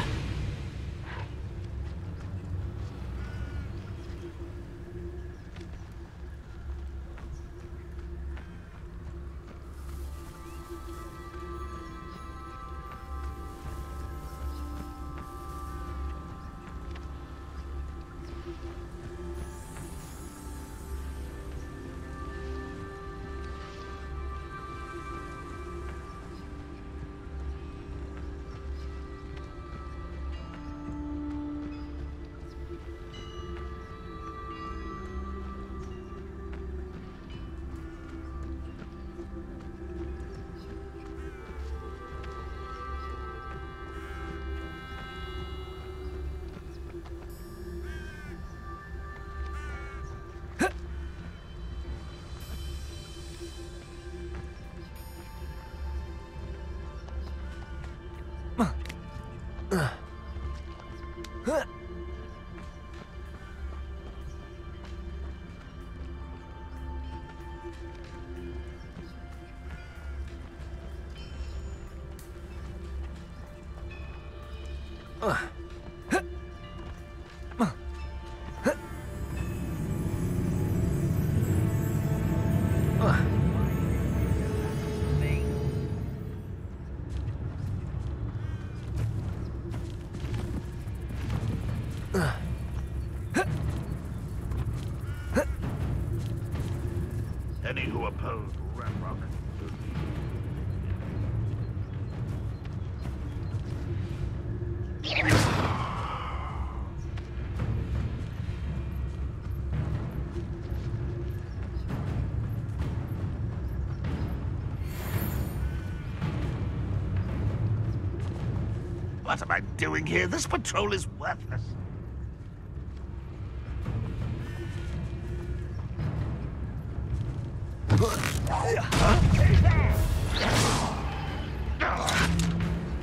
What am I doing here? This patrol is worthless.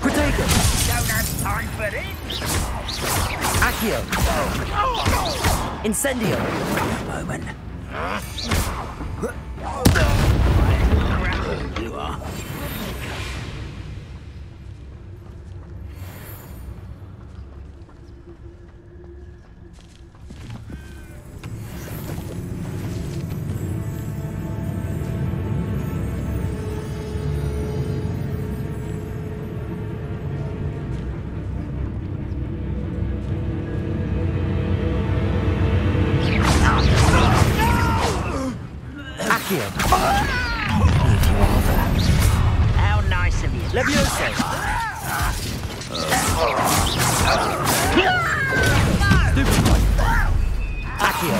Protego! Don't have time for this! Accio! Incendio! A moment. You are. How nice of you. Levioso! Stupefy! Accio!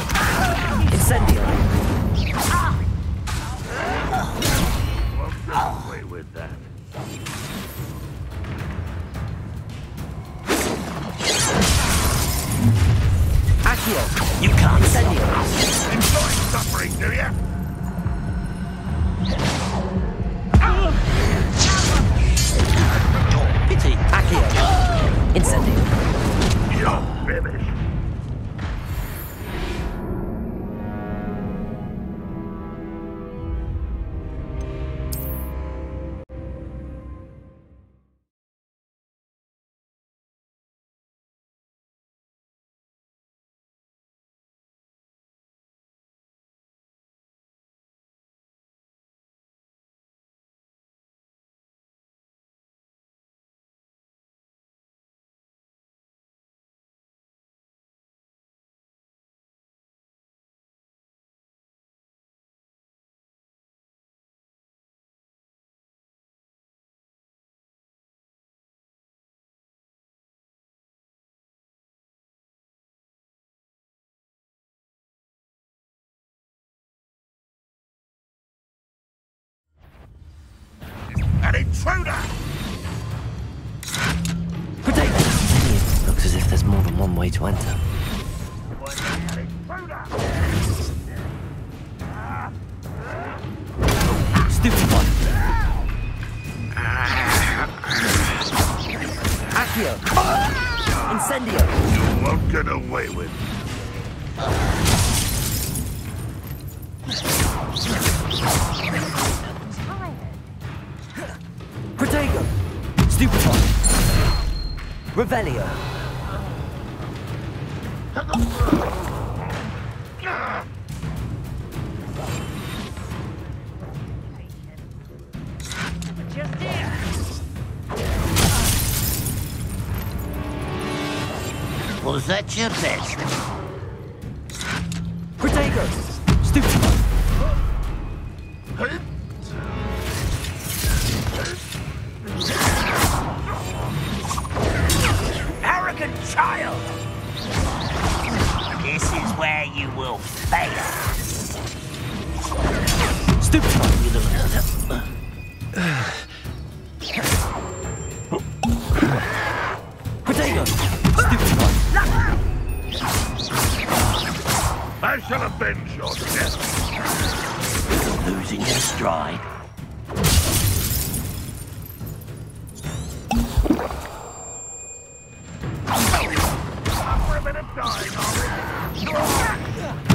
Incendio! Won't get away with that. Accio! You can't Incendio! Enjoying suffering, do you? Pity. Accio! Incendio! You're finished. An intruder! Continue. Looks as if there's more than one way to enter. Stupefy! Accio! Incendio! You won't get away with Protego! Stupefy! Revelio! Just here. Was that your best? Protego! Stupefy! Arrogant child! This is where you will fail. Stupefy! Protego! Stupefy! I shall avenge your death. Losing your stride. For a bit of time,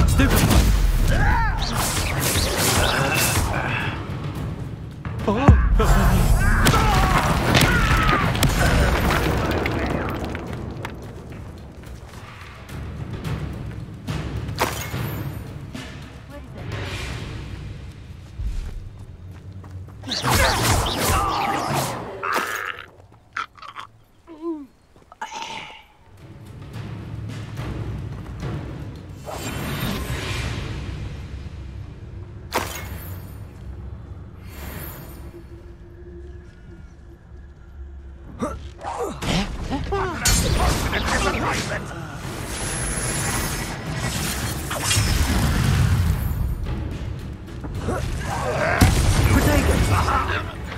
Stupefy!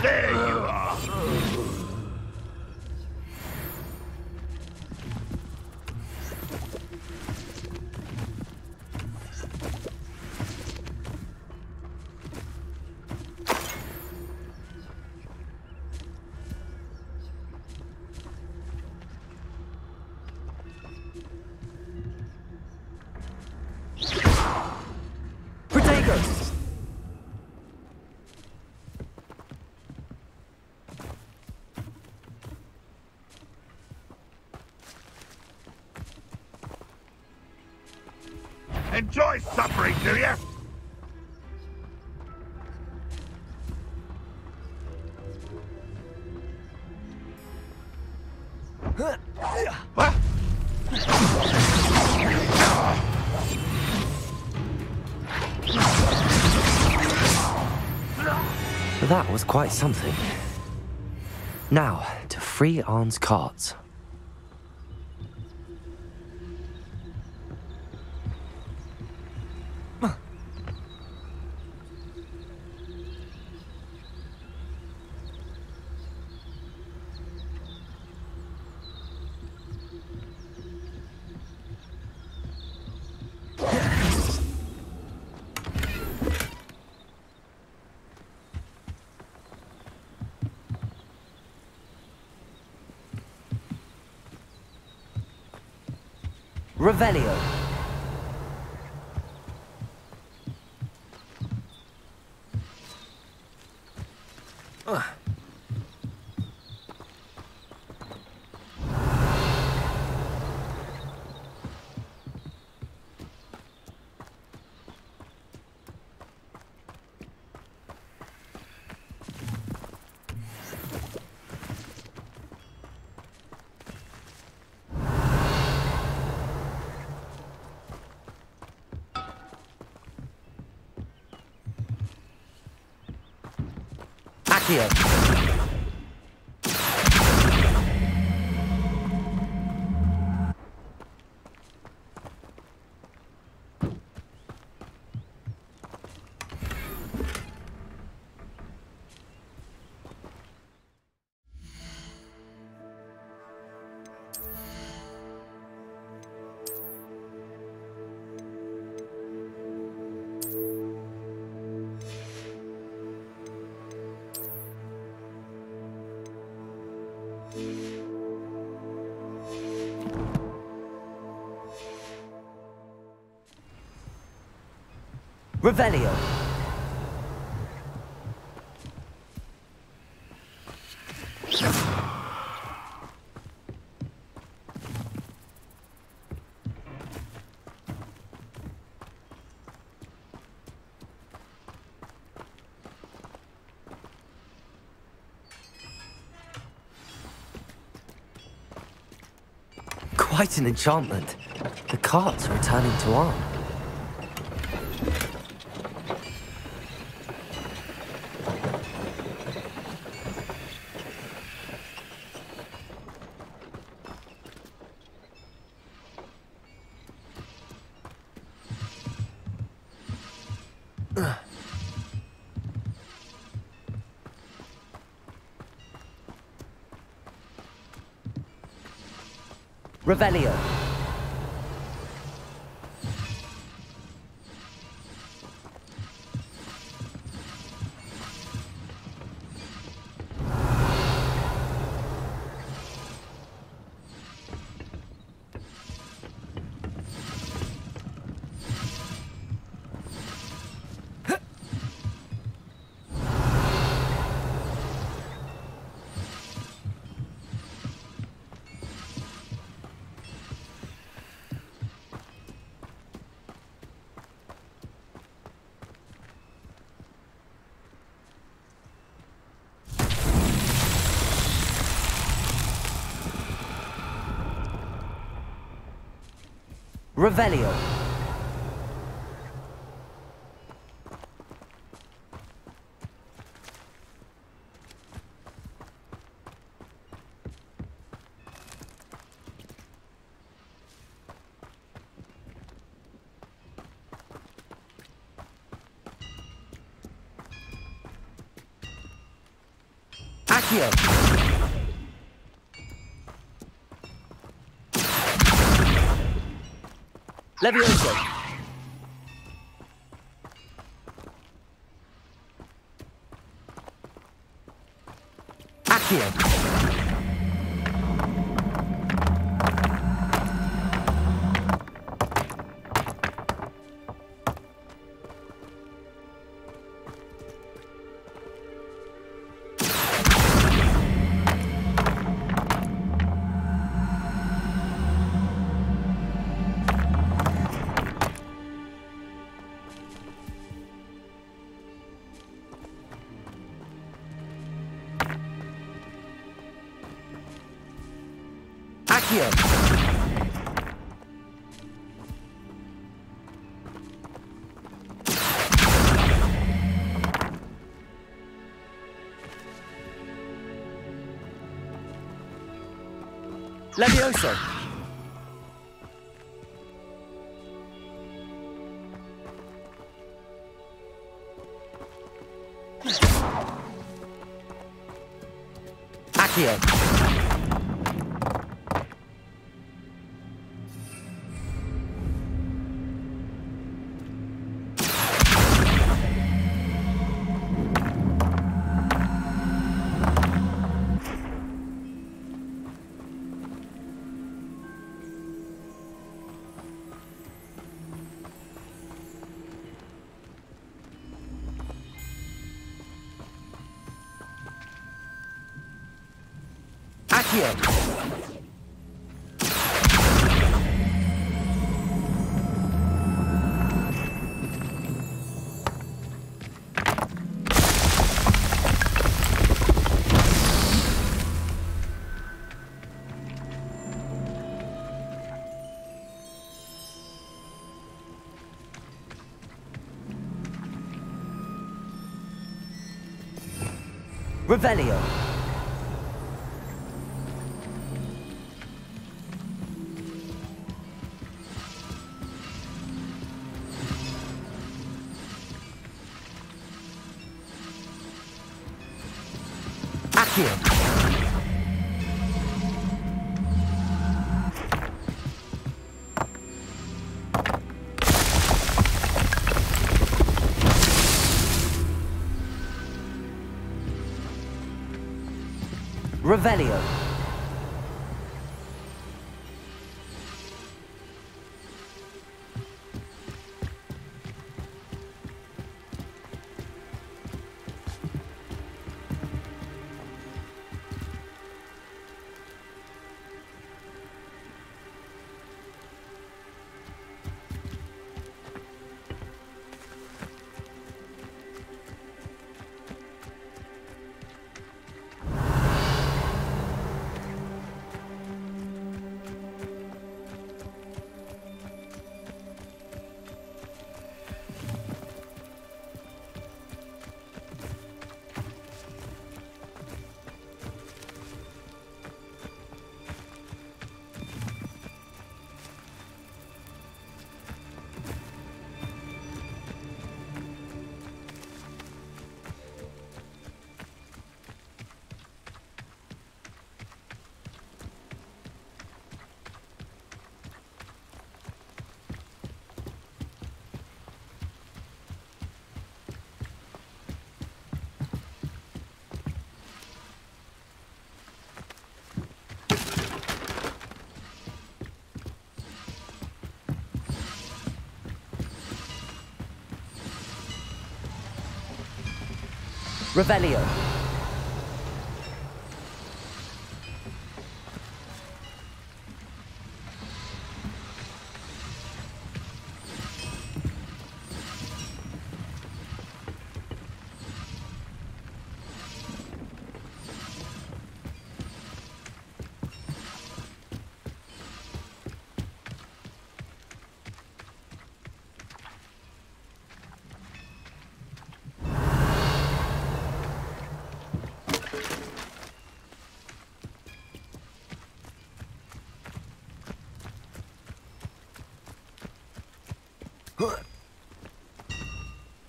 There you are. Enjoy suffering, do you? What? That was quite something. Now, to free Arne's carts. Revelio. Accio. Revelio. Quite an enchantment. The carts are returning to Arne. Revelio. Revelio. Accio. Levioso. Accio. Accio! Levioso! Accio! Revelio. Accio. Revelio. Revelio.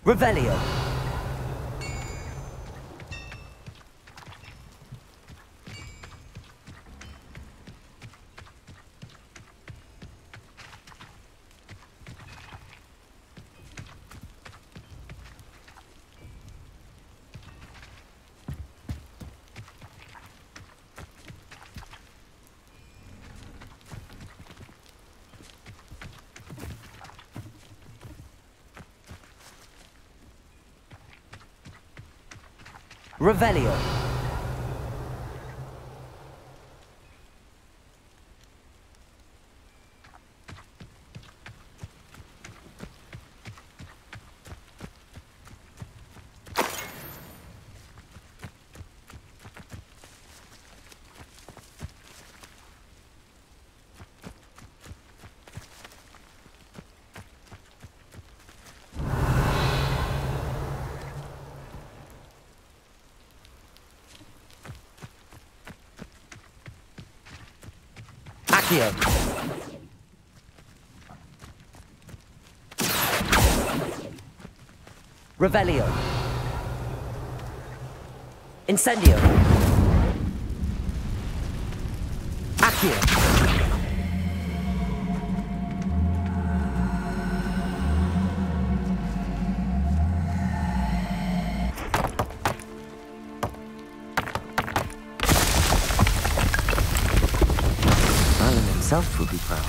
Revelio. Revelio. Accio. Revelio. Incendio. Accio. Himself would be proud.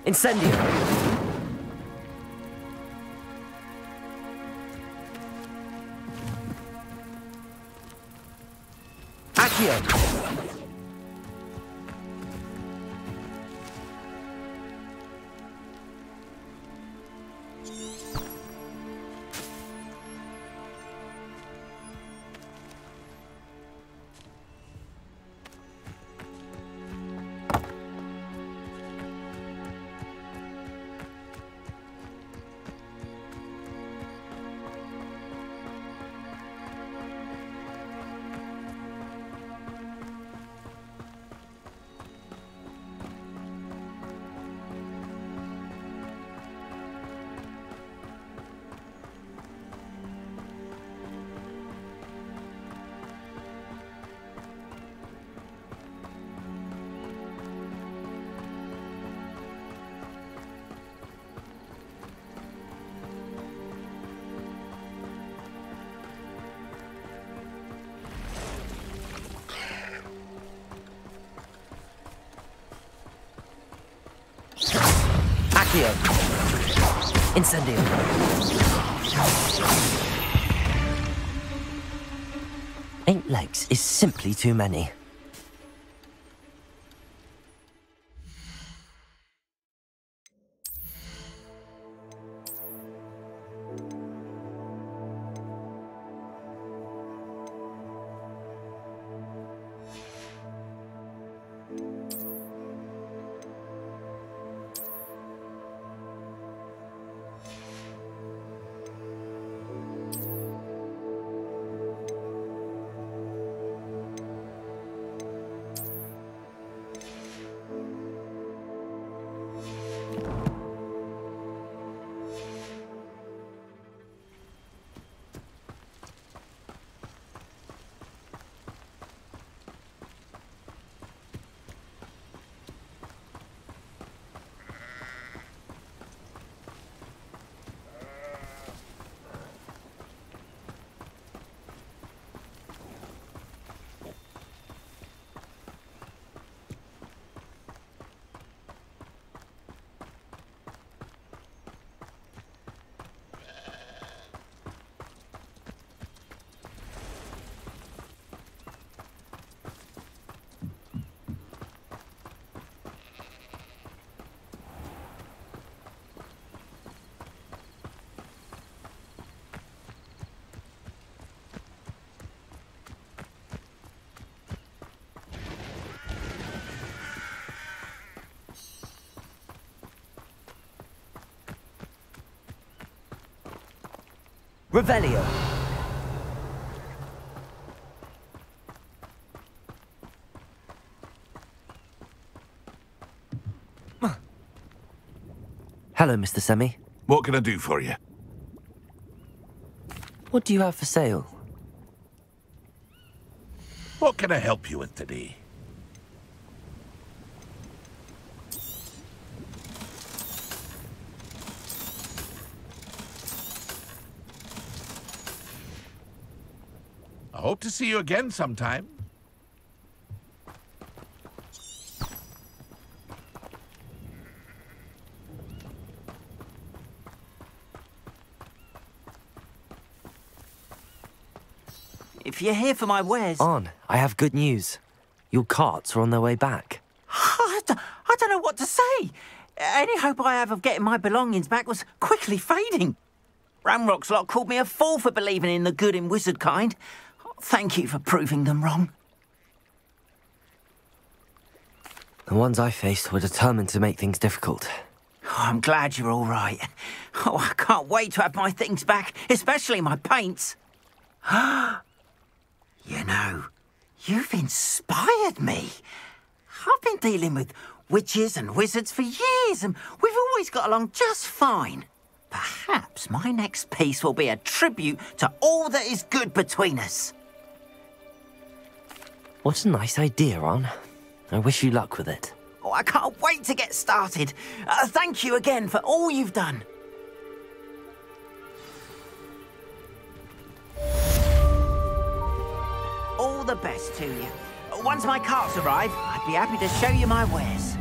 Incendio. Accio. Accio. Incendio. Eight legs is simply too many. Revelio. Hello, Mr. Semi. What can I do for you? What do you have for sale? What can I help you with today? I hope to see you again sometime. If you're here for my wares... On, I have good news. Your carts are on their way back. I don't know what to say. Any hope I have of getting my belongings back was quickly fading. Ramrock's lot called me a fool for believing in the good in wizard kind. Thank you for proving them wrong. The ones I faced were determined to make things difficult. Oh, I'm glad you're all right. Oh, I can't wait to have my things back, especially my paints. You know, you've inspired me. I've been dealing with witches and wizards for years, and we've always got along just fine. Perhaps my next piece will be a tribute to all that is good between us. What a nice idea, Ron. I wish you luck with it. Oh, I can't wait to get started. Thank you again for all you've done. All the best to you. Once my carts arrive, I'd be happy to show you my wares.